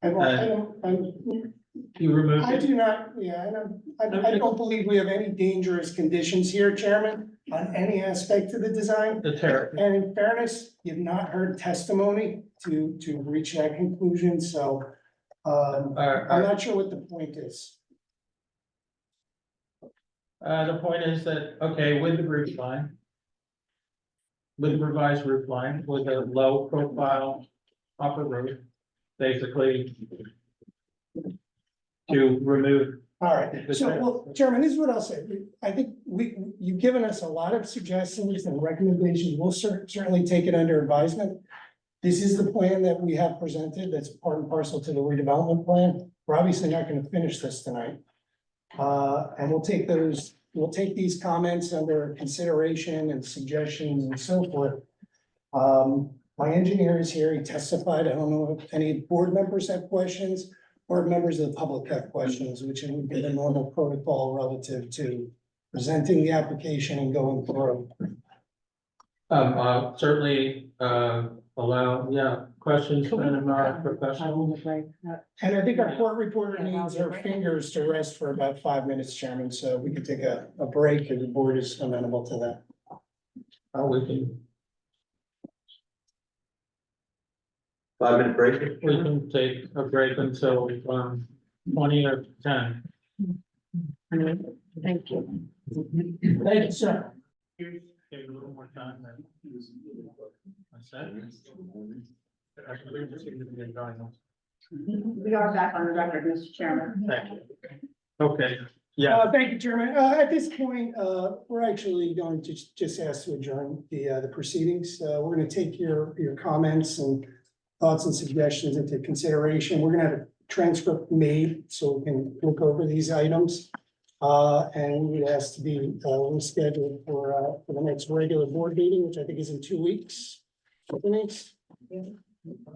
Speaker 10: I
Speaker 2: You removed it.
Speaker 10: do not, yeah, I don't believe we have any dangerous conditions here, Chairman, on any aspect of the design.
Speaker 2: The terrace,
Speaker 10: And in fairness, you've not heard testimony to reach that conclusion, so I'm not sure what the point is.
Speaker 2: the point is that, okay, with the roof line. With the revised roof line, with a low profile upper roof, basically. To remove,
Speaker 10: All right, so, well, Chairman, this is what I'll say. I think you've given us a lot of suggestions and recommendations. We'll certainly take it under advisement. This is the plan that we have presented. That's part and parcel to the redevelopment plan. We're obviously not going to finish this tonight. And we'll take these comments under consideration and suggestions and so forth. My engineer is here. He testified. I don't know if any board members have questions. Or members of the public have questions, which would be the normal protocol relative to presenting the application and going through.
Speaker 2: certainly, allow, questions from our professional.
Speaker 10: And I think our court reporter needs her fingers to rest for about 5 minutes, Chairman, so we could take a break if the board is amenable to that.
Speaker 2: We can,
Speaker 4: 5-minute break.
Speaker 2: we can take a break until, 20 or 10.
Speaker 3: Thank you.
Speaker 10: Thank you, sir.
Speaker 2: Give it a little more time then. I said. I believe it's going to be going on.
Speaker 1: We are back on the record, Mr. Chairman.
Speaker 2: Thank you. Okay,
Speaker 10: Thank you, Chairman. At this point, we're actually going to just ask to adjourn the proceedings. We're gonna take your comments and thoughts and suggestions into consideration. We're gonna have a transcript made so we can look over these items. And we would ask to be rescheduled for the next regular board meeting, which I think is in 2 weeks. 2 weeks?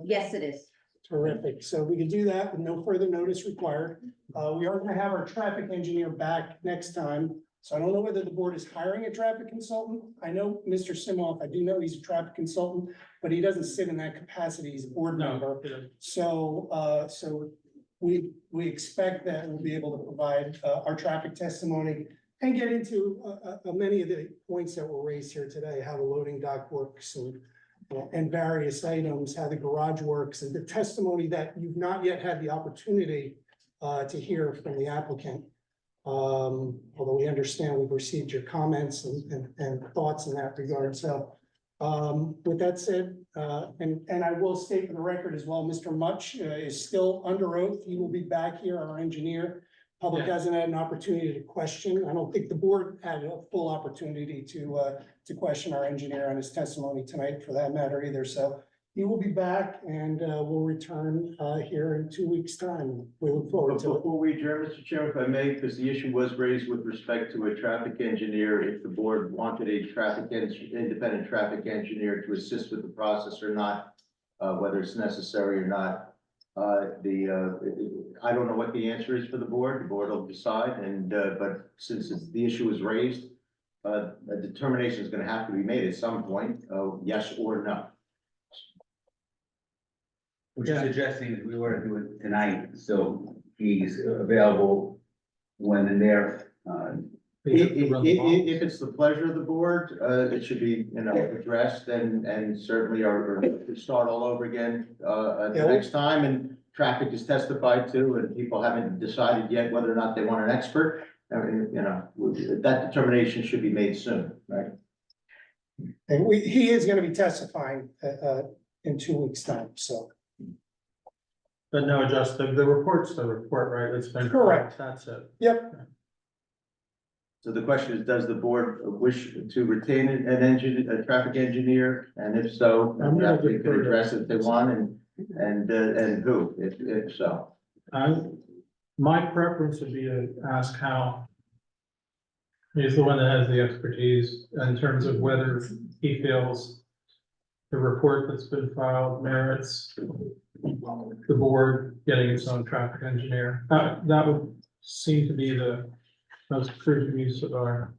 Speaker 1: Yes, it is.
Speaker 10: Terrific. So we can do that with no further notice required. We are gonna have our traffic engineer back next time. So I don't know whether the board is hiring a traffic consultant. I know Mr. Simoff, I do know he's a traffic consultant, but he doesn't sit in that capacity. He's a board member. So we expect that we'll be able to provide our traffic testimony and get into many of the points that were raised here today, how the loading dock works and various items, how the garage works, and the testimony that you've not yet had the opportunity to hear from the applicant. Although we understand we've received your comments and thoughts in that regard. So with that said, and I will state for the record as well, Mr. Much is still under oath. He will be back here, our engineer. Public hasn't had an opportunity to question. I don't think the board had a full opportunity to question our engineer on his testimony tonight for that matter either. So he will be back and will return here in 2 weeks' time. We look forward to it.
Speaker 4: Before we adjourn, Mr. Chairman, if I may, because the issue was raised with respect to a traffic engineer, if the board wanted a independent traffic engineer to assist with the process or not, whether it's necessary or not. I don't know what the answer is for the board. The board will decide, and but since the issue is raised, a determination is going to have to be made at some point, yes or no.
Speaker 6: Which is suggesting that we were to do it tonight, so he's available when they're,
Speaker 4: If it's the pleasure of the board, it should be, addressed and certainly or start all over again, the next time, and traffic is testified to, and people haven't decided yet whether or not they want an expert. I mean, that determination should be made soon, right?
Speaker 10: And he is gonna be testifying in 2 weeks' time, so.
Speaker 2: But no, just the report's the report, right? It's been.
Speaker 10: Correct.
Speaker 2: That's it.
Speaker 10: Yep.
Speaker 4: So the question is, does the board wish to retain a traffic engineer? And if so, the applicant can address it if they want, and who, if so.
Speaker 2: My preference would be to ask Hal. He's the one that has the expertise in terms of whether he feels the report that's been filed merits the board getting its own traffic engineer. That would seem to be the most prudent use of our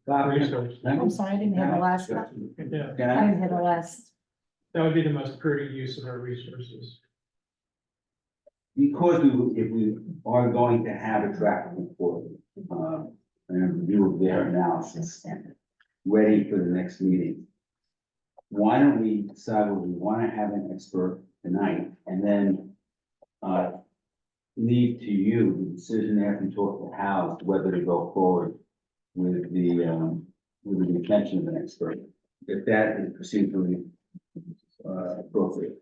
Speaker 2: resources.
Speaker 3: I'm sorry, I didn't hear the last one.
Speaker 2: Yeah,
Speaker 3: I didn't hear the last.
Speaker 2: that would be the most prudent use of our resources.
Speaker 6: because if we are going to have a traffic report, and a review of their analysis ready for the next meeting, why don't we decide whether we want to have an expert tonight and then leave to you the decision after you talk to Hal whether to go forward with the retention of an expert, if that is procedurally appropriate.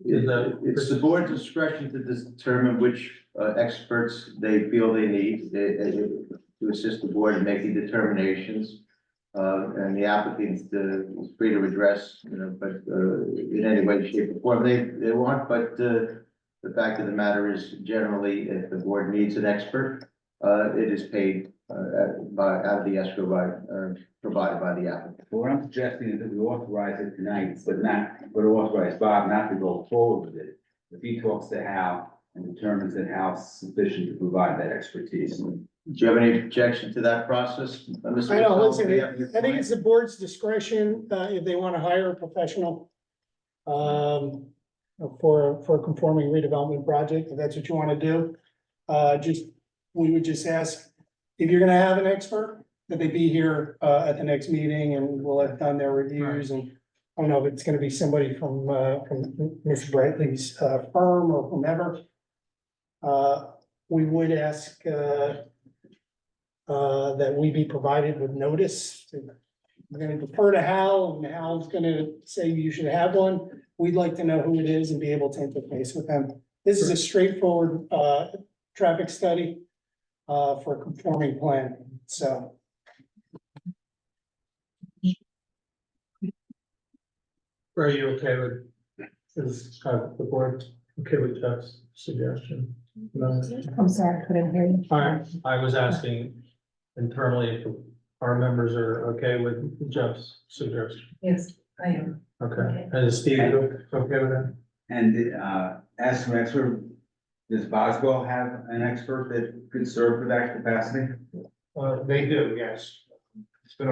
Speaker 4: It's the board's discretion to determine which experts they feel they need to assist the board in making determinations. And the applicant is free to address, but in any way, shape, or form they want. But the fact of the matter is, generally, if the board needs an expert, it is paid out of the escrow provided by the applicant.
Speaker 6: What I'm suggesting is that we authorize it tonight, but authorize Bob not to go forward with it. If he talks to Hal and determines that Hal's sufficient to provide that expertise.
Speaker 4: Do you have any objection to that process?
Speaker 10: I know, listen, I think it's the board's discretion, if they want to hire a professional for a conforming redevelopment project, if that's what you want to do. We would just ask, if you're gonna have an expert, that they be here at the next meeting, and we'll have done their reviews, and I don't know if it's gonna be somebody from Ms. Brightly's firm or whomever. We would ask that we be provided with notice. We're gonna defer to Hal, and Hal's gonna say you should have one. We'd like to know who it is and be able to interface with them. This is a straightforward traffic study. for a conforming plan, so.
Speaker 2: Are you okay with, is the board okay with Jeff's suggestion? No?
Speaker 3: I'm sorry, I couldn't hear you.
Speaker 2: I was asking internally if our members are okay with Jeff's suggestion.
Speaker 7: Yes, I am.
Speaker 2: Okay, and is Steve okay with that?
Speaker 6: And, as to expert, does Boswell have an expert that could serve for that capacity?
Speaker 8: They do, yes. It's been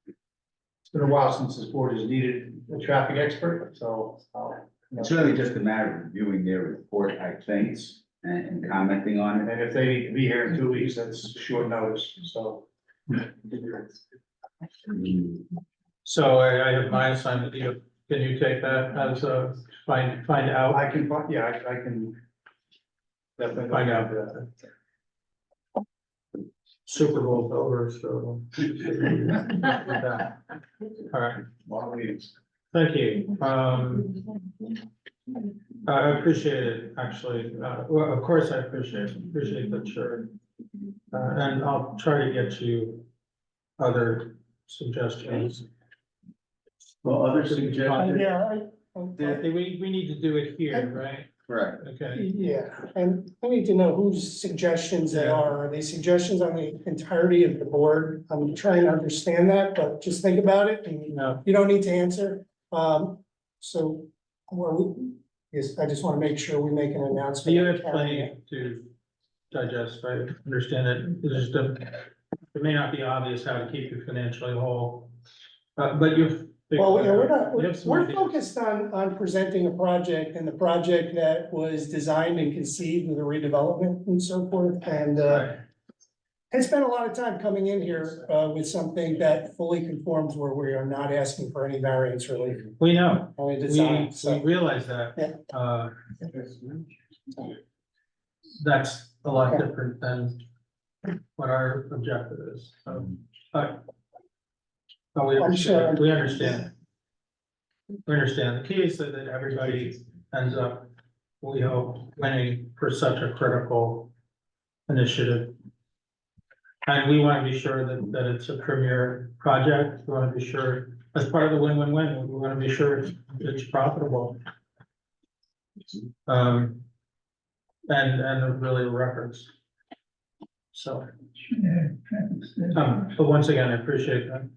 Speaker 8: it's been a while since this board has needed a traffic expert, so.
Speaker 6: It's really just a matter of reviewing their report, I think, and commenting on it.
Speaker 8: And if they need to be here in 2 weeks, that's short notice, so.
Speaker 2: So I have my assignment, can you take that as a, find out?
Speaker 8: I can, I can. Definitely
Speaker 2: Find out. Super Bowl's over, so. All right,
Speaker 8: Long meetings.
Speaker 2: thank you. I appreciate it, actually. Well, of course I appreciate that, sure. And I'll try to get you other suggestions.
Speaker 4: Well, other suggestions,
Speaker 10: Yeah,
Speaker 2: We need to do it here, right?
Speaker 4: correct.
Speaker 2: Okay.
Speaker 10: yeah, and I need to know whose suggestions they are. Are they suggestions on the entirety of the board? I'm trying to understand that, but just think about it and
Speaker 2: No,
Speaker 10: you don't need to answer. So, yes, I just want to make sure we make an announcement.
Speaker 2: you have plenty to digest, right? Understand that it's just it may not be obvious how to keep you financially whole. But you've.
Speaker 10: Well, yeah,
Speaker 2: You have some
Speaker 10: we're
Speaker 2: ideas.
Speaker 10: focused on presenting a project and the project that was designed and conceived with a redevelopment and so forth. And,
Speaker 2: Right.
Speaker 10: I spent a lot of time coming in here, with something that fully conforms where we are not asking for any variance relief.
Speaker 2: We know,
Speaker 10: Only
Speaker 2: we
Speaker 10: design, so.
Speaker 2: realize that. That's a lot different than what our objective is, so, but we
Speaker 10: I'm sure.
Speaker 2: understand, we understand. We understand, the key is that everybody ends up, we hope, winning for such a critical initiative. And we want to be sure that it's a premier project, we want to be sure, as part of the win-win-win, we want to be sure it's profitable. And really a reference. So. But once again, I appreciate that.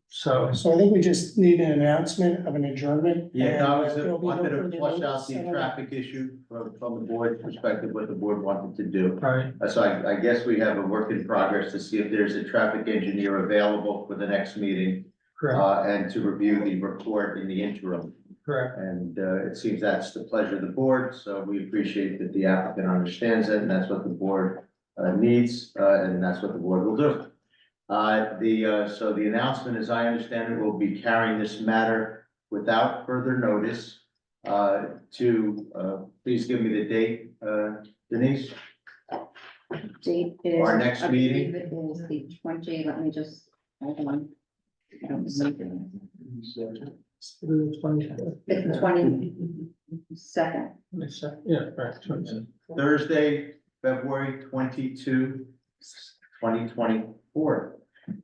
Speaker 2: So,
Speaker 10: So I think we just need an announcement of an adjournment.
Speaker 4: Yeah, no, I was,
Speaker 10: and, there'll be no
Speaker 4: wanted to
Speaker 10: further
Speaker 4: flush out
Speaker 10: notice.
Speaker 4: the traffic issue from the board's perspective, what the board wanted to do.
Speaker 2: all right,
Speaker 4: So I guess we have a work in progress to see if there's a traffic engineer available for the next meeting,
Speaker 2: correct,
Speaker 4: and to review the report in the interim.
Speaker 2: correct.
Speaker 4: And, it seems that's the pleasure of the board, so we appreciate that the applicant understands it, and that's what the board, needs, and that's what the board will do. So the announcement, as I understand it, will be carrying this matter without further notice. Please give me the date, Denise,
Speaker 1: Date is.
Speaker 4: Our next
Speaker 1: I
Speaker 4: meeting?
Speaker 1: believe it is the 20, let me just, hold on. I don't see it. It's the 22nd.
Speaker 2: Yeah, right, 27.
Speaker 4: Thursday, February 22, 2024.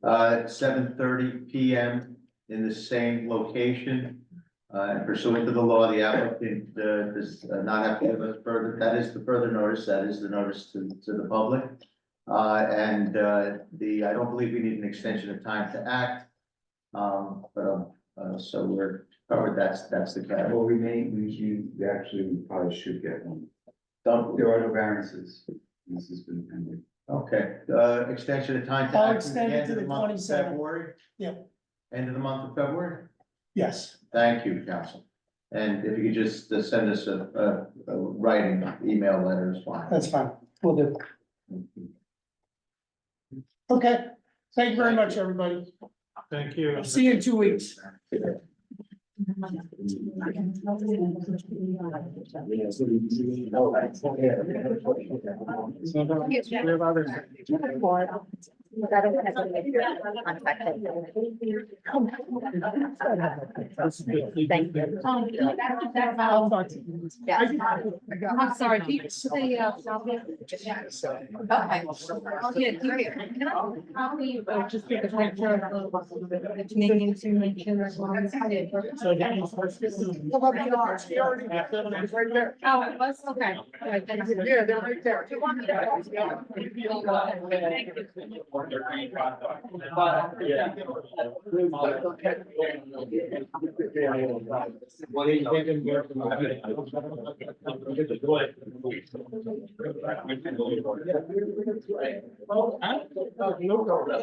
Speaker 4: 7:30 PM in the same location. Pursuant to the law, the applicant, does not have to give us further, that is the further notice, that is the notice to the public. I don't believe we need an extension of time to act. So we're covered, that's the case.
Speaker 6: Well, we actually probably should get one.
Speaker 4: Don't,
Speaker 6: There are no variances. This has been pending.
Speaker 4: okay, extension of time to
Speaker 10: I'll
Speaker 4: act.
Speaker 10: extend it
Speaker 4: End
Speaker 10: to
Speaker 4: of
Speaker 10: the
Speaker 4: month of
Speaker 10: 27th.
Speaker 4: February?
Speaker 10: Yep.
Speaker 4: End of the month of February?
Speaker 10: Yes,
Speaker 4: Thank you, counsel. And if you could just send us a writing email letter is fine.
Speaker 10: that's fine. We'll do. Okay, thank you very much, everybody.
Speaker 2: Thank you.
Speaker 10: See you in 2 weeks.
Speaker 2: We have others.
Speaker 3: Thank you.
Speaker 7: I'm sorry, can you say, just take a picture of the meeting to mention.
Speaker 2: So that was first.
Speaker 7: Oh, it was, okay.
Speaker 10: Yeah, they're right there.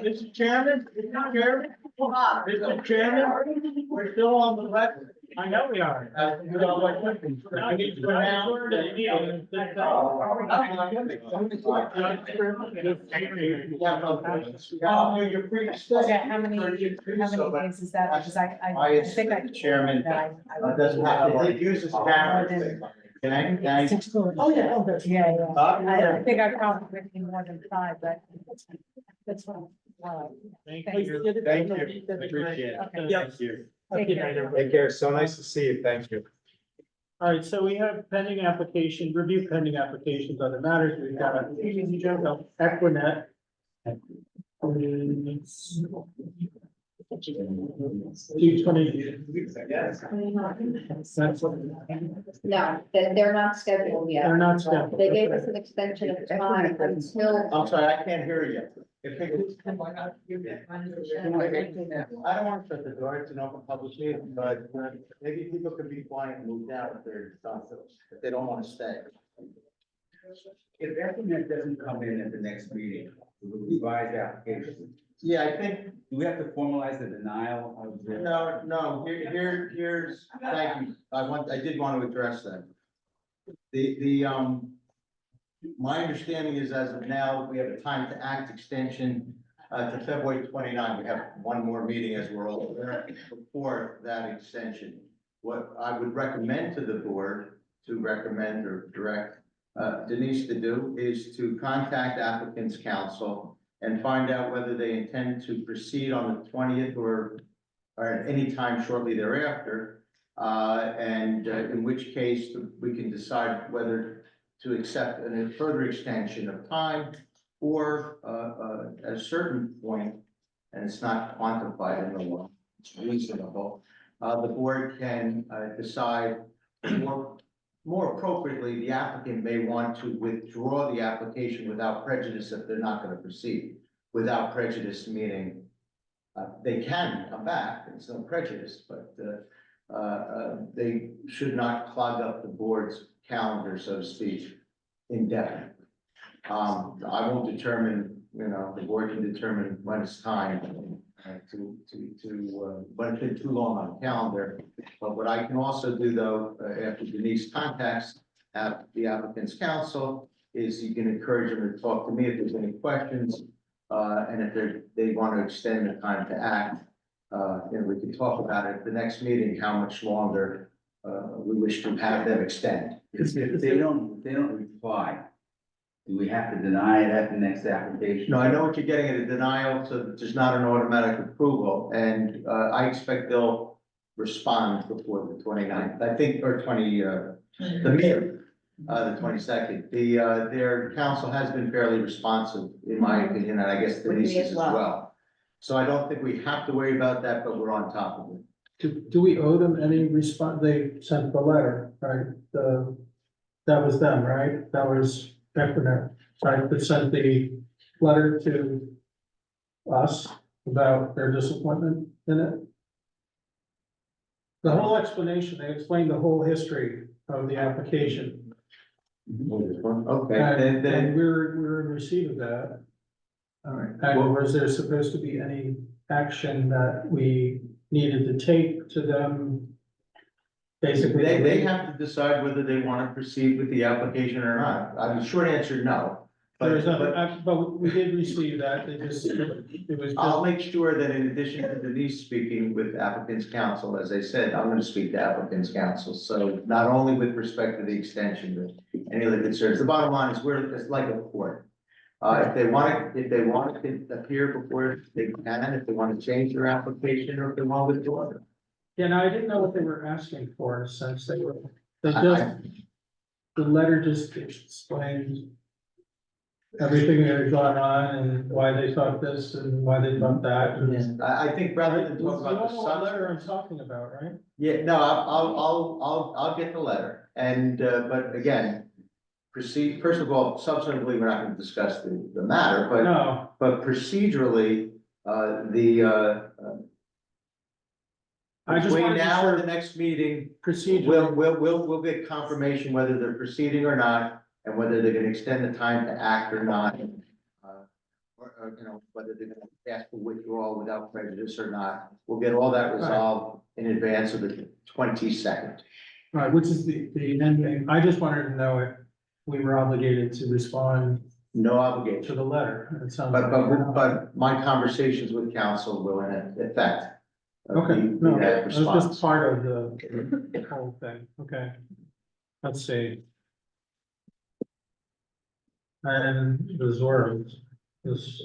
Speaker 2: Mr. Chairman, Mr. Chairman, we're still on the record. I know we are. I need to announce the meeting.
Speaker 3: Yeah, how many days is that? Because I think I.
Speaker 4: Chairman,
Speaker 3: that I-
Speaker 4: doesn't have to use his camera. Can I?
Speaker 3: Oh, yeah. Yeah, yeah. I think I probably written more than 5, but that's fine.
Speaker 2: Thank
Speaker 3: Thank
Speaker 2: you.
Speaker 3: you.
Speaker 4: Thank you. Appreciate it.
Speaker 3: Okay.
Speaker 4: Thank you.
Speaker 3: Take care.
Speaker 4: Take care. So nice to see you. Thank you.
Speaker 2: All right, so we have pending application, review pending applications, other matters. We've got Equinet.
Speaker 1: No, they're not scheduled yet.
Speaker 2: They're not scheduled.
Speaker 1: They gave us an extension of time until,
Speaker 4: I'm sorry, I can't hear you. I don't want to shut the door, it's an open public meeting, but maybe people can be quiet and move down if they're, if they don't want to stay.
Speaker 6: If Equinet doesn't come in at the next meeting, the revised application,
Speaker 4: Yeah, I think,
Speaker 6: do we have to formalize the denial of the?
Speaker 4: no, here's, thank you, I did want to address that. My understanding is as of now, we have a time to act extension to February 29. We have one more meeting as we're all aware before that extension. What I would recommend to the board to recommend or direct Denise to do is to contact applicant's counsel and find out whether they intend to proceed on the 20th or at any time shortly thereafter. And in which case we can decide whether to accept a further extension of time or at a certain point, and it's not quantified in the law, it's reasonable, the board can decide more appropriately, the applicant may want to withdraw the application without prejudice if they're not going to proceed. Without prejudice meaning they can come back, there's no prejudice, but they should not clog up the board's calendar, so to speak, indefinitely. I won't determine, the board can determine when it's time when it's been too long on the calendar. But what I can also do though, after Denise contacts the applicant's counsel, is you can encourage them to talk to me if there's any questions. And if they want to extend the time to act, we can talk about it at the next meeting, how much longer we wish to have them extend.
Speaker 6: If they don't reply, do we have to deny it at the next application?
Speaker 4: No, I know what you're getting at, a denial, so that there's not an automatic approval, and I expect they'll respond before the 29th, I think, or the meeting, the 22nd. Their counsel has been fairly responsive, in my opinion, and I guess Denise's as well. So I don't think we have to worry about that, but we're on top of it.
Speaker 2: Do we owe them any response? They sent the letter, right? That was them, right? That was Equinet, right? They sent the letter to us about their disappointment in it. The whole explanation, they explained the whole history of the application.
Speaker 4: Okay,
Speaker 2: And
Speaker 4: then
Speaker 2: we're in receipt of that. All right, and was there supposed to be any action that we needed to take to them? Basically,
Speaker 4: they have to decide whether they want to proceed with the application or not. I mean, short answer, no.
Speaker 2: There's
Speaker 4: But
Speaker 2: nothing, but we did receive that, it was
Speaker 4: I'll
Speaker 2: just,
Speaker 4: make sure that in addition to Denise speaking with applicant's counsel, as I said, I'm gonna speak to applicant's counsel. So not only with respect to the extension, but any other concerns. The bottom line is it's like a court. If they want to appear before they can, if they want to change their application or if they want to withdraw it.
Speaker 2: Yeah, no, I didn't know what they were asking for, since they
Speaker 4: I-
Speaker 2: just, the letter just explained everything that had gone on and why they thought this and why they thought that. and-
Speaker 4: I think rather than
Speaker 2: You
Speaker 4: talk about the
Speaker 2: know what letter I'm
Speaker 4: substance.
Speaker 2: talking about, right?
Speaker 4: Yeah, no, I'll get the letter, and, but again, proceed, first of all, substantively, we're not gonna discuss the matter,
Speaker 2: No,
Speaker 4: but procedurally,
Speaker 2: I just
Speaker 4: between
Speaker 2: wanted to
Speaker 4: now and the
Speaker 2: sure
Speaker 4: nex meeting,
Speaker 2: procedure.
Speaker 4: we'll get confirmation whether they're proceeding or not, and whether they're gonna extend the time to act or not. Or, you know, whether they're gonna ask for withdrawal without prejudice or not. We'll get all that resolved in advance of the 22nd.
Speaker 2: Right, which is the ending. I just wanted to know if we were obligated to respond
Speaker 4: No
Speaker 2: to
Speaker 4: obligation.
Speaker 2: the letter. It sounds
Speaker 4: But,
Speaker 2: like we're
Speaker 4: but,
Speaker 2: not.
Speaker 4: but my conversations with council will in effect.
Speaker 2: Okay,
Speaker 4: be
Speaker 2: no,
Speaker 4: that
Speaker 2: it was
Speaker 4: response.
Speaker 2: just part of the whole thing. Okay. Let's see. And the Zorros is.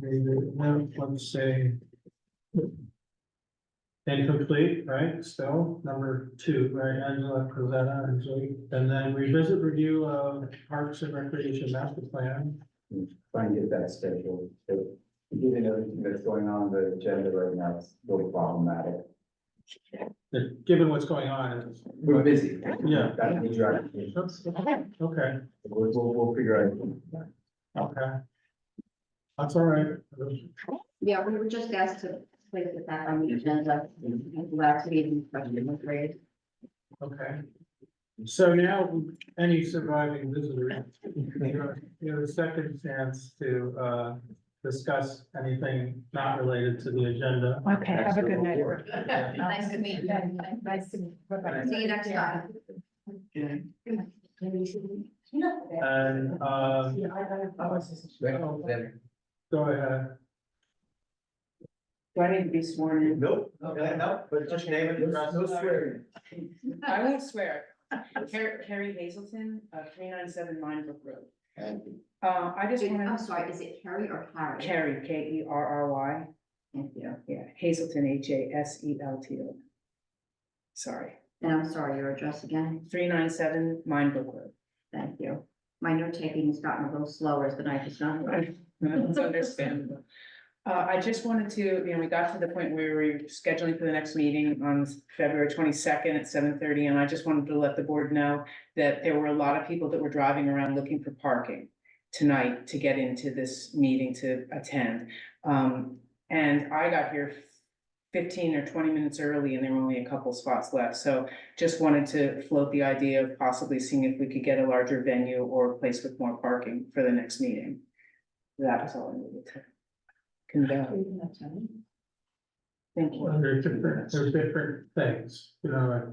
Speaker 2: Maybe, no, let's say. Incomplete, right? Still, number 2, right? Angela Cruzetta, and then revisit review of Parks and Recreation Master Plan.
Speaker 6: Try and get that scheduled. Given everything that's going on the agenda right now, it's a little problematic.
Speaker 2: Given what's going on, it's.
Speaker 6: We're busy.
Speaker 2: Yeah.
Speaker 6: That needs your application.
Speaker 2: Okay,
Speaker 6: We'll figure out.
Speaker 2: okay. That's all right.
Speaker 1: Yeah, we were just asked to place it back on the agenda. Last meeting, question was raised.
Speaker 2: Okay. So now, any surviving visitors, you have a second chance to discuss anything not related to the agenda.
Speaker 7: Okay, have a good night.
Speaker 1: Nice to meet you.
Speaker 7: Nice to meet you. Bye-bye.
Speaker 1: See you next time.
Speaker 2: And, go ahead.
Speaker 9: Do I need to be sworn in?
Speaker 4: Nope, okay, no, but just name it.
Speaker 6: No swearing.
Speaker 9: I won't swear. Carrie Hazelton, 397 Minebrook Road.
Speaker 4: Thank you.
Speaker 9: I just
Speaker 1: I'm
Speaker 9: wanted,
Speaker 1: sorry, is it Carrie or Carrie?
Speaker 9: Carrie, Kerry,
Speaker 1: Thank you.
Speaker 9: yeah, Hazelton, Haselton. Sorry,
Speaker 1: And I'm sorry, your address again?
Speaker 9: 397 Minebrook Road.
Speaker 1: Thank you. My note taking has gotten a little slower as the night has gone on.
Speaker 9: That's understandable. I just wanted to, we got to the point where we were scheduling for the next meeting on February 22nd at 7:30, and I just wanted to let the board know that there were a lot of people that were driving around looking for parking tonight to get into this meeting to attend. And I got here 15 or 20 minutes early, and there were only a couple spots left, so just wanted to float the idea of possibly seeing if we could get a larger venue or a place with more parking for the next meeting. That was all I needed to convey. Thank you.
Speaker 2: Well, there's different things, you know,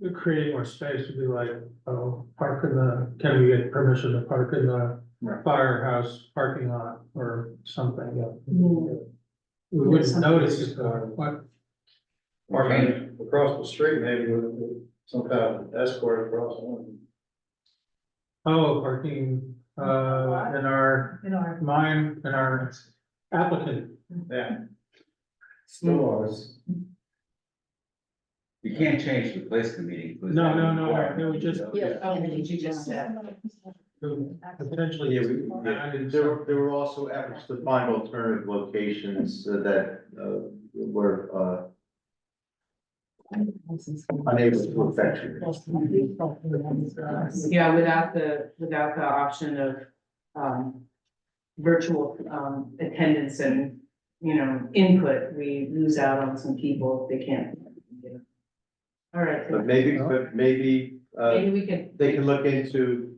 Speaker 2: like, creating more space would be like, oh, can we get permission to park in the
Speaker 6: Right.
Speaker 2: firehouse parking lot or something?
Speaker 7: Yeah.
Speaker 2: We wouldn't notice it, what,
Speaker 12: Or maybe across the street, maybe with some kind of escort across.
Speaker 2: parking, in our applicant.
Speaker 12: Yeah.
Speaker 6: Still ours.
Speaker 12: You can't change the place of the meeting.
Speaker 2: No, it was just.
Speaker 9: You just said.
Speaker 2: Potentially.
Speaker 4: There were also efforts to find alternative locations that were unable to effectuate.
Speaker 9: Yeah, without the option of, virtual, attendance and, input, we lose out on some people if they can't. All right.
Speaker 4: But maybe
Speaker 9: Maybe we could,
Speaker 4: they can look into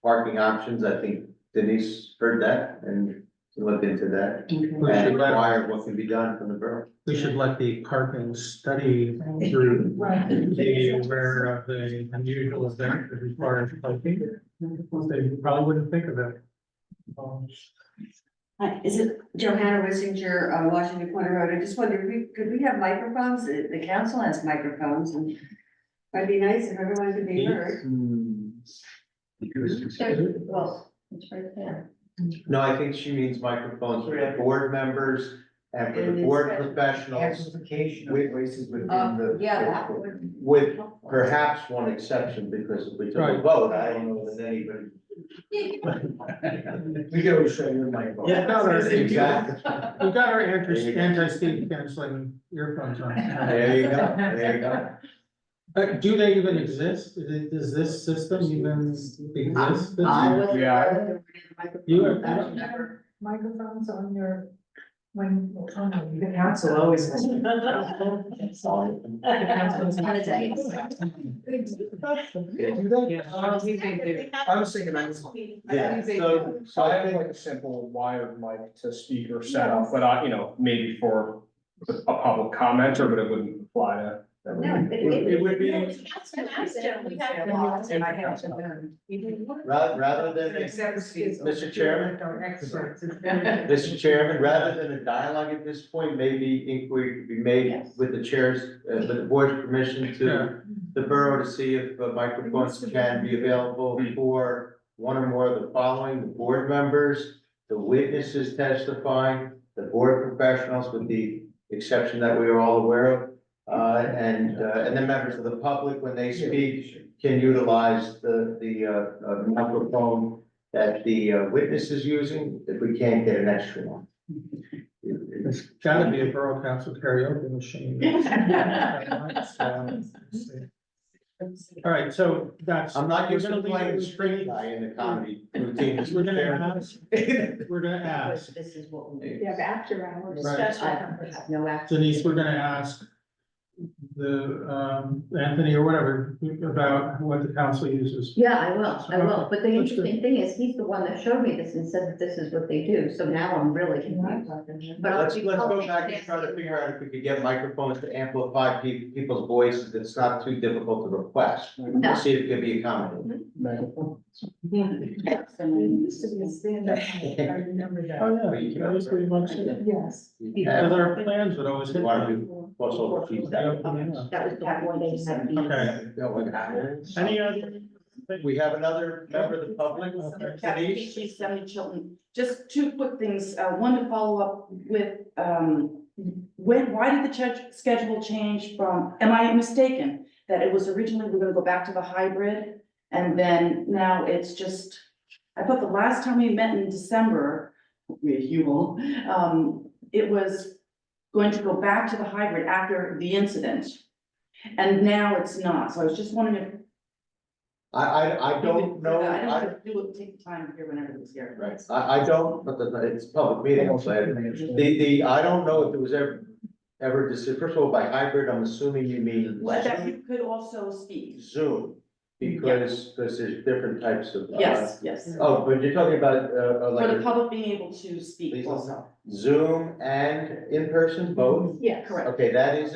Speaker 4: parking options. I think Denise heard that and to look into that.
Speaker 2: We
Speaker 4: And
Speaker 2: should let,
Speaker 4: inquire what can be done from the borough.
Speaker 2: we should let the parking study group be aware of the unusual event that requires parking. They probably wouldn't think of it.
Speaker 13: Hi, is it Johanna Wissinger, Washington Corner Road? I just wondered, could we have microphones? The council has microphones and it'd be nice if everyone could be heard.
Speaker 1: Well, it's right there.
Speaker 4: No, I think she means microphones for the board members and for the board professionals
Speaker 6: Amplification of
Speaker 4: with-
Speaker 6: voices within the.
Speaker 13: Yeah, that would.
Speaker 4: with perhaps one exception, because if we took a
Speaker 2: Right.
Speaker 4: vote, I don't know that anybody.
Speaker 6: We can always show you my. phone.
Speaker 2: Yeah, no, no,
Speaker 4: Exactly.
Speaker 2: We got our anti-speed canceling earphones on.
Speaker 4: There you go, there you go.
Speaker 2: Do they even exist? Does this system even exist?
Speaker 13: I wasn't
Speaker 11: Yeah.
Speaker 13: aware that there were microphones.
Speaker 2: You are-
Speaker 13: I've never.
Speaker 7: Microphones on your, when,
Speaker 3: The council always has.
Speaker 1: On a day.
Speaker 6: I was thinking,
Speaker 4: Yeah, so
Speaker 12: I
Speaker 4: I
Speaker 12: have
Speaker 4: think,
Speaker 12: like a simple wired mic to speaker setup, but I, maybe for a public commenter, but it wouldn't apply to. everyone.
Speaker 4: it would be, rather than, Mr. Chairman? Mr. Chairman, rather than a dialogue at this point, maybe inquiry could be made
Speaker 1: Yes.
Speaker 4: with the chairs, with the board's permission to the borough to see if microphones can be available for one or more of the following: the board members, the witnesses testifying, the board professionals, with the exception that we are all aware of, and then members of the public, when they speak, can utilize the microphone that the witness is using, if we can't get an extra one.
Speaker 2: There's gotta be a borough council karaoke machine. All right, so that's.
Speaker 4: I'm not used to
Speaker 2: we're gonna
Speaker 4: playing
Speaker 2: leave
Speaker 4: the
Speaker 2: it
Speaker 4: string guy in the comedy routine.
Speaker 2: We're gonna ask, we're gonna ask
Speaker 13: This is what we.
Speaker 7: you have after hours.
Speaker 2: Right.
Speaker 13: I have no action.
Speaker 2: Denise, we're gonna ask the, Anthony or whatever, about what the council uses.
Speaker 1: Yeah, I will, but the
Speaker 2: That's good.
Speaker 1: interesting thing is, he's the one that showed me this and said that this is what they do, so now I'm really confused. But I'll
Speaker 4: Let's
Speaker 1: be
Speaker 4: go
Speaker 1: public
Speaker 4: back and try to figure out if we could get microphones to amplify people's voices. It's not too difficult to request.
Speaker 1: No.
Speaker 4: We'll see if it can be accommodated.
Speaker 7: It used to be a stand-up, I remember that.
Speaker 2: Oh, yeah, that was pretty much it.
Speaker 7: Yes.
Speaker 2: Because our plans would always hit.
Speaker 4: Want to do plus over feedback?
Speaker 1: That was back when they had these.
Speaker 2: Okay, any other?
Speaker 4: We have another member of the public,
Speaker 9: Kathy,
Speaker 4: Denise.
Speaker 9: she's 70 Chilton. Just two quick things. One to follow up with, why did the schedule change from, am I mistaken? That it was originally, we're gonna go back to the hybrid, and then now it's just, I thought the last time we met in December, you will, it was going to go back to the hybrid after the incident. And now it's not, so I was just wondering if.
Speaker 4: I don't know.
Speaker 9: I don't know if you would take the time here whenever it was here.
Speaker 4: Right, I don't, but it's a public meeting, so I don't know if it was ever decided, first of all, by hybrid, I'm assuming you mean
Speaker 9: Well, that you could also speak.
Speaker 4: Zoom, because there's different types of.
Speaker 9: Yes, yes.
Speaker 4: Oh, but you're talking about,
Speaker 9: For the
Speaker 4: like
Speaker 9: public being able to speak
Speaker 4: Please.
Speaker 9: also.
Speaker 4: Zoom and in person, both?
Speaker 7: Yes.
Speaker 9: Correct.
Speaker 4: Okay, that is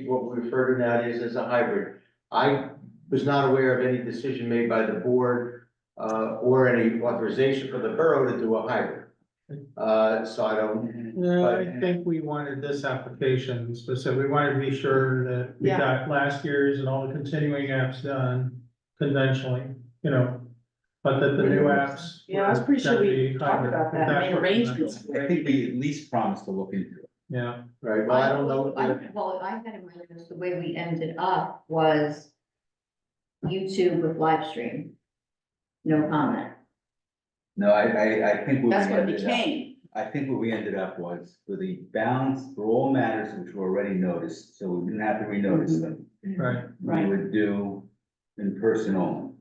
Speaker 4: what we refer to nowadays as a hybrid. I was not aware of any decision made by the board, or any authorization for the borough to do a hybrid. So I don't,
Speaker 2: No, I think we wanted this application specific, we wanted to be sure that we
Speaker 9: Yeah.
Speaker 2: got last year's and all the continuing apps done conventionally, but that the new apps.
Speaker 9: Yeah, I was pretty sure
Speaker 2: were gonna
Speaker 9: we
Speaker 2: be
Speaker 9: talked
Speaker 2: hybrid.
Speaker 9: about that,
Speaker 2: That's
Speaker 9: made
Speaker 2: what-
Speaker 9: arrangements.
Speaker 6: I think we at least promised to look into it.
Speaker 2: Yeah,
Speaker 4: right, well, I don't know.
Speaker 1: Well, I had in my notes, the way we ended up was YouTube with live stream. No comment.
Speaker 6: No, I think. what we
Speaker 9: That's what it
Speaker 6: ended up-
Speaker 9: became.
Speaker 6: I think what we ended up was for the balance, for all matters which were already noticed, so we didn't have to renotice them.
Speaker 2: right,
Speaker 6: We would do in person only.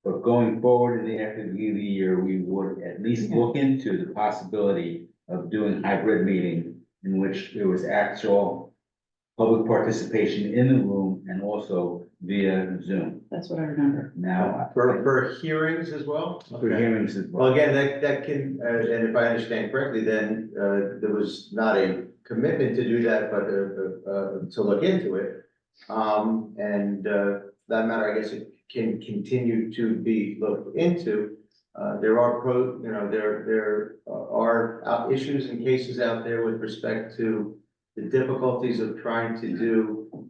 Speaker 6: But going forward in the after the year, we would at least look into the possibility of doing hybrid meeting in which there was actual public participation in the room and also via Zoom.
Speaker 9: That's what I remember.
Speaker 6: Now,
Speaker 4: For hearings as well?
Speaker 6: for hearings as
Speaker 4: Well,
Speaker 6: well.
Speaker 4: again, that can, and if I understand correctly, then, there was not a commitment to do that, but, to look into it. That matter, I guess it can continue to be looked into. There are there are issues and cases out there with respect to the difficulties of trying to do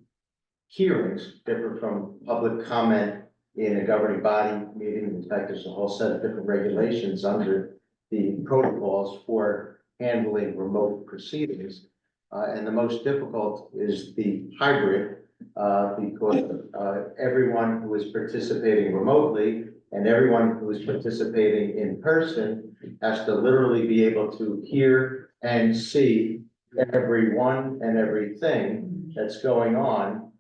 Speaker 4: hearings different from public comment in a governing body meeting. In fact, there's a whole set of different regulations under the protocols for handling remote proceedings. And the most difficult is the hybrid, because everyone who is participating remotely and everyone who is participating in person has to literally be able to hear and see everyone and everything that's going on,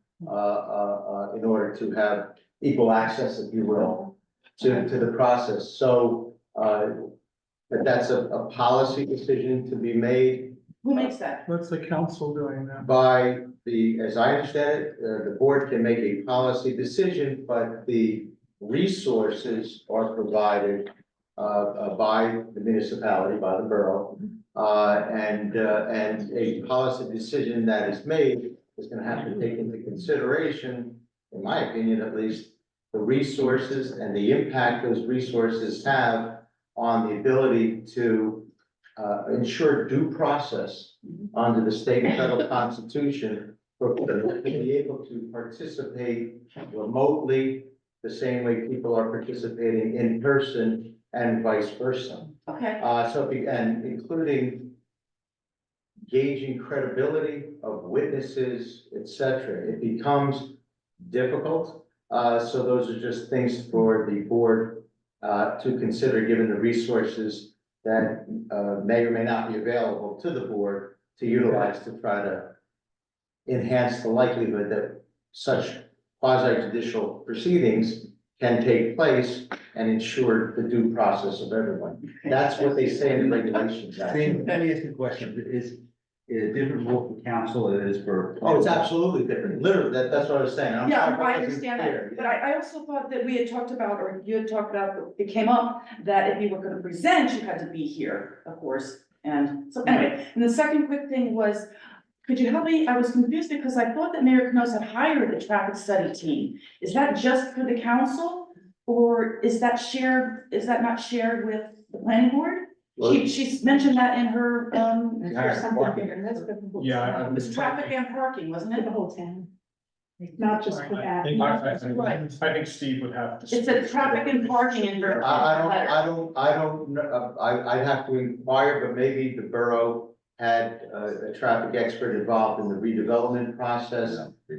Speaker 4: in order to have equal access, if you will, to the process. So, but that's a policy decision to be made
Speaker 9: Who makes that?
Speaker 2: What's the council doing now?
Speaker 4: by the, as I understand it, the board can make a policy decision, but the resources are provided by the municipality, by the borough. And a policy decision that is made is gonna have to take into consideration, in my opinion at least, the resources and the impact those resources have on the ability to ensure due process under the state and federal constitution for people to be able to participate remotely the same way people are participating in person and vice versa.
Speaker 9: Okay,
Speaker 4: And including gauging credibility of witnesses, et cetera. It becomes difficult. So those are just things for the board to consider, given the resources that may or may not be available to the board to utilize to try to enhance the likelihood that such quasi judicial proceedings can take place and ensure the due process of everyone. That's what they say in the regulations. actually.
Speaker 6: Let me ask you a question. Is it a different rule for council than it is for?
Speaker 4: Oh, it's absolutely different. Literally, that's what I was saying. I'm
Speaker 9: yeah,
Speaker 4: sorry if
Speaker 9: I
Speaker 4: wasn't
Speaker 9: understand
Speaker 4: clear.
Speaker 9: that, but I also thought that we had talked about, or you had talked about, it came up that if you were gonna present, you had to be here, of course. And so anyway, and the second quick thing was, could you help me? I was confused because I thought that Mayor Knows had hired a traffic study team. Is that just for the council? Or is that not shared with the planning board? She's mentioned that in her,
Speaker 12: Yeah,
Speaker 9: it was traffic and parking, wasn't it?
Speaker 3: The whole town.
Speaker 7: Not just for that.
Speaker 12: I think Steve would have to.
Speaker 9: It said traffic and parking in her. letter.
Speaker 4: I don't know, I'd have to inquire, but maybe the borough had a traffic expert involved in the redevelopment process.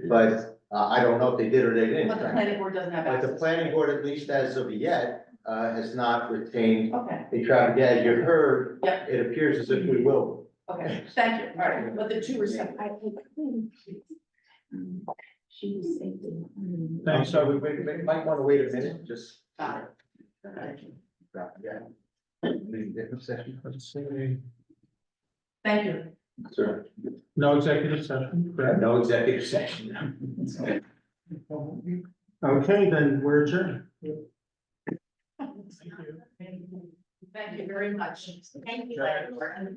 Speaker 4: But I don't know if they did or they didn't.
Speaker 9: But the planning board doesn't have
Speaker 4: But
Speaker 9: access.
Speaker 4: the planning board, at least as of yet, has not retained
Speaker 9: Okay,
Speaker 4: a traffic, as you heard,
Speaker 9: Yep.
Speaker 4: it appears as if we will.
Speaker 9: okay, thank you, all right, but the two were separate.
Speaker 4: I'm sorry, we might want to wait a minute, just.
Speaker 9: Got it.
Speaker 6: Different session.
Speaker 2: Let's see.
Speaker 9: Thank you.
Speaker 4: Sure.
Speaker 2: No executive session, correct?
Speaker 4: No executive session.
Speaker 2: Okay, then we're adjourned.
Speaker 9: Thank you very much. Thank you.